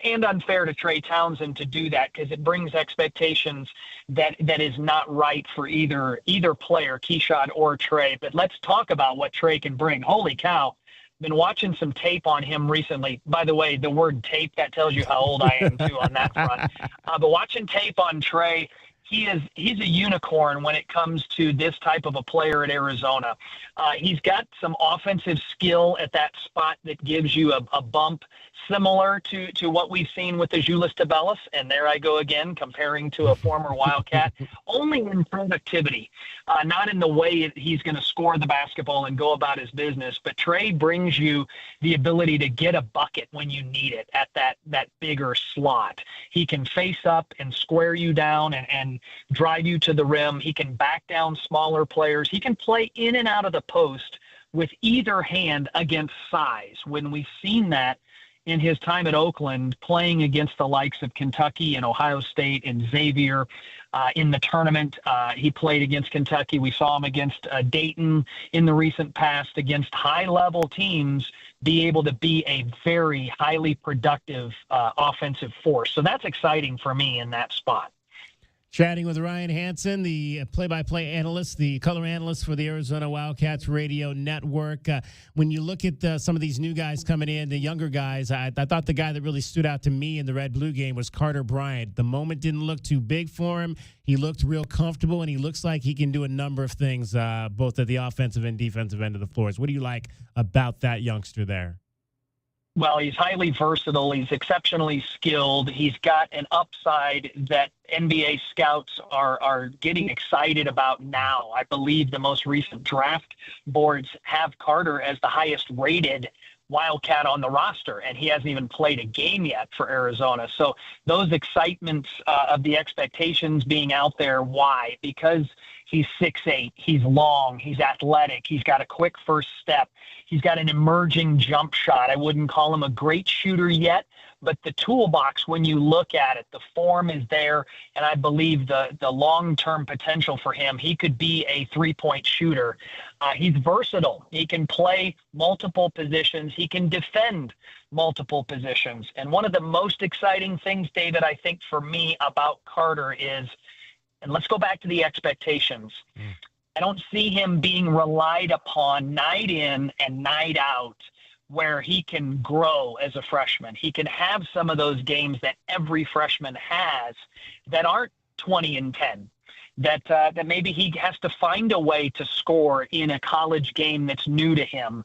And unfair to Trey Townsend to do that, because it brings expectations that is not right for either player, Keyshawn or Trey. But let's talk about what Trey can bring. Holy cow. Been watching some tape on him recently. By the way, the word tape, that tells you how old I am too on that front. But watching tape on Trey, he's a unicorn when it comes to this type of a player at Arizona. He's got some offensive skill at that spot that gives you a bump similar to what we've seen with the Julius Tabelis. And there I go again, comparing to a former Wildcat, only in productivity, not in the way he's going to score the basketball and go about his business. But Trey brings you the ability to get a bucket when you need it at that bigger slot. He can face up and square you down and drive you to the rim. He can back down smaller players. He can play in and out of the post with either hand against size. When we've seen that in his time at Oakland, playing against the likes of Kentucky and Ohio State and Xavier in the tournament, he played against Kentucky. We saw him against Dayton in the recent past, against high-level teams, be able to be a very highly productive offensive force. So that's exciting for me in that spot. Chatting with Ryan Hansen, the play-by-play analyst, the color analyst for the Arizona Wildcats Radio Network. When you look at some of these new guys coming in, the younger guys, I thought the guy that really stood out to me in the red-blue game was Carter Bryant. The moment didn't look too big for him. He looked real comfortable, and he looks like he can do a number of things, both at the offensive and defensive end of the floors. What do you like about that youngster there? Well, he's highly versatile. He's exceptionally skilled. He's got an upside that NBA scouts are getting excited about now. I believe the most recent draft boards have Carter as the highest rated Wildcat on the roster, and he hasn't even played a game yet for Arizona. So those excitements of the expectations being out there, why? Because he's 6'8", he's long, he's athletic, he's got a quick first step, he's got an emerging jump shot. I wouldn't call him a great shooter yet, but the toolbox, when you look at it, the form is there, and I believe the long-term potential for him, he could be a three-point shooter. He's versatile. He can play multiple positions. He can defend multiple positions. And one of the most exciting things, David, I think for me about Carter is, and let's go back to the expectations. I don't see him being relied upon night in and night out where he can grow as a freshman. He can have some of those games that every freshman has that aren't 20 and 10. That maybe he has to find a way to score in a college game that's new to him.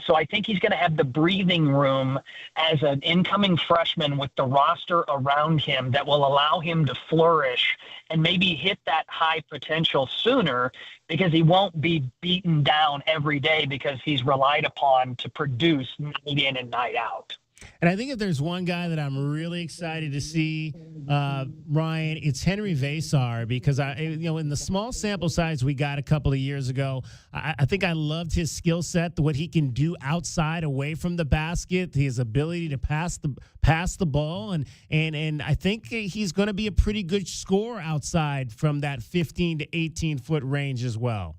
So I think he's going to have the breathing room as an incoming freshman with the roster around him that will allow him to flourish and maybe hit that high potential sooner, because he won't be beaten down every day because he's relied upon to produce night in and night out. And I think if there's one guy that I'm really excited to see, Ryan, it's Henry Vasar, because in the small sample size we got a couple of years ago, I think I loved his skill set, what he can do outside, away from the basket, his ability to pass the ball, and I think he's going to be a pretty good scorer outside from that 15 to 18 foot range as well.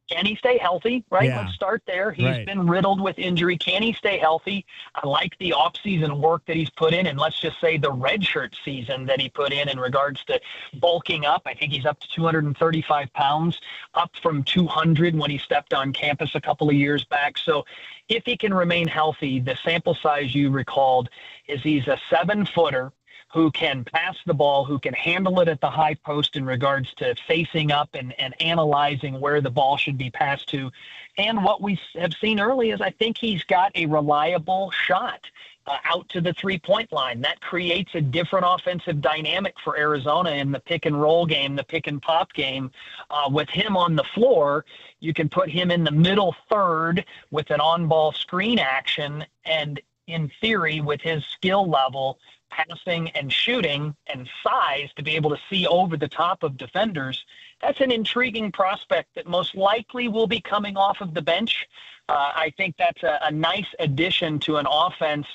Can he stay healthy, right? Yeah. Let's start there. He's been riddled with injury. Can he stay healthy? I like the offseason work that he's put in, and let's just say the redshirt season that he put in regards to bulking up. I think he's up to 235 pounds, up from 200 when he stepped on campus a couple of years back. So if he can remain healthy, the sample size you recalled is he's a 7-footer who can pass the ball, who can handle it at the high post in regards to facing up and analyzing where the ball should be passed to. And what we have seen early is I think he's got a reliable shot out to the three-point line. That creates a different offensive dynamic for Arizona in the pick-and-roll game, the pick-and-pop game. With him on the floor, you can put him in the middle third with an on-ball screen action, and in theory, with his skill level, passing and shooting and size to be able to see over the top of defenders, that's an intriguing prospect that most likely will be coming off of the bench. I think that's a nice addition to an offense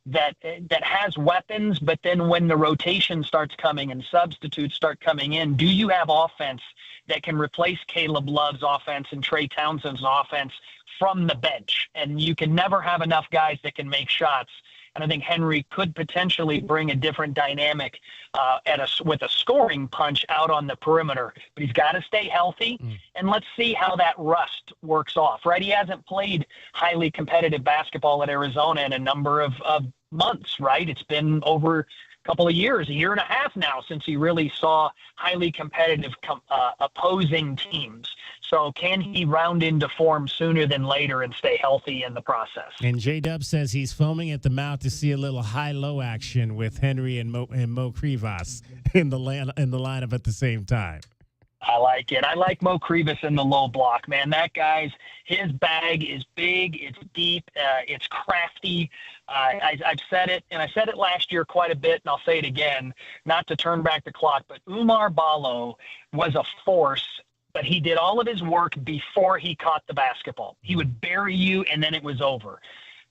that has weapons, but then when the rotation starts coming and substitutes start coming in, do you have offense that can replace Caleb Love's offense and Trey Townsend's offense from the bench? And you can never have enough guys that can make shots. And I think Henry could potentially bring a different dynamic with a scoring punch out on the perimeter. But he's got to stay healthy, and let's see how that rust works off, right? He hasn't played highly competitive basketball at Arizona in a number of months, right? It's been over a couple of years, a year and a half now, since he really saw highly competitive opposing teams. So can he round into form sooner than later and stay healthy in the process? And J-Dub says he's foaming at the mouth to see a little high-low action with Henry and Mo Krivas in the lineup at the same time. I like it. I like Mo Krivas in the low block, man. That his bag is big, it's deep, it's crafty. I've said it, and I said it last year quite a bit, and I'll say it again, not to turn back the clock, but Oumar Ballo was a force, but he did all of his work before he caught the basketball. He would bury you, and then it was over.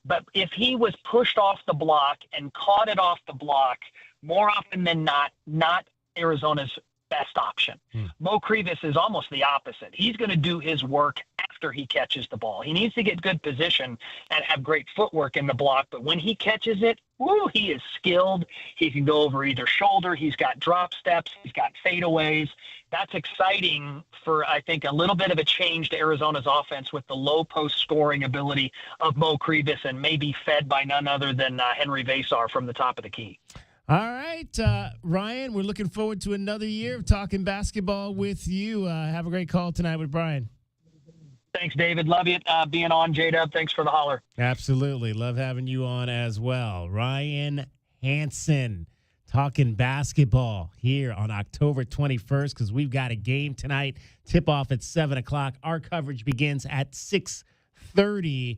But if he was pushed off the block and caught it off the block, more often than not Arizona's best option. Mo Krivas is almost the opposite. He's going to do his work after he catches the ball. He needs to get good position and have great footwork in the block, but when he catches it, he is skilled. He can go over either shoulder. He's got drop steps. He's got fadeaways. That's exciting for, I think, a little bit of a change to Arizona's offense with the low post scoring ability of Mo Krivas, and maybe fed by none other than Henry Vasar from the top of the key. All right, Ryan, we're looking forward to another year of talking basketball with you. Have a great call tonight with Brian. Thanks, David. Love you being on, J-Dub. Thanks for the holler. Absolutely. Love having you on as well. Ryan Hansen talking basketball here on October 21st, because we've got a game tonight. Tip-off at 7 o'clock. Our coverage begins at 6:30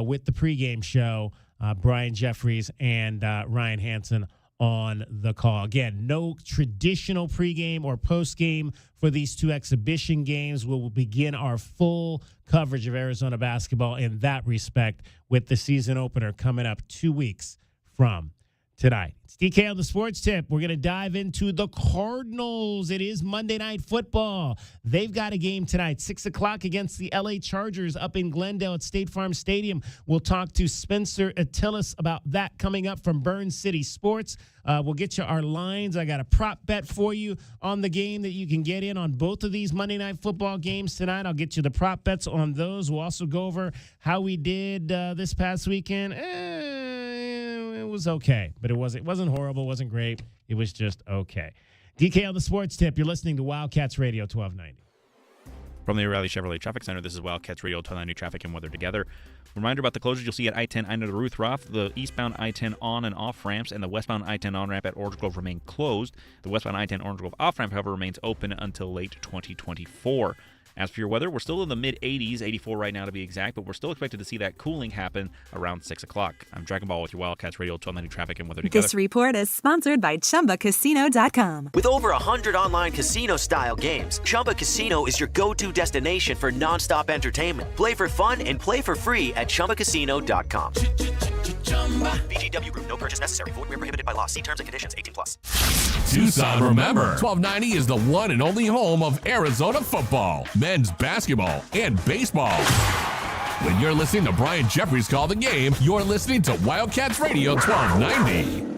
with the pregame show. Brian Jeffries and Ryan Hansen on the call. Again, no traditional pregame or postgame for these two exhibition games. We will begin our full coverage of Arizona basketball in that respect with the season opener coming up 2 weeks from tonight. It's DK on the Sports Tip. We're going to dive into the Cardinals. It is Monday Night Football. They've got a game tonight, 6 o'clock against the LA Chargers up in Glendale at State Farm Stadium. We'll talk to Spencer Attilis about that coming up from Burn City Sports. We'll get you our lines. I got a prop bet for you on the game that you can get in on both of these Monday Night Football games tonight. I'll get you the prop bets on those. We'll also go over how we did this past weekend. It was okay, but it wasn't horrible, wasn't great. It was just okay. DK on the Sports Tip. You're listening to Wildcats Radio 1290. From the O'Reilly Chevrolet Traffic Center, this is Wildcats Radio 1290 Traffic and Weather Together. Reminder about the closures you'll see at I-10 under the Ruth Roth. The eastbound I-10 on and off ramps and the westbound I-10 on-ramp at Orange Grove remain closed. The westbound I-10 Orange Grove off-ramp, however, remains open until late 2024. As for your weather, we're still in the mid-80s, 84 right now to be exact, but we're still expected to see that cooling happen around 6 o'clock. I'm Dragon Ball with your Wildcats Radio 1290 Traffic and Weather Together. This report is sponsored by ChumbaCasino.com. With over 100 online casino-style games, Chumba Casino is your go-to destination for nonstop entertainment. Play for fun and play for free at ChumbaCasino.com. VGW Group. No purchase necessary. Void where prohibited by law. See terms and conditions. 18+. Tucson, remember, 1290 is the one and only home of Arizona football, men's basketball, and baseball. When you're listening to Brian Jeffries call the game, you're listening to Wildcats Radio 1290.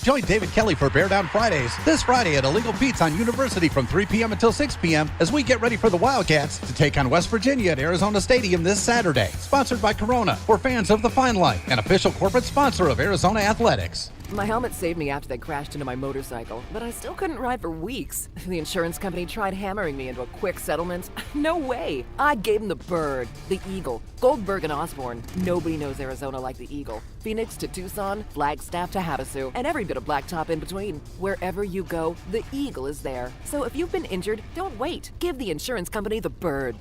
Join David Kelly for Bear Down Fridays this Friday at Illegal Pete's on University from 3 p.m. until 6 p.m. as we get ready for the Wildcats to take on West Virginia at Arizona Stadium this Saturday. Sponsored by Corona for fans of the Fine Line, an official corporate sponsor of Arizona Athletics. My helmet saved me after they crashed into my motorcycle, but I still couldn't ride for weeks. The insurance company tried hammering me into a quick settlement. No way. I gave them the bird, the eagle. Goldberg and Osborne. Nobody knows Arizona like the eagle. Phoenix to Tucson, Flagstaff to Havasu, and every bit of blacktop in between. Wherever you go, the eagle is there. So if you've been injured, don't wait. Give the insurance company the bird.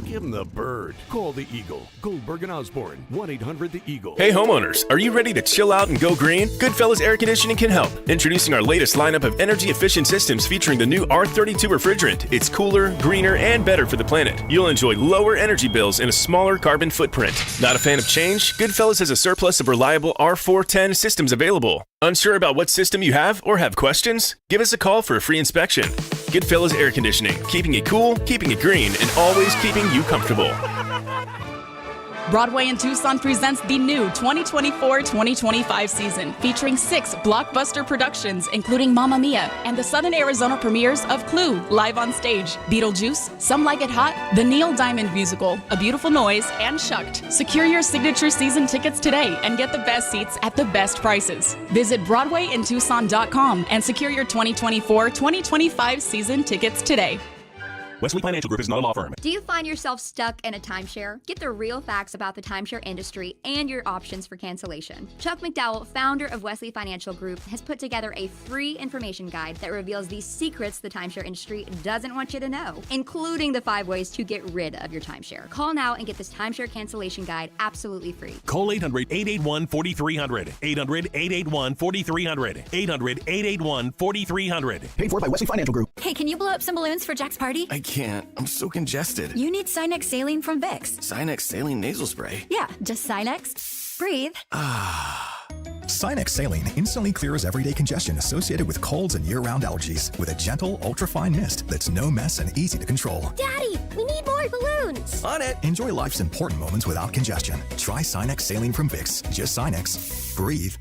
Give them the bird. Call the Eagle. Goldberg and Osborne. 1-800-THE-EAGLE. Hey homeowners, are you ready to chill out and go green? Goodfellas Air Conditioning can help. Introducing our latest lineup of energy-efficient systems featuring the new R32 refrigerant. It's cooler, greener, and better for the planet. You'll enjoy lower energy bills and a smaller carbon footprint. Not a fan of change? Goodfellas has a surplus of reliable R410 systems available. Unsure about what system you have or have questions? Give us a call for a free inspection. Goodfellas Air Conditioning, keeping it cool, keeping it green, and always keeping you comfortable. Broadway in Tucson presents the new 2024-2025 season, featuring 6 blockbuster productions, including Mamma Mia and the Southern Arizona premieres of Clue, live on stage, Beetlejuice, Some Like It Hot, the Neil Diamond Musical, A Beautiful Noise, and Shucked. Secure your signature season tickets today and get the best seats at the best prices. Visit BroadwayInTucson.com and secure your 2024-2025 season tickets today. Wesley Financial Group is not a law firm. Do you find yourself stuck in a timeshare? Get the real facts about the timeshare industry and your options for cancellation. Chuck McDowell, founder of Wesley Financial Group, has put together a free information guide that reveals the secrets the timeshare industry doesn't want you to know, including the 5 ways to get rid of your timeshare. Call now and get this timeshare cancellation guide absolutely free. Call 800-881-4300. 800-881-4300. 800-881-4300. Paid for by Wesley Financial Group. Hey, can you blow up some balloons for Jack's party? I can't. I'm so congested. You need Sinex Saline from Vicks. Sinex Saline Nasal Spray? Yeah, just Sinex. Breathe. Sinex Saline instantly clears everyday congestion associated with colds and year-round allergies with a gentle, ultra-fine mist that's no mess and easy to control. Daddy, we need more balloons. On it. Enjoy life's important moments without congestion. Try Sinex Saline from Vicks. Just Sinex. Breathe.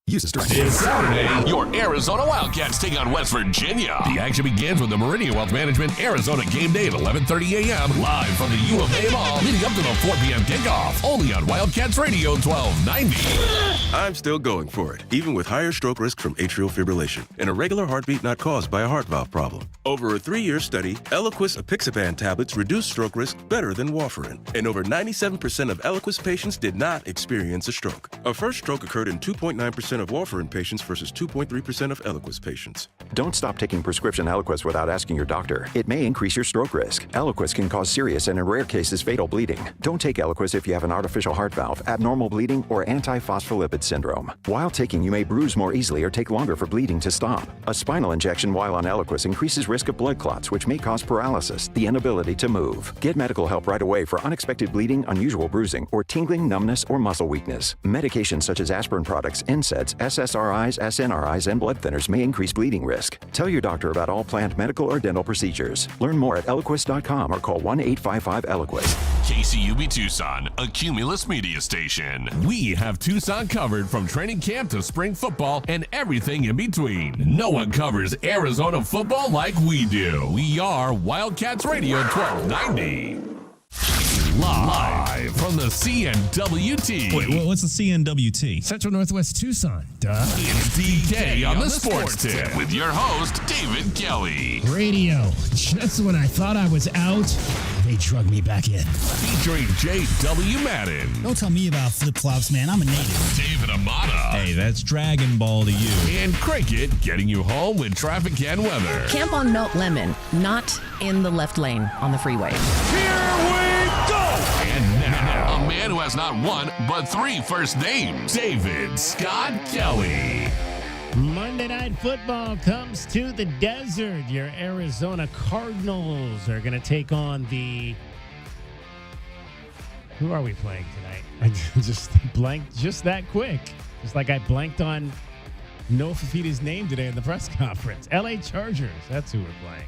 Use as directed. It's Saturday. Your Arizona Wildcats take on West Virginia. The action begins with the Meridian Wealth Management Arizona game day at 11:30 a.m. live from the U of A Mall, leading up to the 4 p.m. kickoff. Only on Wildcats Radio 1290. I'm still going for it, even with higher stroke risk from atrial fibrillation, an irregular heartbeat not caused by a heart valve problem. Over a 3-year study, Eliquis apixaban tablets reduced stroke risk better than warfarin, and over 97% of Eliquis patients did not experience a stroke. A first stroke occurred in 2.9% of warfarin patients versus 2.3% of Eliquis patients. Don't stop taking prescription Eliquis without asking your doctor. It may increase your stroke risk. Eliquis can cause serious and in rare cases fatal bleeding. Don't take Eliquis if you have an artificial heart valve, abnormal bleeding, or antiphospholipid syndrome. While taking, you may bruise more easily or take longer for bleeding to stop. A spinal injection while on Eliquis increases risk of blood clots, which may cause paralysis, the inability to move. Get medical help right away for unexpected bleeding, unusual bruising, or tingling, numbness, or muscle weakness. Medications such as aspirin products, NSAIDs, SSRIs, SNRIs, and blood thinners may increase bleeding risk. Tell your doctor about all planned medical or dental procedures. Learn more at Eliquis.com or call 1-855-ELIQUIS. KCUB Tucson, a Cumulus media station. We have Tucson covered from training camp to spring football and everything in between. No one covers Arizona football like we do. We are Wildcats Radio 1290. Live from the CNWT. Wait, what's the CNWT? Central Northwest Tucson. Duh. It's DK on the Sports Tip with your host, David Kelly. Radio. Just when I thought I was out, they drug me back in. Featuring J.W. Madden. Don't tell me about flip-flops, man. I'm a native. David Amata. Hey, that's Dragon Ball to you. And Cricket getting you home with traffic and weather. Camp on Melt Lemon, not in the left lane on the freeway. Here we go! And now, a man who has not one, but three first names, David Scott Kelly. Monday Night Football comes to the desert. Your Arizona Cardinals are going to take on the... Who are we playing tonight? I just blanked just that quick. Just like I blanked on Noah Fafita's name today in the press conference. LA Chargers, that's who we're playing.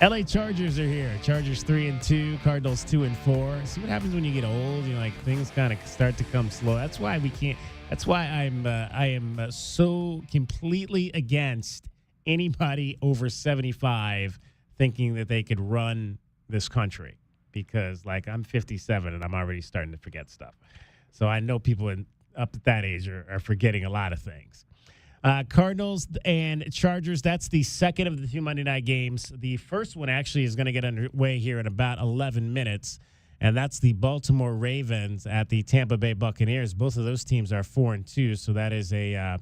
LA Chargers are here. Chargers 3-2, Cardinals 2-4. See what happens when you get old? You know, like things kind of start to come slow. That's why we can't. That's why I am so completely against anybody over 75 thinking that they could run this country, because like I'm 57 and I'm already starting to forget stuff. So I know people up at that age are forgetting a lot of things. Cardinals and Chargers, that's the second of the two Monday night games. The first one actually is going to get underway here in about 11 minutes, and that's the Baltimore Ravens at the Tampa Bay Buccaneers. Both of those teams are 4-2, so that is an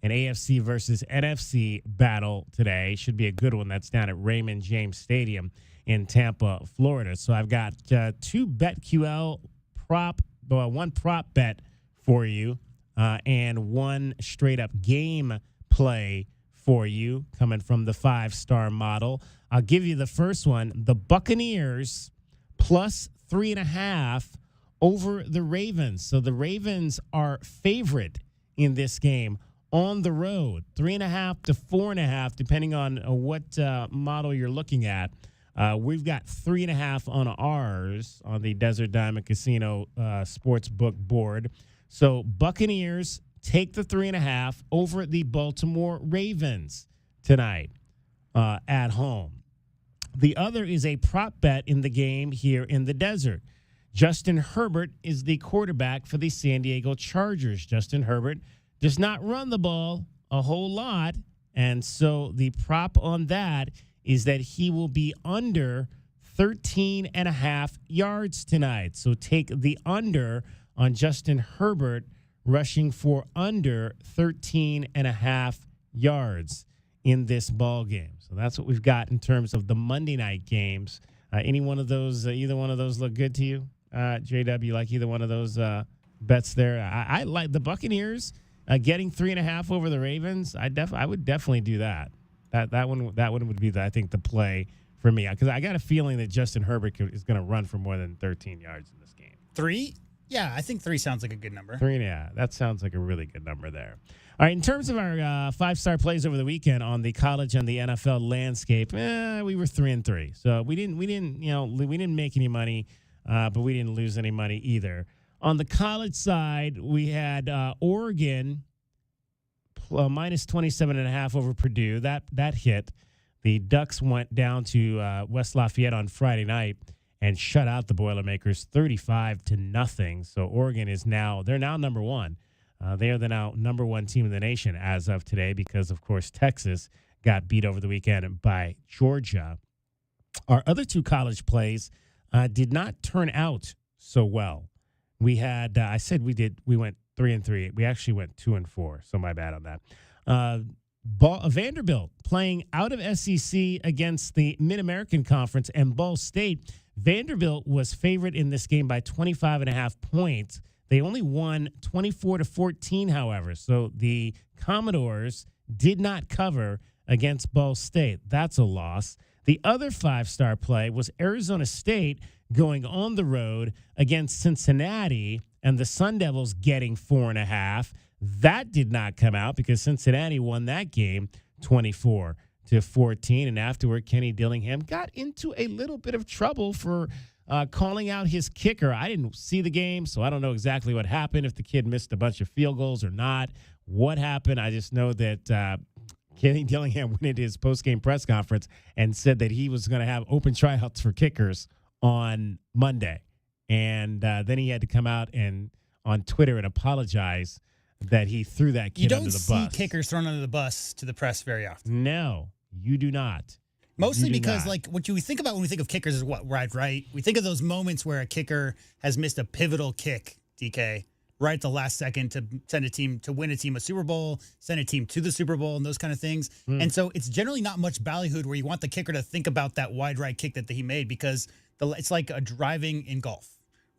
AFC versus NFC battle today. Should be a good one. That's down at Raymond James Stadium in Tampa, Florida. So I've got two BetQL one prop bet for you. And one straight-up game play for you coming from the 5-star model. I'll give you the first one. The Buccaneers plus 3.5 over the Ravens. So the Ravens are favorite in this game on the road, 3.5 to 4.5, depending on what model you're looking at. We've got 3.5 on ours on the Desert Diamond Casino Sportsbook board. So Buccaneers take the 3.5 over the Baltimore Ravens tonight at home. The other is a prop bet in the game here in the desert. Justin Herbert is the quarterback for the San Diego Chargers. Justin Herbert does not run the ball a whole lot, and so the prop on that is that he will be under 13.5 yards tonight. So take the under on Justin Herbert rushing for under 13.5 yards in this ball game. So that's what we've got in terms of the Monday night games. Either one of those look good to you? JW, you like either one of those bets there? I like the Buccaneers getting 3.5 over the Ravens. I would definitely do that. That one would be I think the play for me, because I got a feeling that Justin Herbert is going to run for more than 13 yards in this game. 3? Yeah, I think 3 sounds like a good number. 3, yeah, that sounds like a really good number there. All right, in terms of our 5-star plays over the weekend on the college and the NFL landscape, we were 3-3. So we didn't make any money, but we didn't lose any money either. On the college side, we had Oregon minus 27.5 over Purdue. That hit. The Ducks went down to West Lafayette on Friday night and shut out the Boilermakers 35-0. So Oregon they're now number one. They are the now number one team in the nation as of today because, of course, Texas got beat over the weekend by Georgia. Our other two college plays did not turn out so well. We had, we went 3-3. We actually went 2-4, so my bad on that. Vanderbilt playing out of SEC against the Mid-American Conference and Ball State. Vanderbilt was favored in this game by 25.5 points. They only won 24-14, however. So the Commodores did not cover against Ball State. That's a loss. The other 5-star play was Arizona State going on the road against Cincinnati and the Sun Devils getting 4.5. That did not come out because Cincinnati won that game 24-14. And afterward, Kenny Dillingham got into a little bit of trouble for calling out his kicker. I didn't see the game, so I don't know exactly what happened, if the kid missed a bunch of field goals or not. What happened? I just know that Kenny Dillingham went into his post-game press conference and said that he was going to have open tryouts for kickers on Monday. And then he had to come out and on Twitter and apologize that he threw that kid under the bus. You don't see kickers thrown under the bus to the press very often. No, you do not. Mostly because, like, what you think about when we think of kickers is what, right? We think of those moments where a kicker has missed a pivotal kick, DK, right at the last second to send a team to win a Super Bowl, send a team to the Super Bowl, and those kind of things. And so it's generally not much ballyhooed where you want the kicker to think about that wide right kick that he made, because it's like a driving in golf,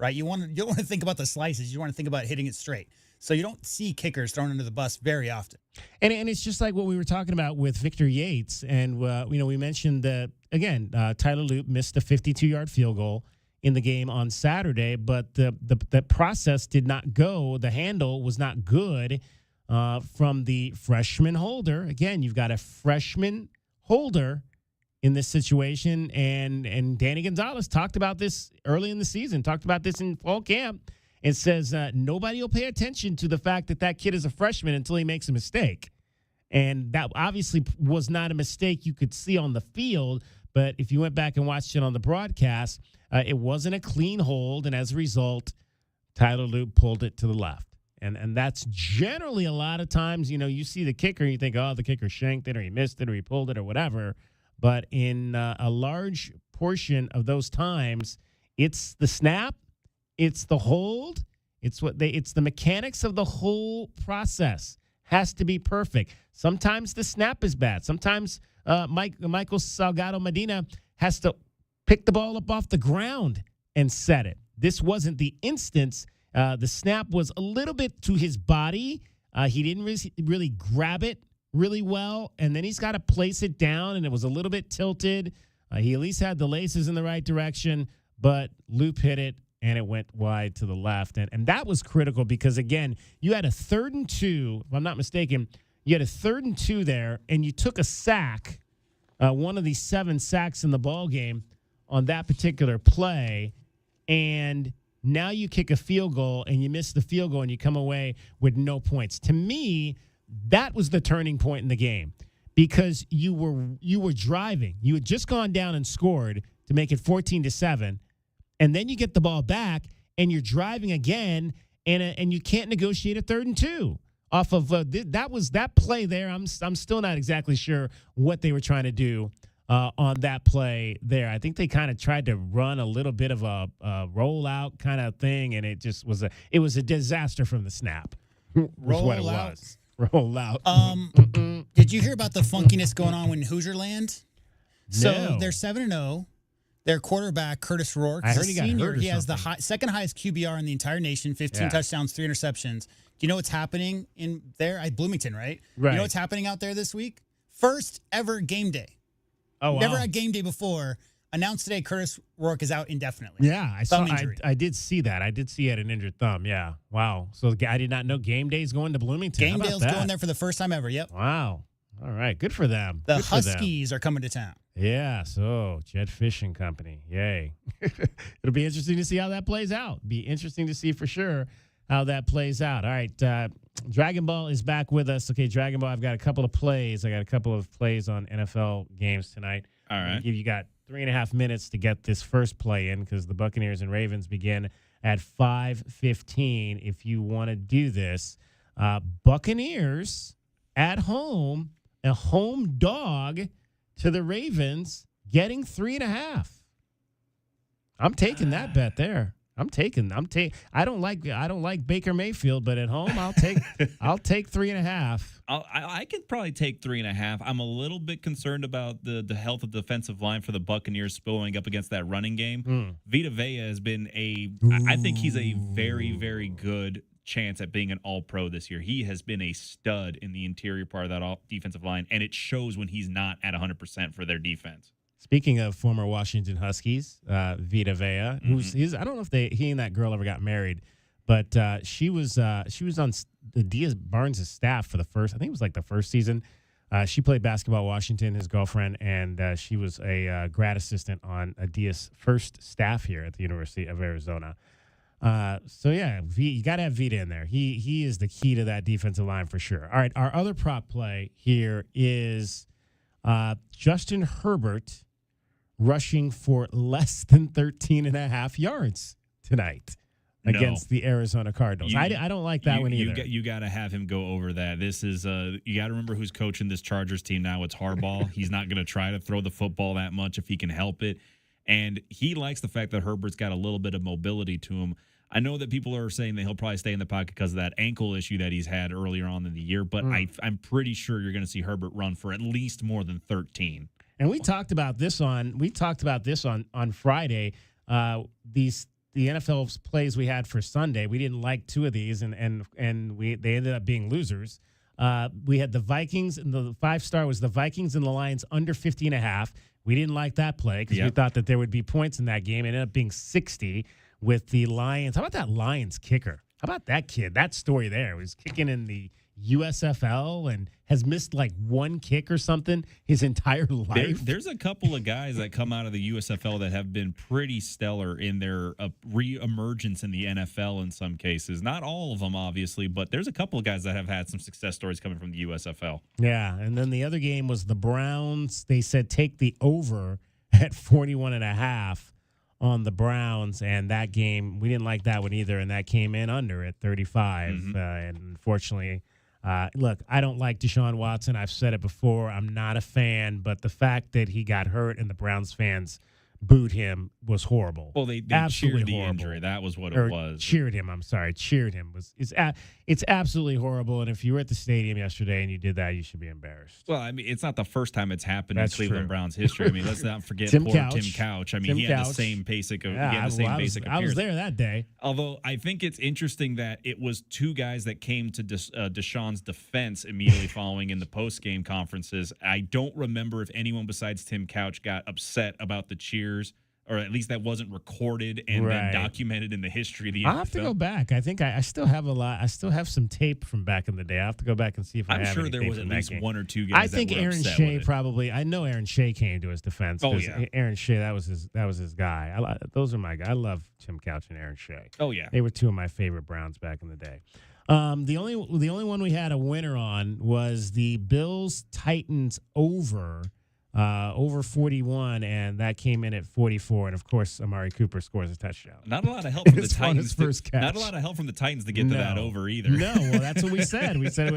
right? You don't want to think about the slices. You want to think about hitting it straight. So you don't see kickers thrown under the bus very often. And it's just like what we were talking about with Victor Yates. And, we mentioned that, again, Tyler Loop missed a 52-yard field goal in the game on Saturday, but the process did not go. The handle was not good from the freshman holder. Again, you've got a freshman holder in this situation. And Danny Gonzalez talked about this early in the season, talked about this in fall camp. It says nobody will pay attention to the fact that kid is a freshman until he makes a mistake. And that obviously was not a mistake you could see on the field. But if you went back and watched it on the broadcast, it wasn't a clean hold. And as a result, Tyler Loop pulled it to the left. And that's generally a lot of times, you see the kicker and you think, oh, the kicker shanked it or he missed it or he pulled it or whatever. But in a large portion of those times, it's the snap. It's the hold. It's the mechanics of the whole process has to be perfect. Sometimes the snap is bad. Sometimes Michael Salgado Medina has to pick the ball up off the ground and set it. This wasn't the instance. The snap was a little bit to his body. He didn't really grab it really well, and then he's got to place it down, and it was a little bit tilted. He at least had the laces in the right direction, but Loop hit it, and it went wide to the left. And that was critical because, again, you had a 3rd and 2, if I'm not mistaken. You had a 3rd and 2 there, and you took a sack, one of the 7 sacks in the ball game on that particular play, and now you kick a field goal, and you miss the field goal, and you come away with no points. To me, that was the turning point in the game because you were driving. You had just gone down and scored to make it 14-7. And then you get the ball back, and you're driving again, and you can't negotiate a 3rd and 2 off of that play there. I'm still not exactly sure what they were trying to do on that play there. I think they kind of tried to run a little bit of a rollout kind of thing, and it just was a disaster from the snap. What it was. Roll out. Did you hear about the funkiness going on in Hoosier land? So No. they're 7-0. Their quarterback, Curtis Rourke, I heard is he a got senior. hurt or He has the something. second highest QBR in the entire nation, 15 touchdowns, 3 interceptions. Do you know what's happening in there at Bloomington, right? Right. You know what's happening out there this week? First ever game day. Oh, wow. Never had game day before. Announced today, Curtis Rourke is out indefinitely. Yeah, I did see that. I did see he had an injured thumb. Yeah. Wow. So I did not know game day's going to Bloomington. How Game about day's that? going there for the first time ever. Yep. Wow. All right. Good for them. The Good for them. Huskies are coming to town. Yeah. So Jet Fishing Company. Yay. It'll be interesting to see how that plays out. Be interesting to see for sure how that plays out. All right. Dragon Ball is back with us. Okay, Dragon Ball, I've got a couple of plays. I got a couple of plays on NFL games tonight. All right. You got 3.5 minutes to get this first play in because the Buccaneers and Ravens begin at 5:15. If you want to do this, Buccaneers at home, a home dog to the Ravens, getting 3.5. I'm taking that bet there. I don't like Baker Mayfield, but at home I'll take 3.5. I could probably take 3.5. I'm a little bit concerned about the health of the defensive line for the Buccaneers going up against that running game. Vita Vea has been I think he's a very, very good chance at being an all-pro this year. He has been a stud in the interior part of that defensive line, and it shows when he's not at 100% for their defense. Speaking of former Washington Huskies, Vita Vea, who's I don't know if he and that girl ever got married, but she was on the Diaz Barnes' staff for the first season. She played basketball at Washington, his girlfriend, and she was a grad assistant on Diaz's first staff here at the University of Arizona. You got to have Vita in there. He is the key to that defensive line for sure. All right, our other prop play here is Justin Herbert rushing for less than 13.5 yards tonight against the Arizona Cardinals. I don't like that one either. You got to have him go over that. This is you got to remember who's coaching this Chargers team now. It's Harbaugh. He's not going to try to throw the football that much if he can help it. And he likes the fact that Herbert's got a little bit of mobility to him. I know that people are saying that he'll probably stay in the pocket because of that ankle issue that he's had earlier on in the year, but I'm pretty sure you're going to see Herbert run for at least more than 13. And we talked about this on Friday. The NFL's plays we had for Sunday, we didn't like two of these, and they ended up being losers. We had the Vikings, and the 5-star was the Vikings and the Lions under 50.5. We didn't like that play because we thought that there would be points in that game. It ended up being 60 with the Lions. How about that Lions kicker? How about that kid? That story there was kicking in the USFL and has missed like one kick or something his entire life. There's a couple of guys that come out of the USFL that have been pretty stellar in their re-emergence in the NFL in some cases. Not all of them, obviously, but there's a couple of guys that have had some success stories coming from the USFL. Yeah, and then the other game was the Browns. They said take the over at 41.5 on the Browns, and that game, we didn't like that one either, and that came in under at 35. And unfortunately, look, I don't like Deshaun Watson. I've said it before. I'm not a fan, but the fact that he got hurt and the Browns fans booed him was horrible. Well, they cheered the injury. That was what it was. Cheered him. I'm sorry. Cheered him. It's absolutely horrible. And if you were at the stadium yesterday and you did that, you should be embarrassed. Well, I mean, it's not the first time it's happened in Cleveland Browns history. I mean, let's not forget Tim Couch. I mean, he had the same basic appearance. I was there that day. Although I think it's interesting that it was two guys that came to Deshaun's defense immediately following in the post-game conferences. I don't remember if anyone besides Tim Couch got upset about the cheers, or at least that wasn't recorded and then documented in the history of the NFL. I'll have to go back. I think I still have a lot. I still have some tape from back in the day. I have to go back and see if I have I'm sure there was at least one or two guys. I think Aaron Shea probably. I know Aaron Shea came to his defense. Oh yeah, Aaron Shea. That was his guy. Those are my guys. I love Tim Couch and Aaron Shea. Oh yeah, they were two of my favorite Browns back in the day. The only one we had a winner on was the Bills Titans over 41, and that came in at 44. And of course, Amari Cooper scores a touchdown. Not a lot of help from the Titans. First catch. Not a lot of help from the Titans to get to that over either. No, well, that's what we said. We said it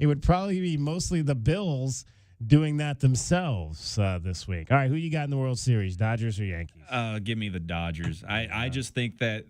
would probably be mostly the Bills doing that themselves this week. All right, who you got in the World Series, Dodgers or Yankees? Give me the Dodgers. I just think that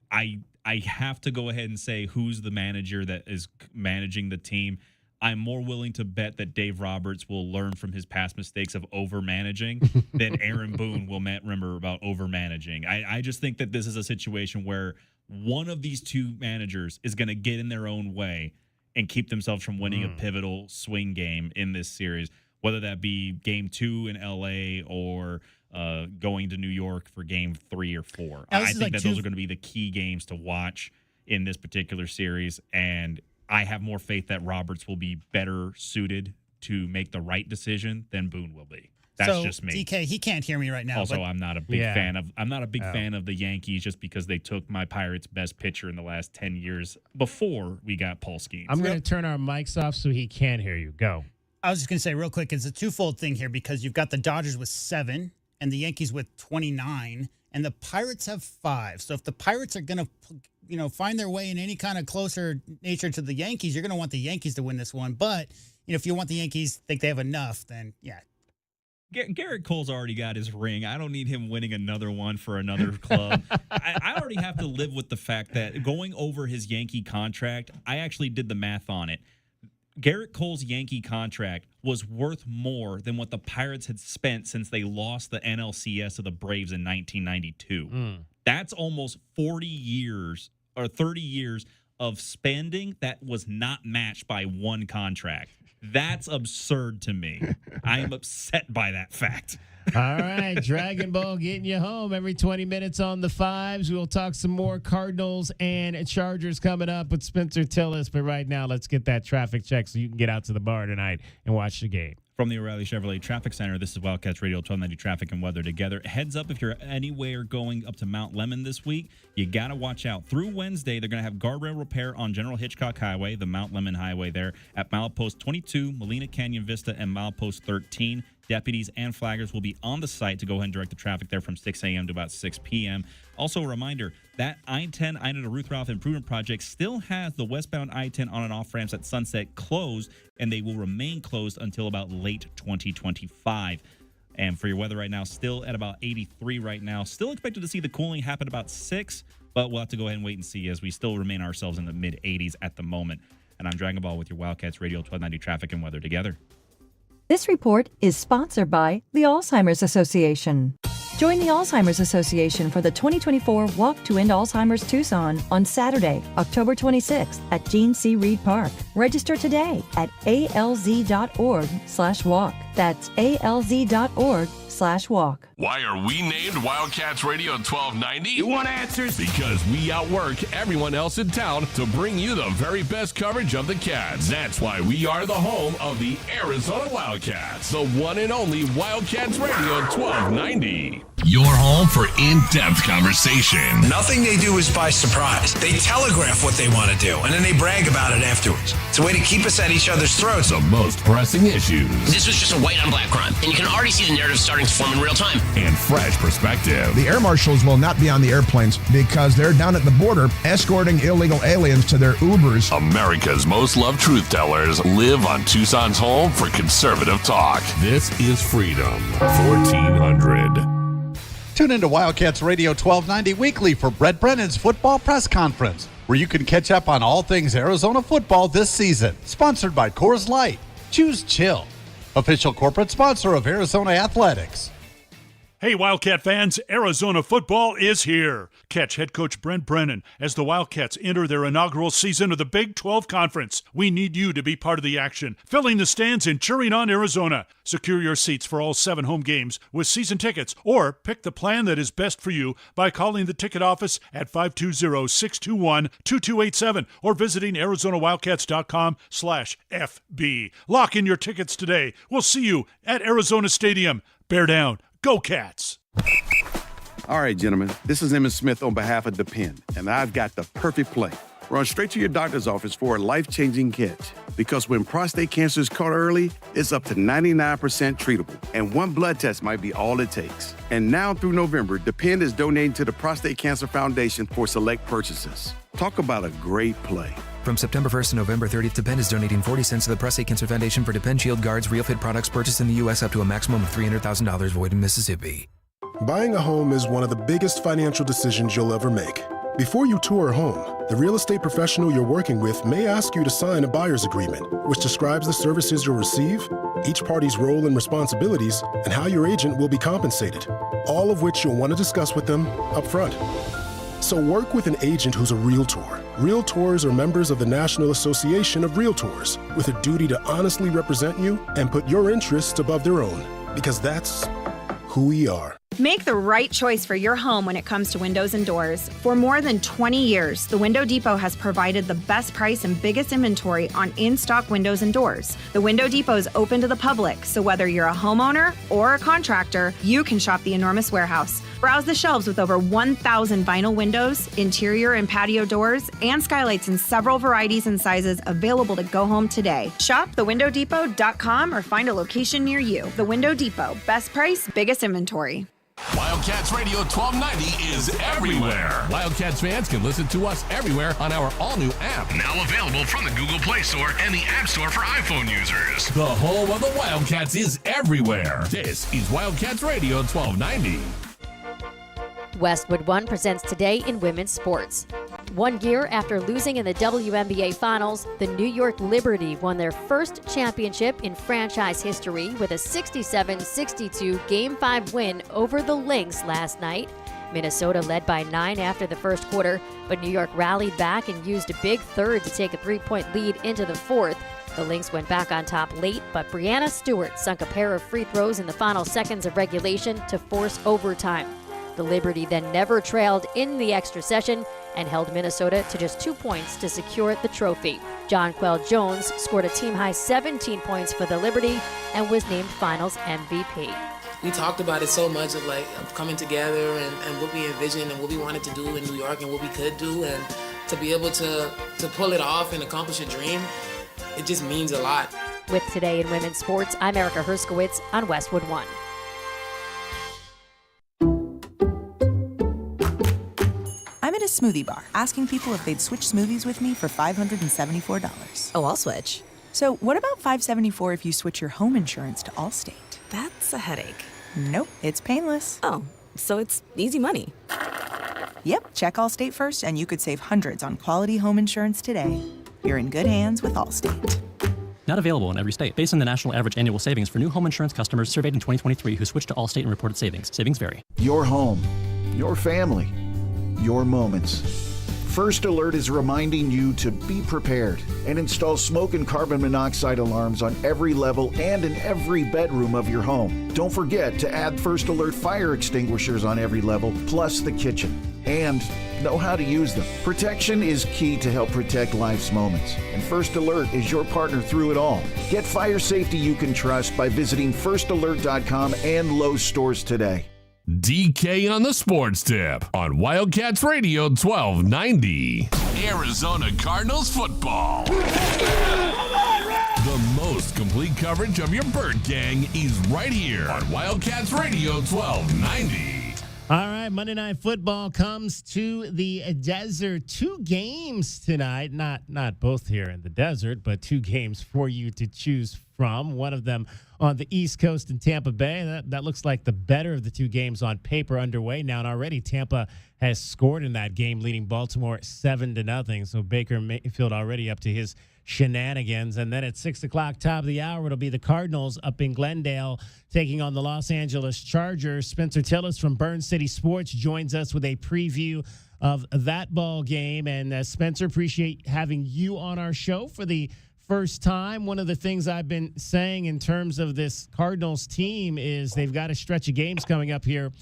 I have to go ahead and say who's the manager that is managing the team. I'm more willing to bet that Dave Roberts will learn from his past mistakes of over-managing than Aaron Boone will remember about over-managing. I just think that this is a situation where one of these two managers is going to get in their own way and keep themselves from winning a pivotal swing game in this series, whether that be Game 2 in L.A. or going to New York for Game 3 or 4. I think that those are going to be the key games to watch in this particular series, and I have more faith that Roberts will be better suited to make the right decision than Boone will be. That's just me. DK, he can't hear me right now. Also, I'm not a big fan of the Yankees just because they took my Pirates' best pitcher in the last 10 years before we got Paul Skeens. I'm going to turn our mics off so he can hear you. Go. I was just going to say real quick, it's a twofold thing here because you've got the Dodgers with 7 and the Yankees with 29, and the Pirates have 5. So if the Pirates are going to find their way in any kind of closer nature to the Yankees, you're going to want the Yankees to win this one. But, if you want the Yankees, think they have enough, then, yeah. Garrett Cole's already got his ring. I don't need him winning another one for another club. I already have to live with the fact that going over his Yankee contract, I actually did the math on it. Garrett Cole's Yankee contract was worth more than what the Pirates had spent since they lost the NLCS to the Braves in 1992. That's almost 40 years or 30 years of spending that was not matched by one contract. That's absurd to me. I am upset by that fact. All right, Dragon Ball getting you home every 20 minutes on the fives. We'll talk some more Cardinals and Chargers coming up with Spencer Tillis. But right now, let's get that traffic check so you can get out to the bar tonight and watch the game. From the O'Reilly Chevrolet Traffic Center, this is Wildcats Radio 1290 Traffic and Weather Together. Heads up if you're anywhere going up to Mount Lemmon this week, you got to watch out. Through Wednesday, they're going to have guardrail repair on General Hitchcock Highway, the Mount Lemmon Highway there, at milepost 22, Molina Canyon Vista, and milepost 13. Deputies and flaggers will be on the site to go ahead and direct the traffic there from 6 a.m. to about 6 p.m. Also, a reminder, that I-10 Ida to Ruth Ralph Improvement Project still has the westbound I-10 on and off ramps at Sunset closed, and they will remain closed until about late 2025. And for your weather right now, still at about 83 right now. Still expected to see the cooling happen about 6, but we'll have to go ahead and wait and see as we still remain ourselves in the mid-80s at the moment. And I'm Dragon Ball with your Wildcats Radio 1290 Traffic and Weather Together. This report is sponsored by the Alzheimer's Association. Join the Alzheimer's Association for the 2024 Walk to End Alzheimer's Tucson on Saturday, October 26th at Gene C. Reed Park. Register today at alz.org/walk. That's alz.org/walk. Why are we named Wildcats Radio 1290? You want answers? Because we outwork everyone else in town to bring you the very best coverage of the Cats. That's why we are the home of the Arizona Wildcats, the one and only Wildcats Radio 1290. Your home for in-depth conversation. Nothing they do is by surprise. They telegraph what they want to do, and then they brag about it afterwards. It's a way to keep us at each other's throats. The most pressing issues. This was just a white on black crime, and you can already see the narrative starting to form in real time. And fresh perspective. The air marshals will not be on the airplanes because they're down at the border escorting illegal aliens to their Ubers. America's most loved truth tellers live on Tucson's home for conservative talk. This is Freedom 1400. Tune into Wildcats Radio 1290 weekly for Brett Brennan's football press conference, where you can catch up on all things Arizona football this season. Sponsored by Coors Light. Choose chill. Official corporate sponsor of Arizona Athletics. Hey, Wildcat fans, Arizona football is here. Catch head coach Brent Brennan as the Wildcats enter their inaugural season of the Big 12 Conference. We need you to be part of the action, filling the stands and cheering on Arizona. Secure your seats for all 7 home games with season tickets, or pick the plan that is best for you by calling the ticket office at 520-621-2287 or visiting ArizonaWildcats.com/FB. Lock in your tickets today. We'll see you at Arizona Stadium. Bear down. Go Cats! All right, gentlemen, this is Emmett Smith on behalf of Depend, and I've got the perfect play. Run straight to your doctor's office for a life-changing catch. Because when prostate cancer is caught early, it's up to 99% treatable, and one blood test might be all it takes. And now through November, Depend is donating to the Prostate Cancer Foundation for select purchases. Talk about a great play. From September 1st to November 30th, Depend is donating 40 cents to the Prostate Cancer Foundation for Depend Shield Guards Real Fit products purchased in the U.S. up to a maximum of $300,000 void in Mississippi. Buying a home is one of the biggest financial decisions you'll ever make. Before you tour a home, the real estate professional you're working with may ask you to sign a buyer's agreement, which describes the services you'll receive, each party's role and responsibilities, and how your agent will be compensated, all of which you'll want to discuss with them up front. So work with an agent who's a Realtor. Realtors are members of the National Association of Realtors with a duty to honestly represent you and put your interests above their own, because that's who we are. Make the right choice for your home when it comes to windows and doors. For more than 20 years, the Window Depot has provided the best price and biggest inventory on in-stock windows and doors. The Window Depot is open to the public, so whether you're a homeowner or a contractor, you can shop the enormous warehouse. Browse the shelves with over 1,000 vinyl windows, interior and patio doors, and skylights in several varieties and sizes available to go home today. Shop thewindowdepot.com or find a location near you. The Window Depot, best price, biggest inventory. Wildcats Radio 1290 is everywhere. Wildcats fans can listen to us everywhere on our all-new app. Now available from the Google Play Store and the App Store for iPhone users. The home of the Wildcats is everywhere. This is Wildcats Radio 1290. Westwood One presents Today in Women's Sports. 1 year after losing in the WNBA Finals, the New York Liberty won their first championship in franchise history with a 67-62 Game 5 win over the Lynx last night. Minnesota led by 9 after the first quarter, but New York rallied back and used a big third to take a 3-point lead into the fourth. The Lynx went back on top late, but Brianna Stewart sunk a pair of free throws in the final seconds of regulation to force overtime. The Liberty then never trailed in the extra session and held Minnesota to just 2 points to secure the trophy. Jonquel Jones scored a team-high 17 points for the Liberty and was named Finals MVP. We talked about it so much of coming together and what we envisioned and what we wanted to do in New York and what we could do, and to be able to pull it off and accomplish a dream, it just means a lot. With Today in Women's Sports, I'm Erica Herskowitz on Westwood One. I'm at a smoothie bar asking people if they'd switch smoothies with me for $574. Oh, I'll switch. So what about $574 if you switch your home insurance to Allstate? That's a headache. Nope, it's painless. Oh, so it's easy money. Yep, check Allstate first and you could save hundreds on quality home insurance today. You're in good hands with Allstate. Not available in every state. Based on the national average annual savings for new home insurance customers surveyed in 2023 who switched to Allstate and reported savings. Savings vary. Your home, your family, your moments. First Alert is reminding you to be prepared and install smoke and carbon monoxide alarms on every level and in every bedroom of your home. Don't forget to add First Alert fire extinguishers on every level, plus the kitchen. And know how to use them. Protection is key to help protect life's moments, and First Alert is your partner through it all. Get fire safety you can trust by visiting firstalert.com and Lowe's stores today. DK on the Sports Tip on Wildcats Radio 1290. Arizona Cardinals football. The most complete coverage of your Bird Gang is right here on Wildcats Radio 1290. All right, Monday Night Football comes to the desert. 2 games tonight, not both here in the desert, but 2 games for you to choose from. One of them on the East Coast in Tampa Bay. That looks like the better of the 2 games on paper underway now. And already Tampa has scored in that game, leading Baltimore 7-0. So Baker Mayfield already up to his shenanigans. And then at 6 o'clock, top of the hour, it'll be the Cardinals up in Glendale taking on the Los Angeles Chargers. Spencer Tillis from Burn City Sports joins us with a preview of that ball game. And Spencer, appreciate having you on our show for the first time. One of the things I've been saying in terms of this Cardinals team is they've got a stretch of games coming up here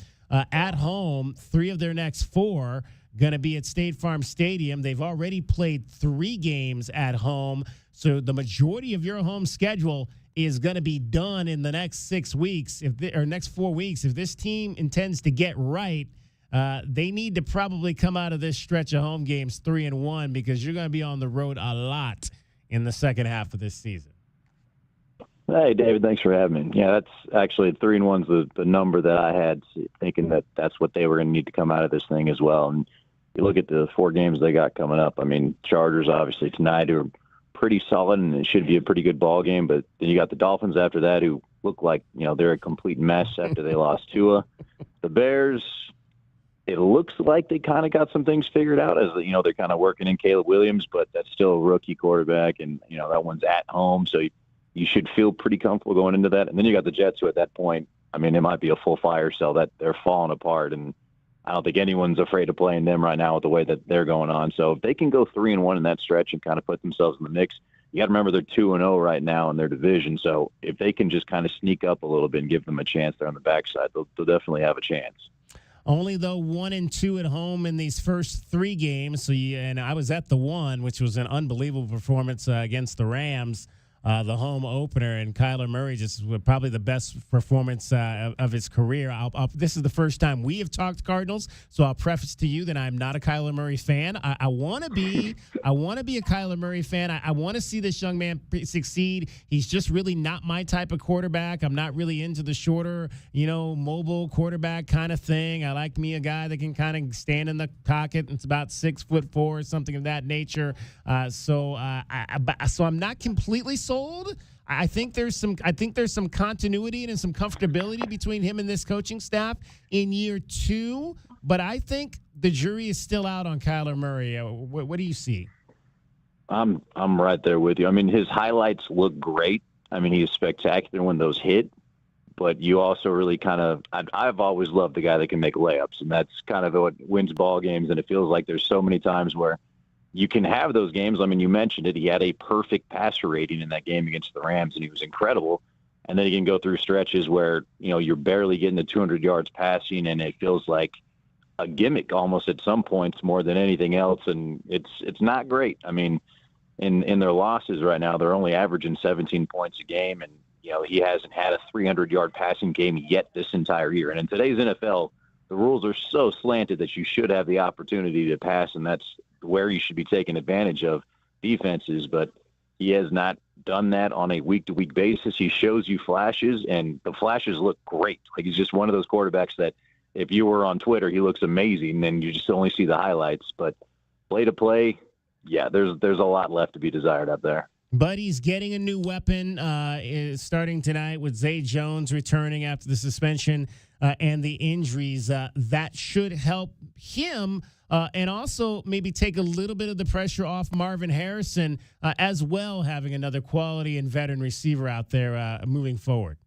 at home. 3 of their next 4 going to be at State Farm Stadium. They've already played 3 games at home. So the majority of your home schedule is going to be done in the next 6 weeks, or next 4 weeks. If this team intends to get right, they need to probably come out of this stretch of home games 3-1, because you're going to be on the road a lot in the second half of this season. Hey, David, thanks for having me. Yeah, that's actually 3-1's the number that I had, thinking that that's what they were going to need to come out of this thing as well. And you look at the 4 games they got coming up. I mean, Chargers obviously tonight are pretty solid, and it should be a pretty good ball game. But then you got the Dolphins after that, who look like, they're a complete mess after they lost Tua. The Bears, it looks like they kind of got some things figured out, as they're kind of working in Caleb Williams, but that's still a rookie quarterback, and that one's at home, so you should feel pretty comfortable going into that. And then you got the Jets, who at that point, I mean, it might be a full fire sale, that they're falling apart, and I don't think anyone's afraid of playing them right now with the way that they're going on. So if they can go 3-1 in that stretch and kind of put themselves in the mix, you got to remember they're 2-0 right now in their division. So if they can just kind of sneak up a little bit and give them a chance there on the backside, they'll definitely have a chance. Only though 1-2 at home in these first 3 games. And I was at the one, which was an unbelievable performance against the Rams the home opener, and Kyler Murray just probably the best performance of his career. This is the first time we have talked Cardinals, so I'll preface to you that I'm not a Kyler Murray fan. I want to be a Kyler Murray fan. I want to see this young man succeed. He's just really not my type of quarterback. I'm not really into the shorter, mobile quarterback kind of thing. I like me a guy that can kind of stand in the pocket. It's about 6'4" or something of that nature. So I'm not completely sold. I think there's some continuity and some comfortability between him and this coaching staff in year 2, but I think the jury is still out on Kyler Murray. What do you see? I'm right there with you. I mean, his highlights look great. I mean, he's spectacular when those hit, but you also really I've always loved the guy that can make layups, and that's kind of what wins ball games. And it feels like there's so many times where you can have those games. I mean, you mentioned it. He had a perfect passer rating in that game against the Rams, and he was incredible. And then he can go through stretches where, you're barely getting the 200 yards passing, and it feels like a gimmick almost at some points more than anything else. And it's not great. I mean, in their losses right now, they're only averaging 17 points a game, and, he hasn't had a 300-yard passing game yet this entire year. And in today's NFL, the rules are so slanted that you should have the opportunity to pass, and that's where you should be taking advantage of defenses, but he has not done that on a week-to-week basis. He shows you flashes, and the flashes look great. Like, he's just one of those quarterbacks that if you were on Twitter, he looks amazing, and you just only see the highlights. But play-to-play, yeah, there's a lot left to be desired up there. But he's getting a new weapon starting tonight with Zay Jones returning after the suspension and the injuries. That should help him and also maybe take a little bit of the pressure off Marvin Harrison as well, having another quality and veteran receiver out there moving forward.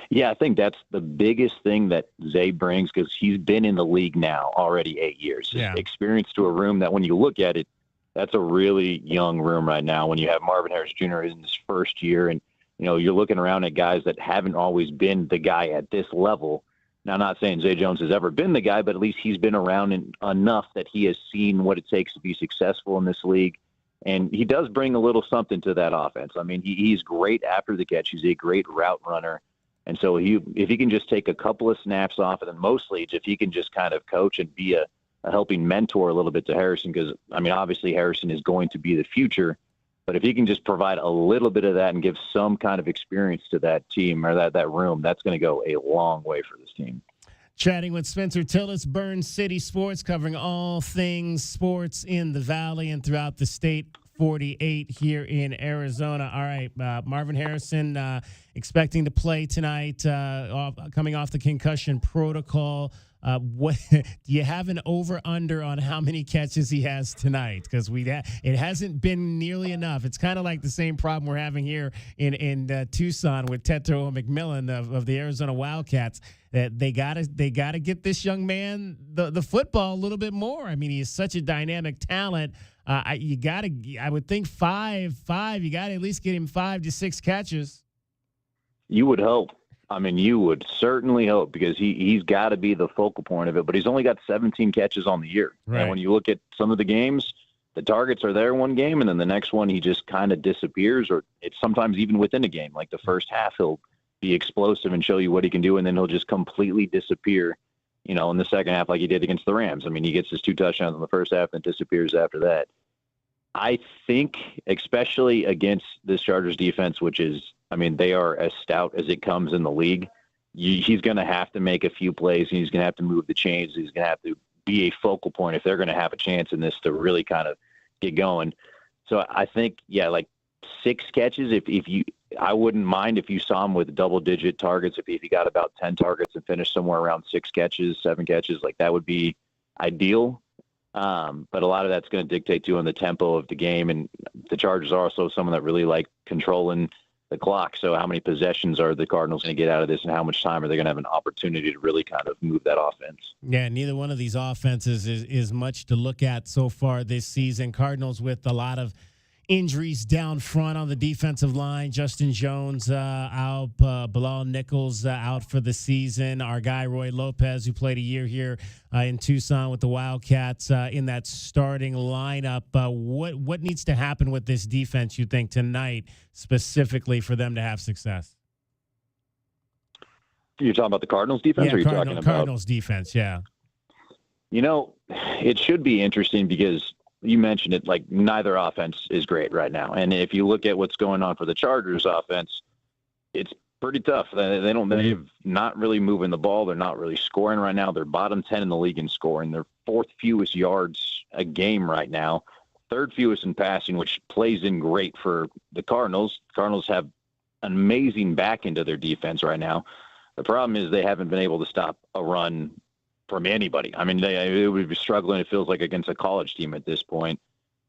Yeah, I think that's the biggest thing that Zay brings, because he's been in the league now already 8 years. Yeah. Experience to a room that when you look at it, that's a really young room right now. When you have Marvin Harris Jr. in his first year, and you're looking around at guys that haven't always been the guy at this level. Now, I'm not saying Zay Jones has ever been the guy, but at least he's been around enough that he has seen what it takes to be successful in this league. And he does bring a little something to that offense. I mean, he's great after the catch. He's a great route runner. And so if he can just take a couple of snaps off, and then mostly if he can just kind of coach and be a helping mentor a little bit to Harrison, because, I mean, obviously Harrison is going to be the future, but if he can just provide a little bit of that and give some kind of experience to that team or that room, that's going to go a long way for this team. Chatting with Spencer Tillis, Burn City Sports, covering all things sports in the Valley and throughout the state. 48 here in Arizona. All right, Marvin Harrison expecting to play tonight, coming off the concussion protocol. What do you have an over/under on how many catches he has tonight? Because it hasn't been nearly enough. It's kind of like the same problem we're having here in Tucson with Tetro McMillan of the Arizona Wildcats. They gotta get this young man the football a little bit more. I mean, he is such a dynamic talent. I would think five. You got to at least get him 5 to 6 catches. You would hope. I mean, you would certainly hope, because he's got to be the focal point of it. But he's only got 17 catches on the year. Right. And when you look at some of the games, the targets are there one game, and then the next one he just kind of disappears, or it's sometimes even within a game. Like the first half, he'll be explosive and show you what he can do, and then he'll just completely disappear, in the second half like he did against the Rams. I mean, he gets his 2 touchdowns in the first half and disappears after that. I think, especially against this Chargers defense, which is, I mean, they are as stout as it comes in the league, he's going to have to make a few plays, and he's going to have to move the chains. He's going to have to be a focal point if they're going to have a chance in this to really kind of get going. So I think, like 6 catches, I wouldn't mind if you saw him with double-digit targets. If he got about 10 targets and finished somewhere around 6 catches, 7 catches, like that would be ideal. But a lot of that's going to dictate too on the tempo of the game, and the Chargers are also someone that really like controlling the clock. So how many possessions are the Cardinals going to get out of this, and how much time are they going to have an opportunity to really kind of move that offense? Yeah, neither one of these offenses is much to look at so far this season. Cardinals with a lot of injuries down front on the defensive line. Justin Jones out, Bilal Nichols out for the season. Our guy Roy Lopez, who played a year here in Tucson with the Wildcats, in that starting lineup. What needs to happen with this defense, you think, tonight specifically for them to have success? You're talking about the Cardinals defense, yeah, or are you talking about Cardinals defense? Yeah. You know, it should be interesting because you mentioned it, like neither offense is great right now. And if you look at what's going on for the Chargers offense, it's pretty tough. They're not really moving the ball. They're not really scoring right now. They're bottom 10 in the league in scoring. They're fourth fewest yards a game right now, third fewest in passing, which plays in great for the Cardinals. Cardinals have an amazing back end of their defense right now. The problem is they haven't been able to stop a run from anybody. I mean, they would be struggling, it feels like, against a college team at this point.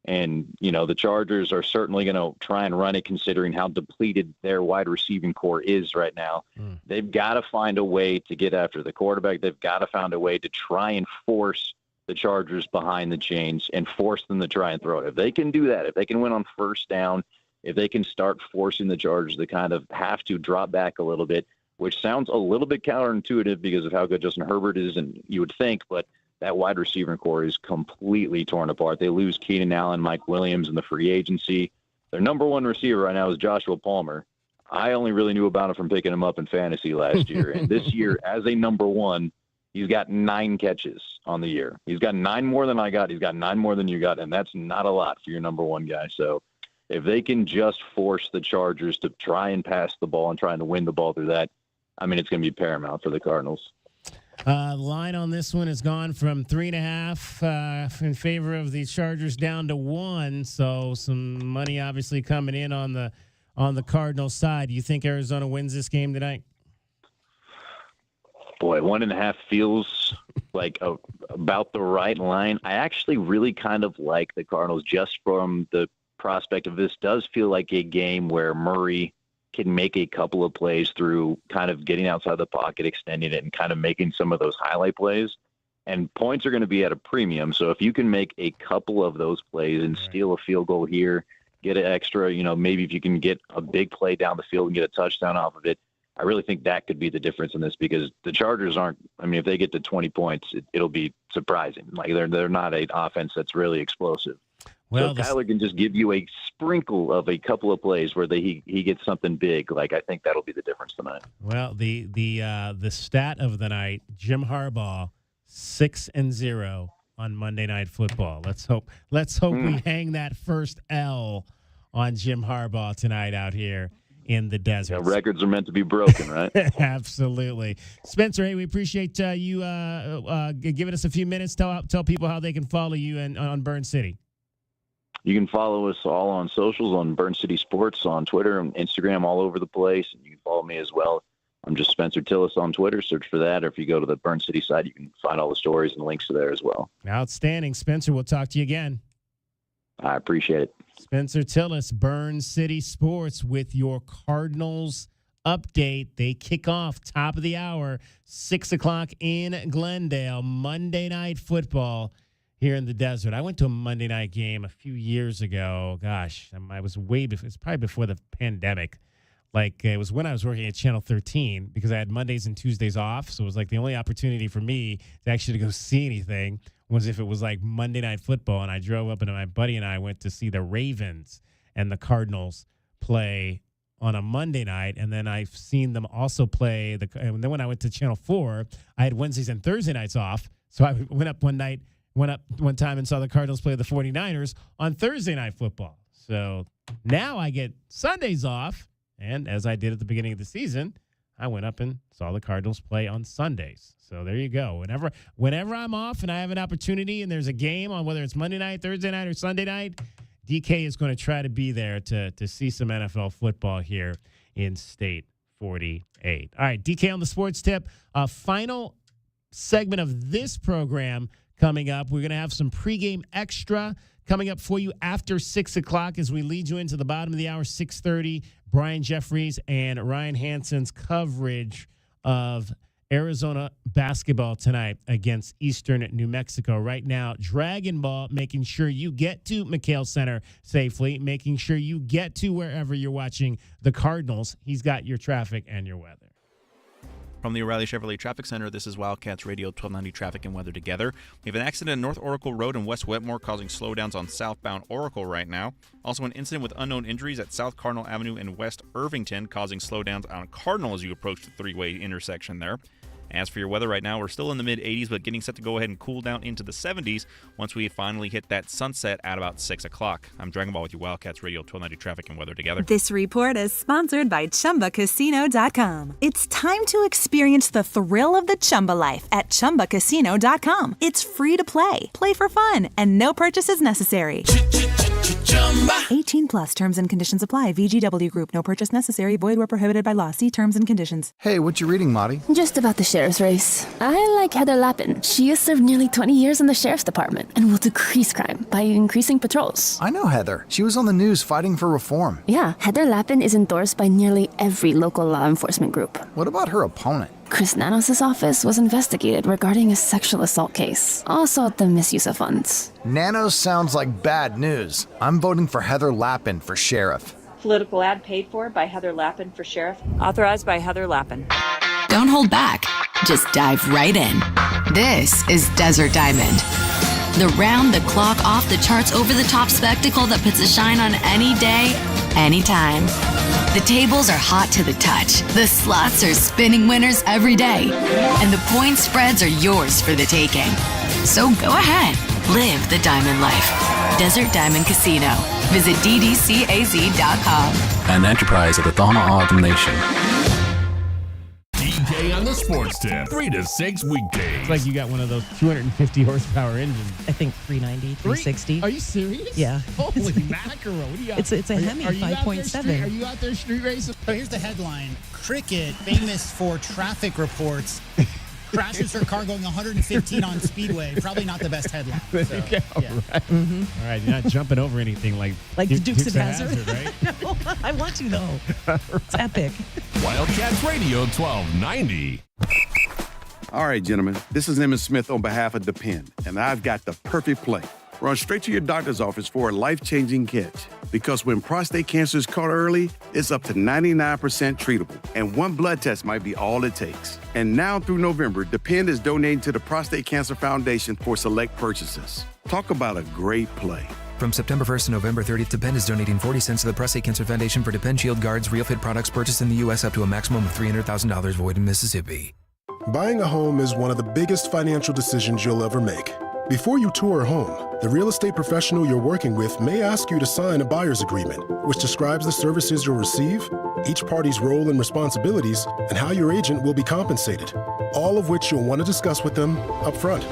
And, you know, the Chargers are certainly going to try and run it considering how depleted their wide receiving core is right now. They've got to find a way to get after the quarterback. They've got to find a way to try and force the Chargers behind the chains and force them to try and throw it. If they can do that, if they can win on first down, if they can start forcing the Chargers to kind of have to drop back a little bit, which sounds a little bit counterintuitive because of how good Justin Herbert is, and you would think, but that wide receiver core is completely torn apart. They lose Keenan Allen, Mike Williams in the free agency. Their number one receiver right now is Joshua Palmer. I only really knew about him from picking him up in fantasy last year. And this year, as a number one, he's got 9 catches on the year. He's got 9 more than I got. He's got 9 more than you got, and that's not a lot for your number one guy. So if they can just force the Chargers to try and pass the ball and trying to win the ball through that, I mean, it's going to be paramount for the Cardinals. Line on this one has gone from 3.5 in favor of the Chargers down to 1. So some money obviously coming in on the Cardinals side. Do you think Arizona wins this game tonight? Boy, 1.5 feels like about the right line. I actually really kind of like the Cardinals just from the prospect of this does feel like a game where Murray can make a couple of plays through kind of getting outside the pocket, extending it, and kind of making some of those highlight plays. And points are going to be at a premium. So if you can make a couple of those plays and steal a field goal here, get an extra, you know, maybe if you can get a big play down the field and get a touchdown off of it, I really think that could be the difference in this because the Chargers aren't, I mean, if they get to 20 points, it'll be surprising. Like they're not an offense that's really explosive. Well, so if Kyler can just give you a sprinkle of a couple of plays where he gets something big, like I think that'll be the difference tonight. Well, the stat of the night: Jim Harbaugh 6-0 on Monday Night Football. Let's hope we hang that first L on Jim Harbaugh tonight out here in the desert. Yeah, records are meant to be broken, right? Absolutely, Spencer. Hey, we appreciate you giving us a few minutes. Tell people how they can follow you on Burn City. You can follow us all on socials on Burn City Sports, on Twitter and Instagram, all over the place. And you can follow me as well. I'm just Spencer Tillis on Twitter. Search for that. Or if you go to the Burn City site, you can find all the stories and links to there as well. Outstanding. Spencer, we'll talk to you again. I appreciate it. Spencer Tillis, Burn City Sports, with your Cardinals update. They kick off top of the hour, 6 o'clock in Glendale, Monday Night Football. Here in the desert. I went to a Monday night game a few years ago. Gosh, I was way before. It's probably before the pandemic. Like it was when I was working at Channel 13 because I had Mondays and Tuesdays off. So it was like the only opportunity for me to actually go see anything was if it was like Monday Night Football. And I drove up and my buddy and I went to see the Ravens and the Cardinals play on a Monday night. And then I've seen them also play. And then when I went to Channel 4, I had Wednesdays and Thursday nights off. So I went up one time and saw the Cardinals play the 49ers on Thursday Night Football. So now I get Sundays off, and as I did at the beginning of the season, I went up and saw the Cardinals play on Sundays. So there you go. Whenever I'm off and I have an opportunity and there's a game on whether it's Monday night, Thursday night, or Sunday night, DK is going to try to be there to see some NFL football here in State 48. All right, DK on the sports tip. A final segment of this program coming up. We're going to have some pregame extra coming up for you after 6 o'clock as we lead you into the bottom of the hour, 6:30. Brian Jeffries and Ryan Hansen's coverage of Arizona basketball tonight against Eastern New Mexico. Right now, Dragon Ball making sure you get to McHale Center safely, making sure you get to wherever you're watching the Cardinals. He's got your traffic and your weather. From the O'Reilly Chevrolet Traffic Center, this is Wildcats Radio 1290 Traffic and Weather Together. We have an accident in North Oracle Road in West Wetmore causing slowdowns on southbound Oracle right now. Also an incident with unknown injuries at South Cardinal Avenue in West Irvington causing slowdowns on Cardinal as you approach the three-way intersection there. As for your weather right now, we're still in the mid-80s, but getting set to go ahead and cool down into the 70s once we finally hit that sunset at about 6 o'clock. I'm Dragon Ball with you, Wildcats Radio 1290 Traffic and Weather Together. This report is sponsored by ChumbaCasino.com. It's time to experience the thrill of the Chumba life at ChumbaCasino.com. It's free to play. Play for fun and no purchases necessary. 18 plus terms and conditions apply. VGW Group. No purchase necessary. Void where prohibited by law. See terms and conditions. Hey, what you reading, Marty? Just about the sheriff's race. I like Heather Lappin. She has served nearly 20 years in the sheriff's department and will decrease crime by increasing patrols. I know Heather. She was on the news fighting for reform. Yeah, Heather Lappin is endorsed by nearly every local law enforcement group. What about her opponent? Chris Nanos' office was investigated regarding a sexual assault case. Also the misuse of funds. Nanos sounds like bad news. I'm voting for Heather Lappin for sheriff. Political ad paid for by Heather Lappin for sheriff. Authorized by Heather Lappin. Don't hold back. Just dive right in. This is Desert Diamond. The round-the-clock, off-the-charts, over-the-top spectacle that puts a shine on any day, anytime. The tables are hot to the touch. The slots are spinning winners every day. And the point spreads are yours for the taking. So go ahead. Live the diamond life. Desert Diamond Casino. Visit ddcaz.com. An enterprise of the Thona Autumn Nation. DJ on the Sports Tip, 3 to 6 weekdays. It's like you got one of those 250 horsepower engines. I think 390, 360. Are you serious? Yeah. Holy mackerel. What do you got? It's a Hemi 5.7. Are you out there street racing? So here's the headline. Cricket, famous for traffic reports, crashes her car going 115 on Speedway. Probably not the best headline. So, yeah. Right. Mm-hmm. All right, you're not jumping over anything like Dukes of Hazzard, right? No, I want to, though. It's epic. Wildcats Radio 1290. All right, gentlemen, this is Emmitt Smith on behalf of Depend, and I've got the perfect play. Run straight to your doctor's office for a life-changing catch. Because when prostate cancer is caught early, it's up to 99% treatable, and one blood test might be all it takes. And now through November, Depend is donating to the Prostate Cancer Foundation for select purchases. Talk about a great play. From September 1st to November 30th, Depend is donating 40 cents to the Prostate Cancer Foundation for Depend Shield guards, Real Fit products purchased in the U.S. up to a maximum of $300,000 void in Mississippi. Buying a home is one of the biggest financial decisions you'll ever make. Before you tour a home, the real estate professional you're working with may ask you to sign a buyer's agreement, which describes the services you'll receive, each party's role and responsibilities, and how your agent will be compensated, all of which you'll want to discuss with them up front.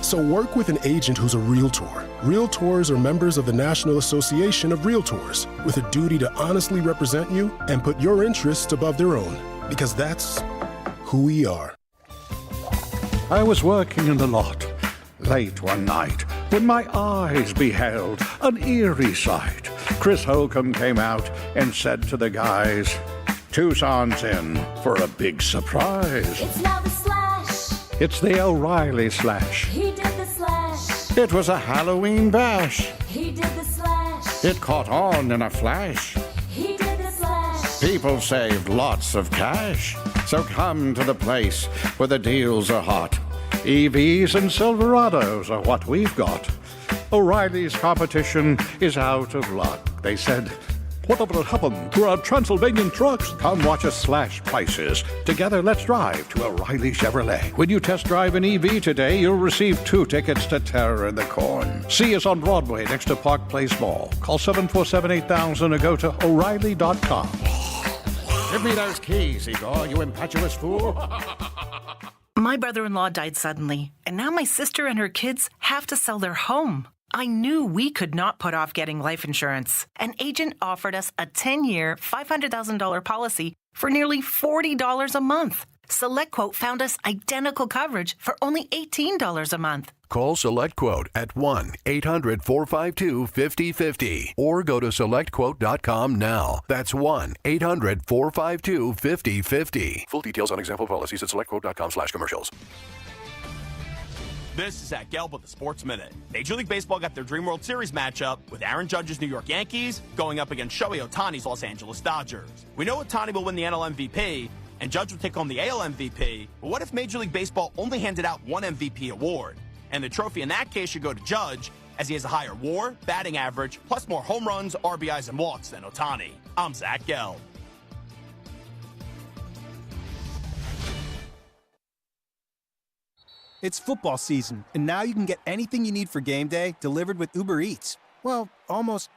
So work with an agent who's a Realtor. Realtors are members of the National Association of Realtors with a duty to honestly represent you and put your interests above their own, because that's who we are. I was working in the lot late one night when my eyes beheld an eerie sight. Chris Holcomb came out and said to the guys, Tucson's in for a big surprise. It's now the slash. It's the O'Reilly slash. He did the slash. It was a Halloween bash. He did the slash. It caught on in a flash. He did the slash. People saved lots of cash. So come to the place where the deals are hot. EVs and Silverados are what we've got. O'Reilly's competition is out of luck. They said, whatever happened to our Transylvanian trucks? Come watch us slash prices. Together, let's drive to O'Reilly Chevrolet. When you test drive an EV today, you'll receive 2 tickets to Terror in the Corn. See us on Broadway next to Park Place Mall. Call 747-8000 or go to O'Reilly.com. Give me those keys, Igor, you impetuous fool. My brother-in-law died suddenly, and now my sister and her kids have to sell their home. I knew we could not put off getting life insurance. An agent offered us a 10-year, $500,000 policy for nearly $40 a month. SelectQuote found us identical coverage for only $18 a month. Call SelectQuote at 1-800-452-5050 or go to SelectQuote.com now. That's 1-800-452-5050. Full details on example policies at SelectQuote.com/commercials. This is Zach Gelb with the Sports Minute. Major League Baseball got their Dream World Series matchup with Aaron Judge's New York Yankees going up against Shohei Ohtani's Los Angeles Dodgers. We know Ohtani will win the NL MVP, and Judge will take home the AL MVP, but what if Major League Baseball only handed out one MVP award? And the trophy in that case should go to Judge, as he has a higher WAR, batting average, plus more home runs, RBIs, and walks than Ohtani. I'm Zach Gelb. It's football season, and now you can get anything you need for game day delivered with Uber Eats. Well, almost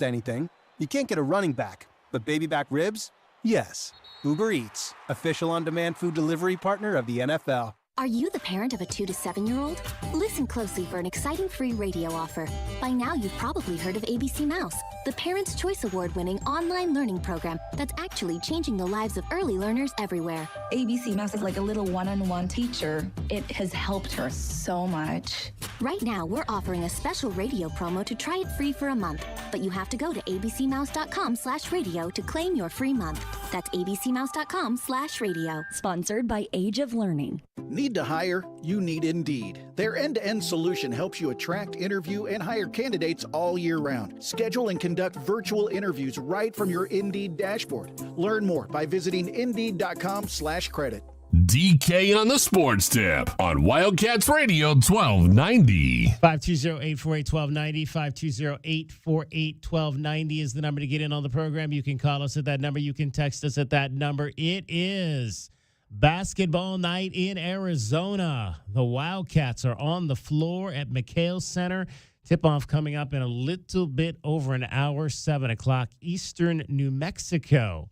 anything. You can't get a running back, but baby back ribs? Yes. Uber Eats, official on-demand food delivery partner of the NFL. Are you the parent of a 2 to 7-year-old? Listen closely for an exciting free radio offer. By now, you've probably heard of ABC Mouse, the Parents' Choice Award-winning online learning program that's actually changing the lives of early learners everywhere. ABC Mouse is like a little one-on-one teacher. It has helped her so much. Right now, we're offering a special radio promo to try it free for a month, but you have to go to abcmouse.com/radio to claim your free month. That's abcmouse.com/radio. Sponsored by Age of Learning. Need to hire? You need Indeed. Their end-to-end solution helps you attract, interview, and hire candidates all year round. Schedule and conduct virtual interviews right from your Indeed dashboard. Learn more by visiting Indeed.com/credit. DK on the Sports Tip on Wildcats Radio 1290. 520-848-1290. 520-848-1290 is the number to get in on the program. You can call us at that number. You can text us at that number. It is basketball night in Arizona. The Wildcats are on the floor at McHale Center. Tip-off coming up in a little bit over an hour, 7 o'clock. Eastern New Mexico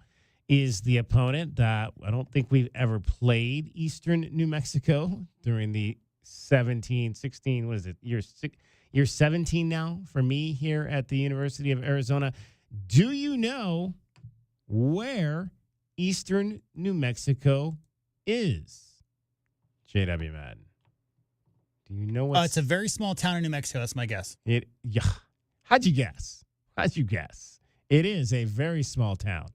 is the opponent. I don't think we've ever played Eastern New Mexico during the 16, what is it, year 17 now for me here at the University of Arizona. Do you know where Eastern New Mexico is? JW Madden. Do you know what? It's a very small town in New Mexico. That's my guess. How'd you guess? It is a very small town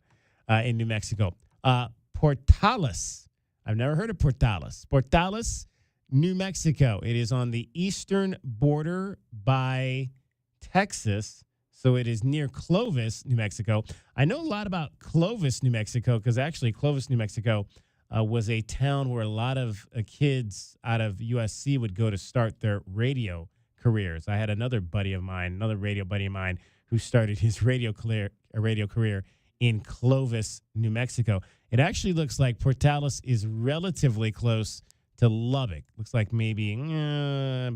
in New Mexico. Portales. I've never heard of Portales. Portales, New Mexico. It is on the eastern border by Texas. So it is near Clovis, New Mexico. I know a lot about Clovis, New Mexico, because actually Clovis, New Mexico was a town where a lot of kids out of USC would go to start their radio careers. I had another radio buddy of mine, who started his radio career in Clovis, New Mexico. It actually looks like Portales is relatively close to Lubbock. Looks like maybe a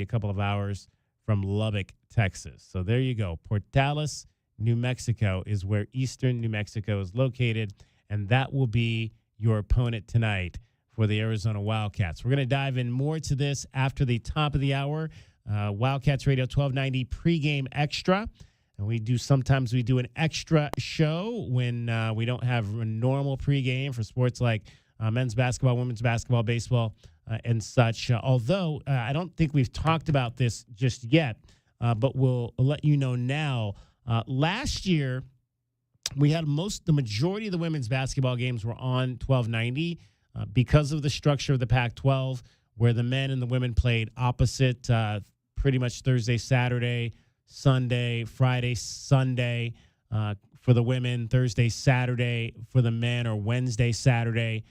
couple of hours from Lubbock, Texas. So there you go. Portales, New Mexico is where Eastern New Mexico is located, and that will be your opponent tonight for the Arizona Wildcats. We're going to dive in more to this after the top of the hour. Wildcats Radio 1290 pregame extra. And sometimes we do an extra show when we don't have a normal pregame for sports like men's basketball, women's basketball, baseball, and such. Although I don't think we've talked about this just yet, but we'll let you know now. Last year, we had the majority of the women's basketball games were on 1290 because of the structure of the Pac-12, where the men and the women played opposite pretty much Thursday, Saturday, Sunday, Friday, Sunday for the women, Thursday, Saturday for the men, or Wednesday, Saturday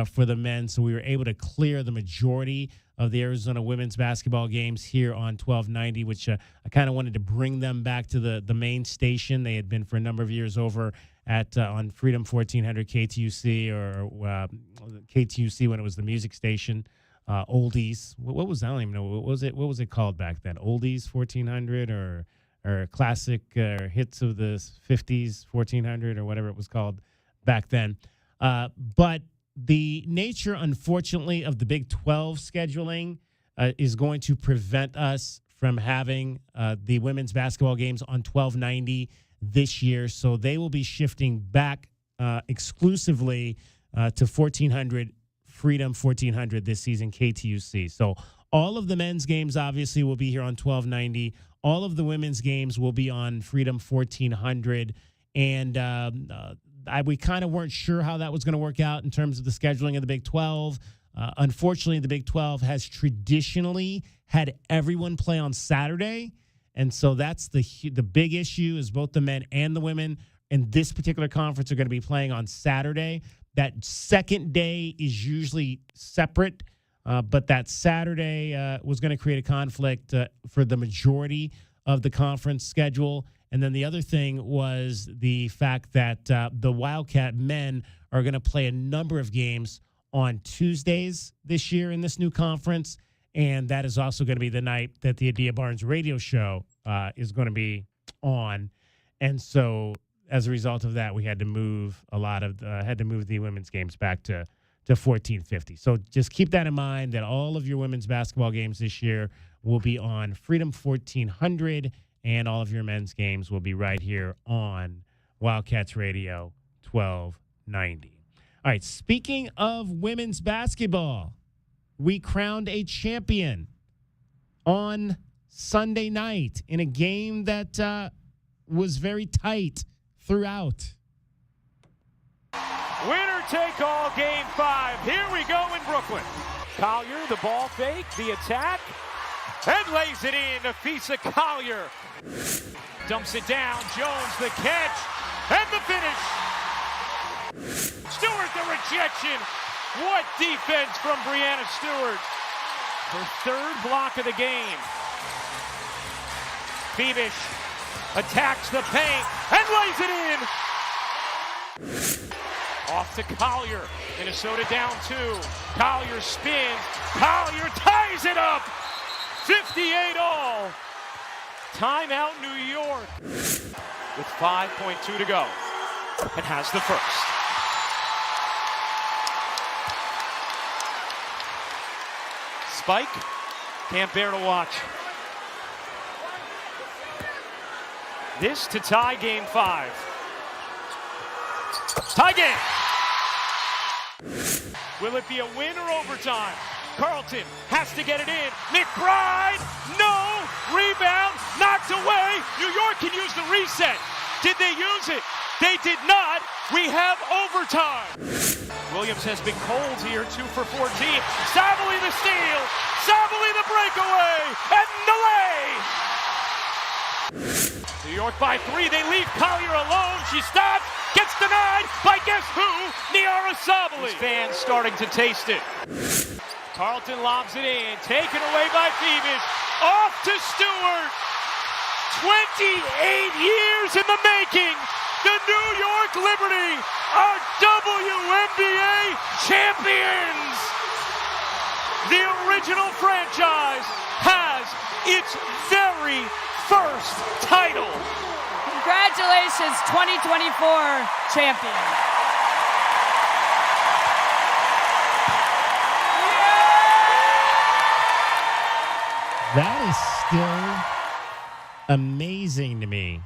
for the men. So we were able to clear the majority of the Arizona women's basketball games here on 1290, which I kind of wanted to bring them back to the main station. They had been for a number of years over at on Freedom 1400 KTUC, or KTUC when it was the music station. Oldies. What was that? I don't even know. What was it called back then? Oldies 1400 or classic hits of the 50s 1400 or whatever it was called back then. But the nature, unfortunately, of the Big 12 scheduling is going to prevent us from having the women's basketball games on 1290 this year. So they will be shifting back exclusively to 1400, Freedom 1400 this season, KTUC. So All of the men's games obviously will be here on 1290. All of the women's games will be on Freedom 1400. And we kind of weren't sure how that was going to work out in terms of the scheduling of the Big 12. Unfortunately, the Big 12 has traditionally had everyone play on Saturday. And so that's the big issue is both the men and the women in this particular conference are going to be playing on Saturday. That second day is usually separate, but that Saturday was going to create a conflict for the majority of the conference schedule. And then the other thing was the fact that the Wildcat men are going to play a number of games on Tuesdays this year in this new conference. And that is also going to be the night that the Adia Barnes radio show is going to be on. And so as a result of that, we had to move the women's games back to 1450. So just keep that in mind that all of your women's basketball games this year will be on Freedom 1400, and all of your men's games will be right here on Wildcats Radio 1290. All right, speaking of women's basketball, we crowned a champion on Sunday night in a game that was very tight throughout. Winner take all game 5. Here we go in Brooklyn. Collier, the ball fake, the attack, and lays it in to Fisa Collier. Dumps it down, Jones the catch, and the finish. Stewart the rejection. What defense from Brianna Stewart. Her third block of the game. Phoebish attacks the paint and lays it in. Off to Collier. Minnesota down 2. Collier spins. Collier ties it up. 58 all. Timeout New York. With 5.2 to go. And has the first. Spike. Can't bear to watch. This to tie game 5. Tie game. Will it be a win or overtime? Carlton has to get it in. McBride, no. Rebound, knocked away. New York can use the reset. Did they use it? They did not. We have overtime. Williams has been cold here, 2 for 14. Savely the steal. Savely the breakaway. And the lay. New York by 3. They leave Collier alone. She stops. Gets denied by guess who? Niara Sabally. Fans starting to taste it. Carlton lobs it in. Taken away by Phoebish. Off to Stewart. 28 years in the making. The New York Liberty are WNBA champions. The original franchise has its very first title. Congratulations, 2024 champion. That is still amazing to me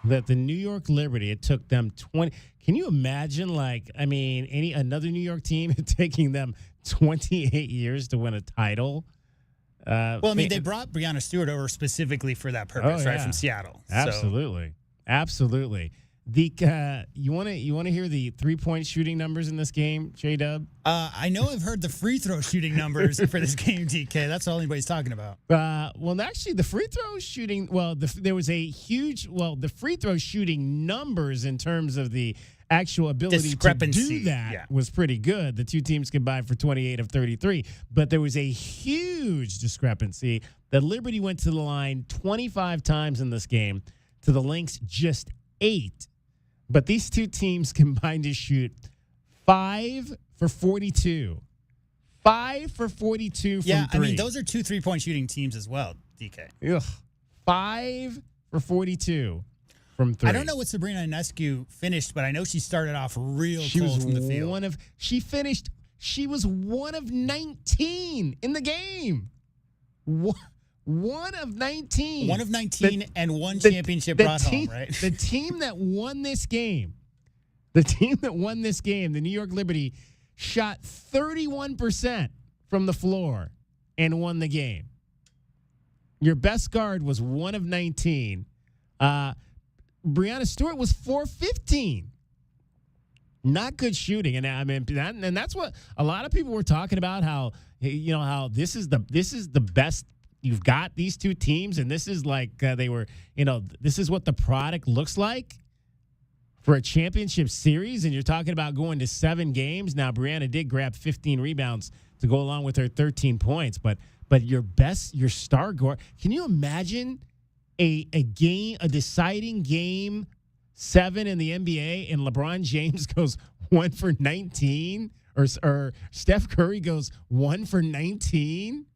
that the New York Liberty, it took them 20. Can you imagine, another New York team taking them 28 years to win a title? They brought Brianna Stewart over specifically for that purpose, right, from Seattle. Absolutely. Absolutely. You want to hear the 3-point shooting numbers in this game, J-Dub? I know I've heard the free throw shooting numbers for this game, DK. That's all anybody's talking about. Actually, the free throw shooting, there was a huge, the free throw shooting numbers in terms of the actual ability to do that was pretty good. The two teams combined for 28 of 33, but there was a huge discrepancy. The Liberty went to the line 25 times in this game, to the Lynx just 8. But these two teams combined to shoot 5 for 42. 5 for 42 from 3. Yeah, I mean, those are 2 3-point shooting teams as well, DK. Ugh. 5 for 42 from 3. I don't know what Sabrina Ionescu finished, but I know she started off real cold from the field. She was one of 19 in the game. One of 19. One of 19 and one championship brought home, right? The team that won this game, the New York Liberty, shot 31% from the floor. and won the game. Your best guard was 1 of 19. Breanna Stewart was 4-15. Not good shooting, and I mean, and that's what a lot of people were talking about. How how this is the best you've got, these two teams, and this is like this is what the product looks like for a championship series. And you're talking about going to 7 games. Now, Breanna did grab 15 rebounds to go along with her 13 points, but your star guard. Can you imagine a deciding game 7 in the NBA, and LeBron James goes 1 for 19, or Steph Curry goes 1 for 19,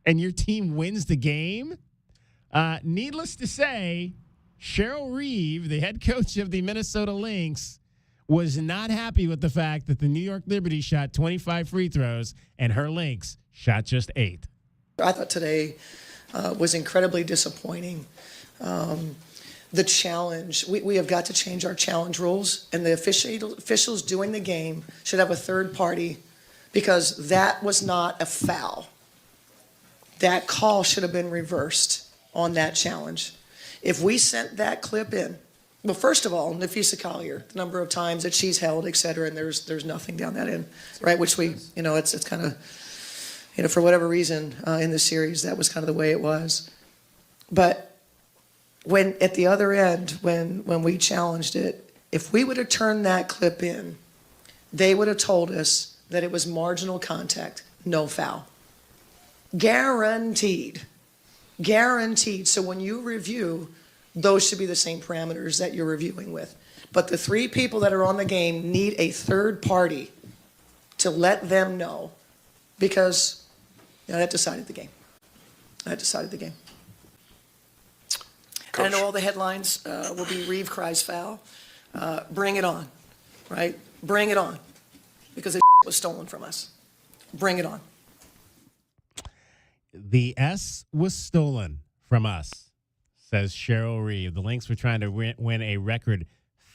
and your team wins the game? Needless to say, Cheryl Reeve, the head coach of the Minnesota Lynx, was not happy with the fact that the New York Liberty shot 25 free throws and her Lynx shot just 8. I thought today was incredibly disappointing. The challenge, we have got to change our challenge rules, and the officials doing the game should have a third party, because that was not a foul. That call should have been reversed on that challenge. If we sent that clip in, well, first of all, Nafisa Collier, the number of times that she's held, et cetera, and there's nothing down that end, right? Which it's kind of, for whatever reason in the series, that was kind of the way it was. But when at the other end, when we challenged it, if we would have turned that clip in, they would have told us that it was marginal contact, no foul. Guaranteed. So when you review, those should be the same parameters that you're reviewing with. But the 3 people that are on the game need a third party to let them know, because that decided the game. And I know all the headlines will be Reeve cries foul. Bring it on, right? Bring it on, because it was stolen from us. Bring it on. The S was stolen from us, says Cheryl Reeve. The Lynx were trying to win a record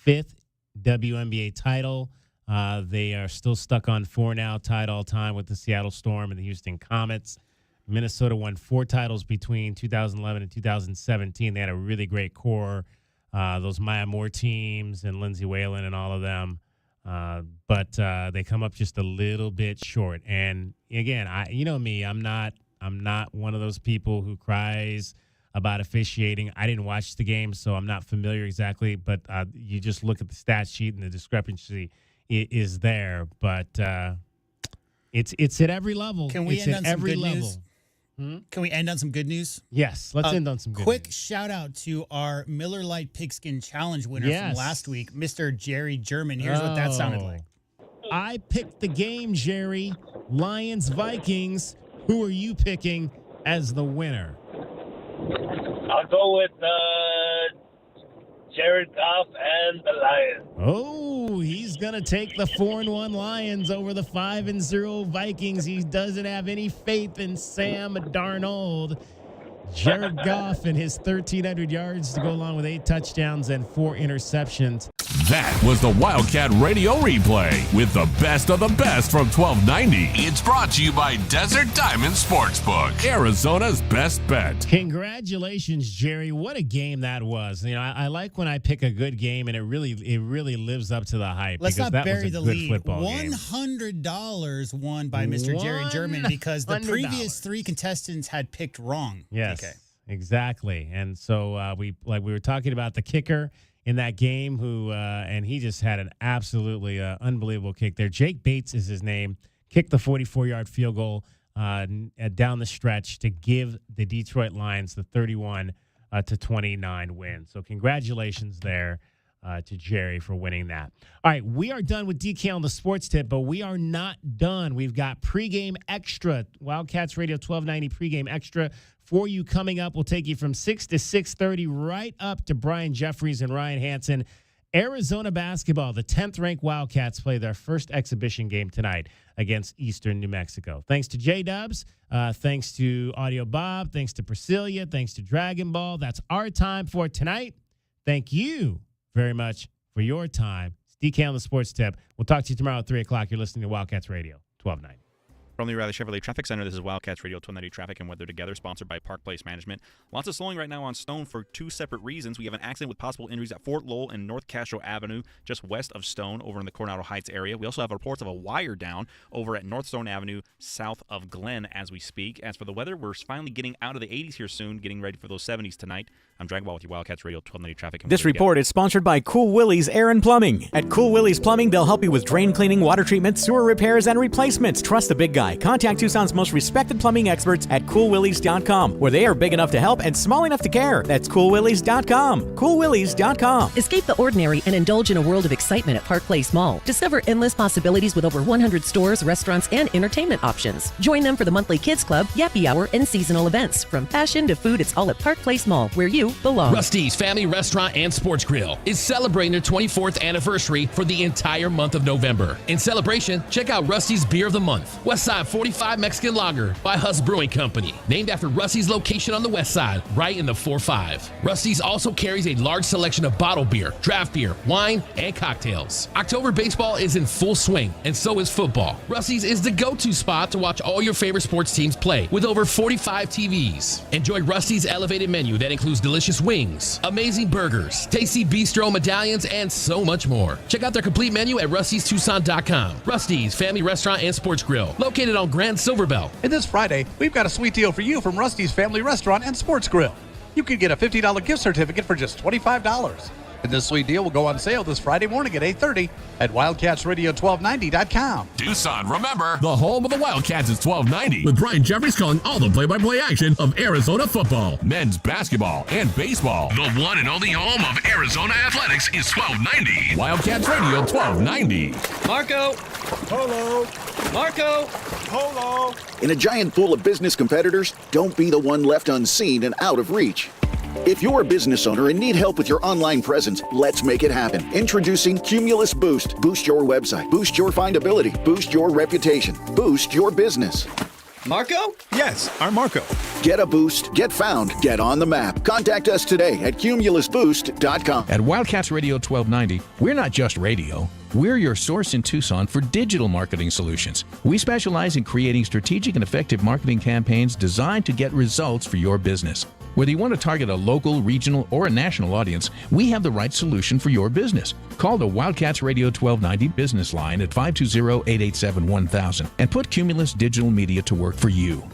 5th WNBA title. They are still stuck on 4 now, tied all time with the Seattle Storm and the Houston Comets. Minnesota won 4 titles between 2011 and 2017. They had a really great core, those Maya Moore teams and Lindsay Whalen and all of them. But they come up just a little bit short. And again, I'm not one of those people who cries about officiating. I didn't watch the game, so I'm not familiar exactly. But you just look at the stat sheet, and the discrepancy is there. But it's at every level. Can we end on some good news? Can we end on some good news? Yes, let's end on some good quick news. Shout out to our Miller Lite Pigskin Challenge winner from last week, Mr. Jerry German. Here's what that sounded like. I picked the game, Jerry. Lions, Vikings. Who are you picking as the winner? I'll go with Jared Goff and the Lions. Oh, he's going to take the 4-1 Lions over the 5-0 Vikings. He doesn't have any faith in Sam Darnold. Jared Goff and his 1,300 yards to go along with 8 touchdowns and 4 interceptions. That was the Wildcat Radio Replay with the best of the best from 1290. It's brought to you by Desert Diamond Sportsbook, Arizona's best bet. Congratulations, Jerry. What a game that was. I like when I pick a good game, and it really lives up to the hype. Let's not bury the lead. $100 won by Mr. Jerry German because the previous 3 contestants had picked wrong. Yes, exactly. And so we were talking about the kicker in that game, and he just had an absolutely unbelievable kick there. Jake Bates is his name. Kicked the 44-yard field goal down the stretch to give the Detroit Lions the 31-29 win. So congratulations there to Jerry for winning that. All right, we are done with DK on the sports tip, but we are not done. We've got pregame extra, Wildcats Radio 1290 pregame extra for you coming up. We'll take you from 6 to 6:30 right up to Brian Jeffries and Ryan Hansen. Arizona basketball, the 10th-ranked Wildcats play their first exhibition game tonight against Eastern New Mexico. Thanks to J-Dubs, thanks to Audio Bob, thanks to Priscilla, thanks to Dragon Ball. That's our time for tonight. Thank you very much for your time. It's DK on the Sports Tip. We'll talk to you tomorrow at 3 o'clock. You're listening to Wildcats Radio 1290. From the O'Reilly Chevrolet Traffic Center, this is Wildcats Radio 1290 Traffic and Weather Together, sponsored by Park Place Management. Lots of slowing right now on Stone for two separate reasons. We have an accident with possible injuries at Fort Lowell and North Castro Avenue, just west of Stone, over in the Coronado Heights area. We also have reports of a wire down over at North Stone Avenue, south of Glen, as we speak. As for the weather, we're finally getting out of the 80s here soon, getting ready for those 70s tonight. I'm Dragon Ball with you, Wildcats Radio 1290 Traffic and Weather This report is sponsored by Cool Willie's Air and Plumbing. At Cool Willie's Plumbing, they'll help you with drain cleaning, water treatment, sewer repairs, and replacements. Trust the big guy. Contact Tucson's most respected plumbing experts at CoolWillies.com, where they are big enough to help and small enough to care. That's CoolWillies.com. CoolWillies.com. Escape the ordinary and indulge in a world of excitement at Park Place Mall. Discover endless possibilities with over 100 stores, restaurants, and entertainment options. Join them for the monthly Kids Club, Yappy Hour, and seasonal events. From fashion to food, it's all at Park Place Mall, where you belong. Rusty's Family Restaurant and Sports Grill is celebrating their 24th anniversary for the entire month of November. In celebration, check out Rusty's Beer of the Month, Westside 45 Mexican Lager by Huss Brewing Company, named after Rusty's location on the west side, right in the 4-5. Rusty's also carries a large selection of bottled beer, draft beer, wine, and cocktails. October baseball is in full swing, and so is football. Rusty's is the go-to spot to watch all your favorite sports teams play, with over 45 TVs. Enjoy Rusty's elevated menu that includes delicious wings, amazing burgers, tasty bistro medallions, and so much more. Check out their complete menu at rustystucson.com. Rusty's Family Restaurant and Sports Grill, located on Grand Silverbell. And this Friday, we've got a sweet deal for you from Rusty's Family Restaurant and Sports Grill. You can get a $50 gift certificate for just $25. And this sweet deal will go on sale this Friday morning at 8:30 at WildcatsRadio1290.com. Tucson, remember, the home of the Wildcats is 1290, with Brian Jeffries calling all the play-by-play action of Arizona football, men's basketball, and baseball. The one and only home of Arizona athletics is 1290. Wildcats Radio 1290. Marco! Polo! Marco! Polo! In a giant pool of business competitors, don't be the one left unseen and out of reach. If you're a business owner and need help with your online presence, let's make it happen. Introducing Cumulus Boost. Boost your website. Boost your findability. Boost your reputation. Boost your business. Marco? Yes, I'm Marco. Get a boost, get found, get on the map. Contact us today at cumulusboost.com. At Wildcats Radio 1290, we're not just radio. We're your source in Tucson for digital marketing solutions. We specialize in creating strategic and effective marketing campaigns designed to get results for your business. Whether you want to target a local, regional, or a national audience, we have the right solution for your business. Call the Wildcats Radio 1290 business line at 520-887-1000 and put Cumulus Digital Media to work for you.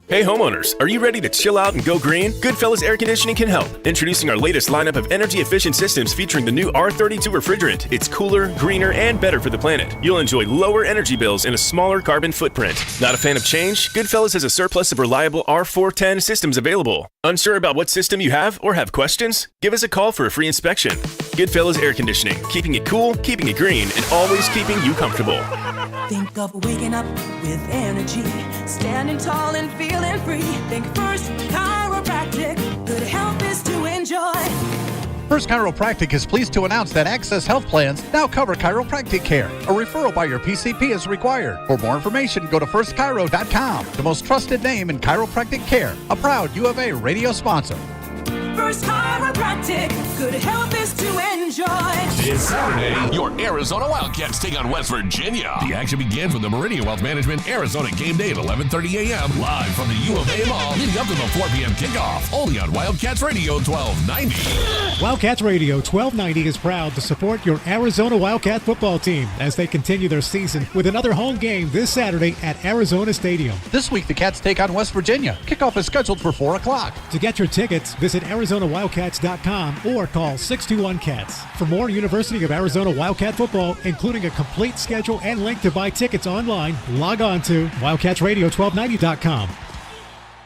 Hey homeowners, are you ready to chill out and go green? Goodfellas Air Conditioning can help. Introducing our latest lineup of energy-efficient systems featuring the new R32 refrigerant. It's cooler, greener, and better for the planet. You'll enjoy lower energy bills and a smaller carbon footprint. Not a fan of change? Goodfellas has a surplus of reliable R410 systems available. Unsure about what system you have or have questions? Give us a call for a free inspection. Goodfellas Air Conditioning, keeping it cool, keeping it green, and always keeping you comfortable. Think of waking up with energy, standing tall and feeling free. Think First Chiropractic, good health is to enjoy. First Chiropractic is pleased to announce that Access Health Plans now cover chiropractic care. A referral by your PCP is required. For more information, go to firstchiro.com, the most trusted name in chiropractic care. A proud U of A radio sponsor. First Chiropractic, good health is to enjoy. This Saturday, your Arizona Wildcats take on West Virginia. The action begins with the Meridian Wealth Management Arizona game day at 11:30 a.m. live from the U of A Mall, leading up to the 4 p.m. kickoff. Only on Wildcats Radio 1290. Wildcats Radio 1290 is proud to support your Arizona Wildcat football team as they continue their season with another home game this Saturday at Arizona Stadium. This week, the Cats take on West Virginia. Kickoff is scheduled for 4 o'clock. To get your tickets, visit ArizonaWildcats.com or call 621-CATS. For more University of Arizona Wildcat football, including a complete schedule and link to buy tickets online, log on to WildcatsRadio1290.com.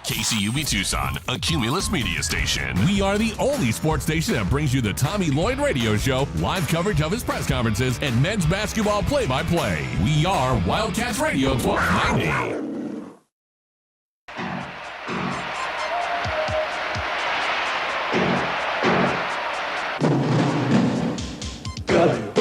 KCUB Tucson, a Cumulus media station. We are the only sports station that brings you the Tommy Lloyd Radio Show, live coverage of his press conferences, and men's basketball play-by-play. We are Wildcats Radio 1290. Got you.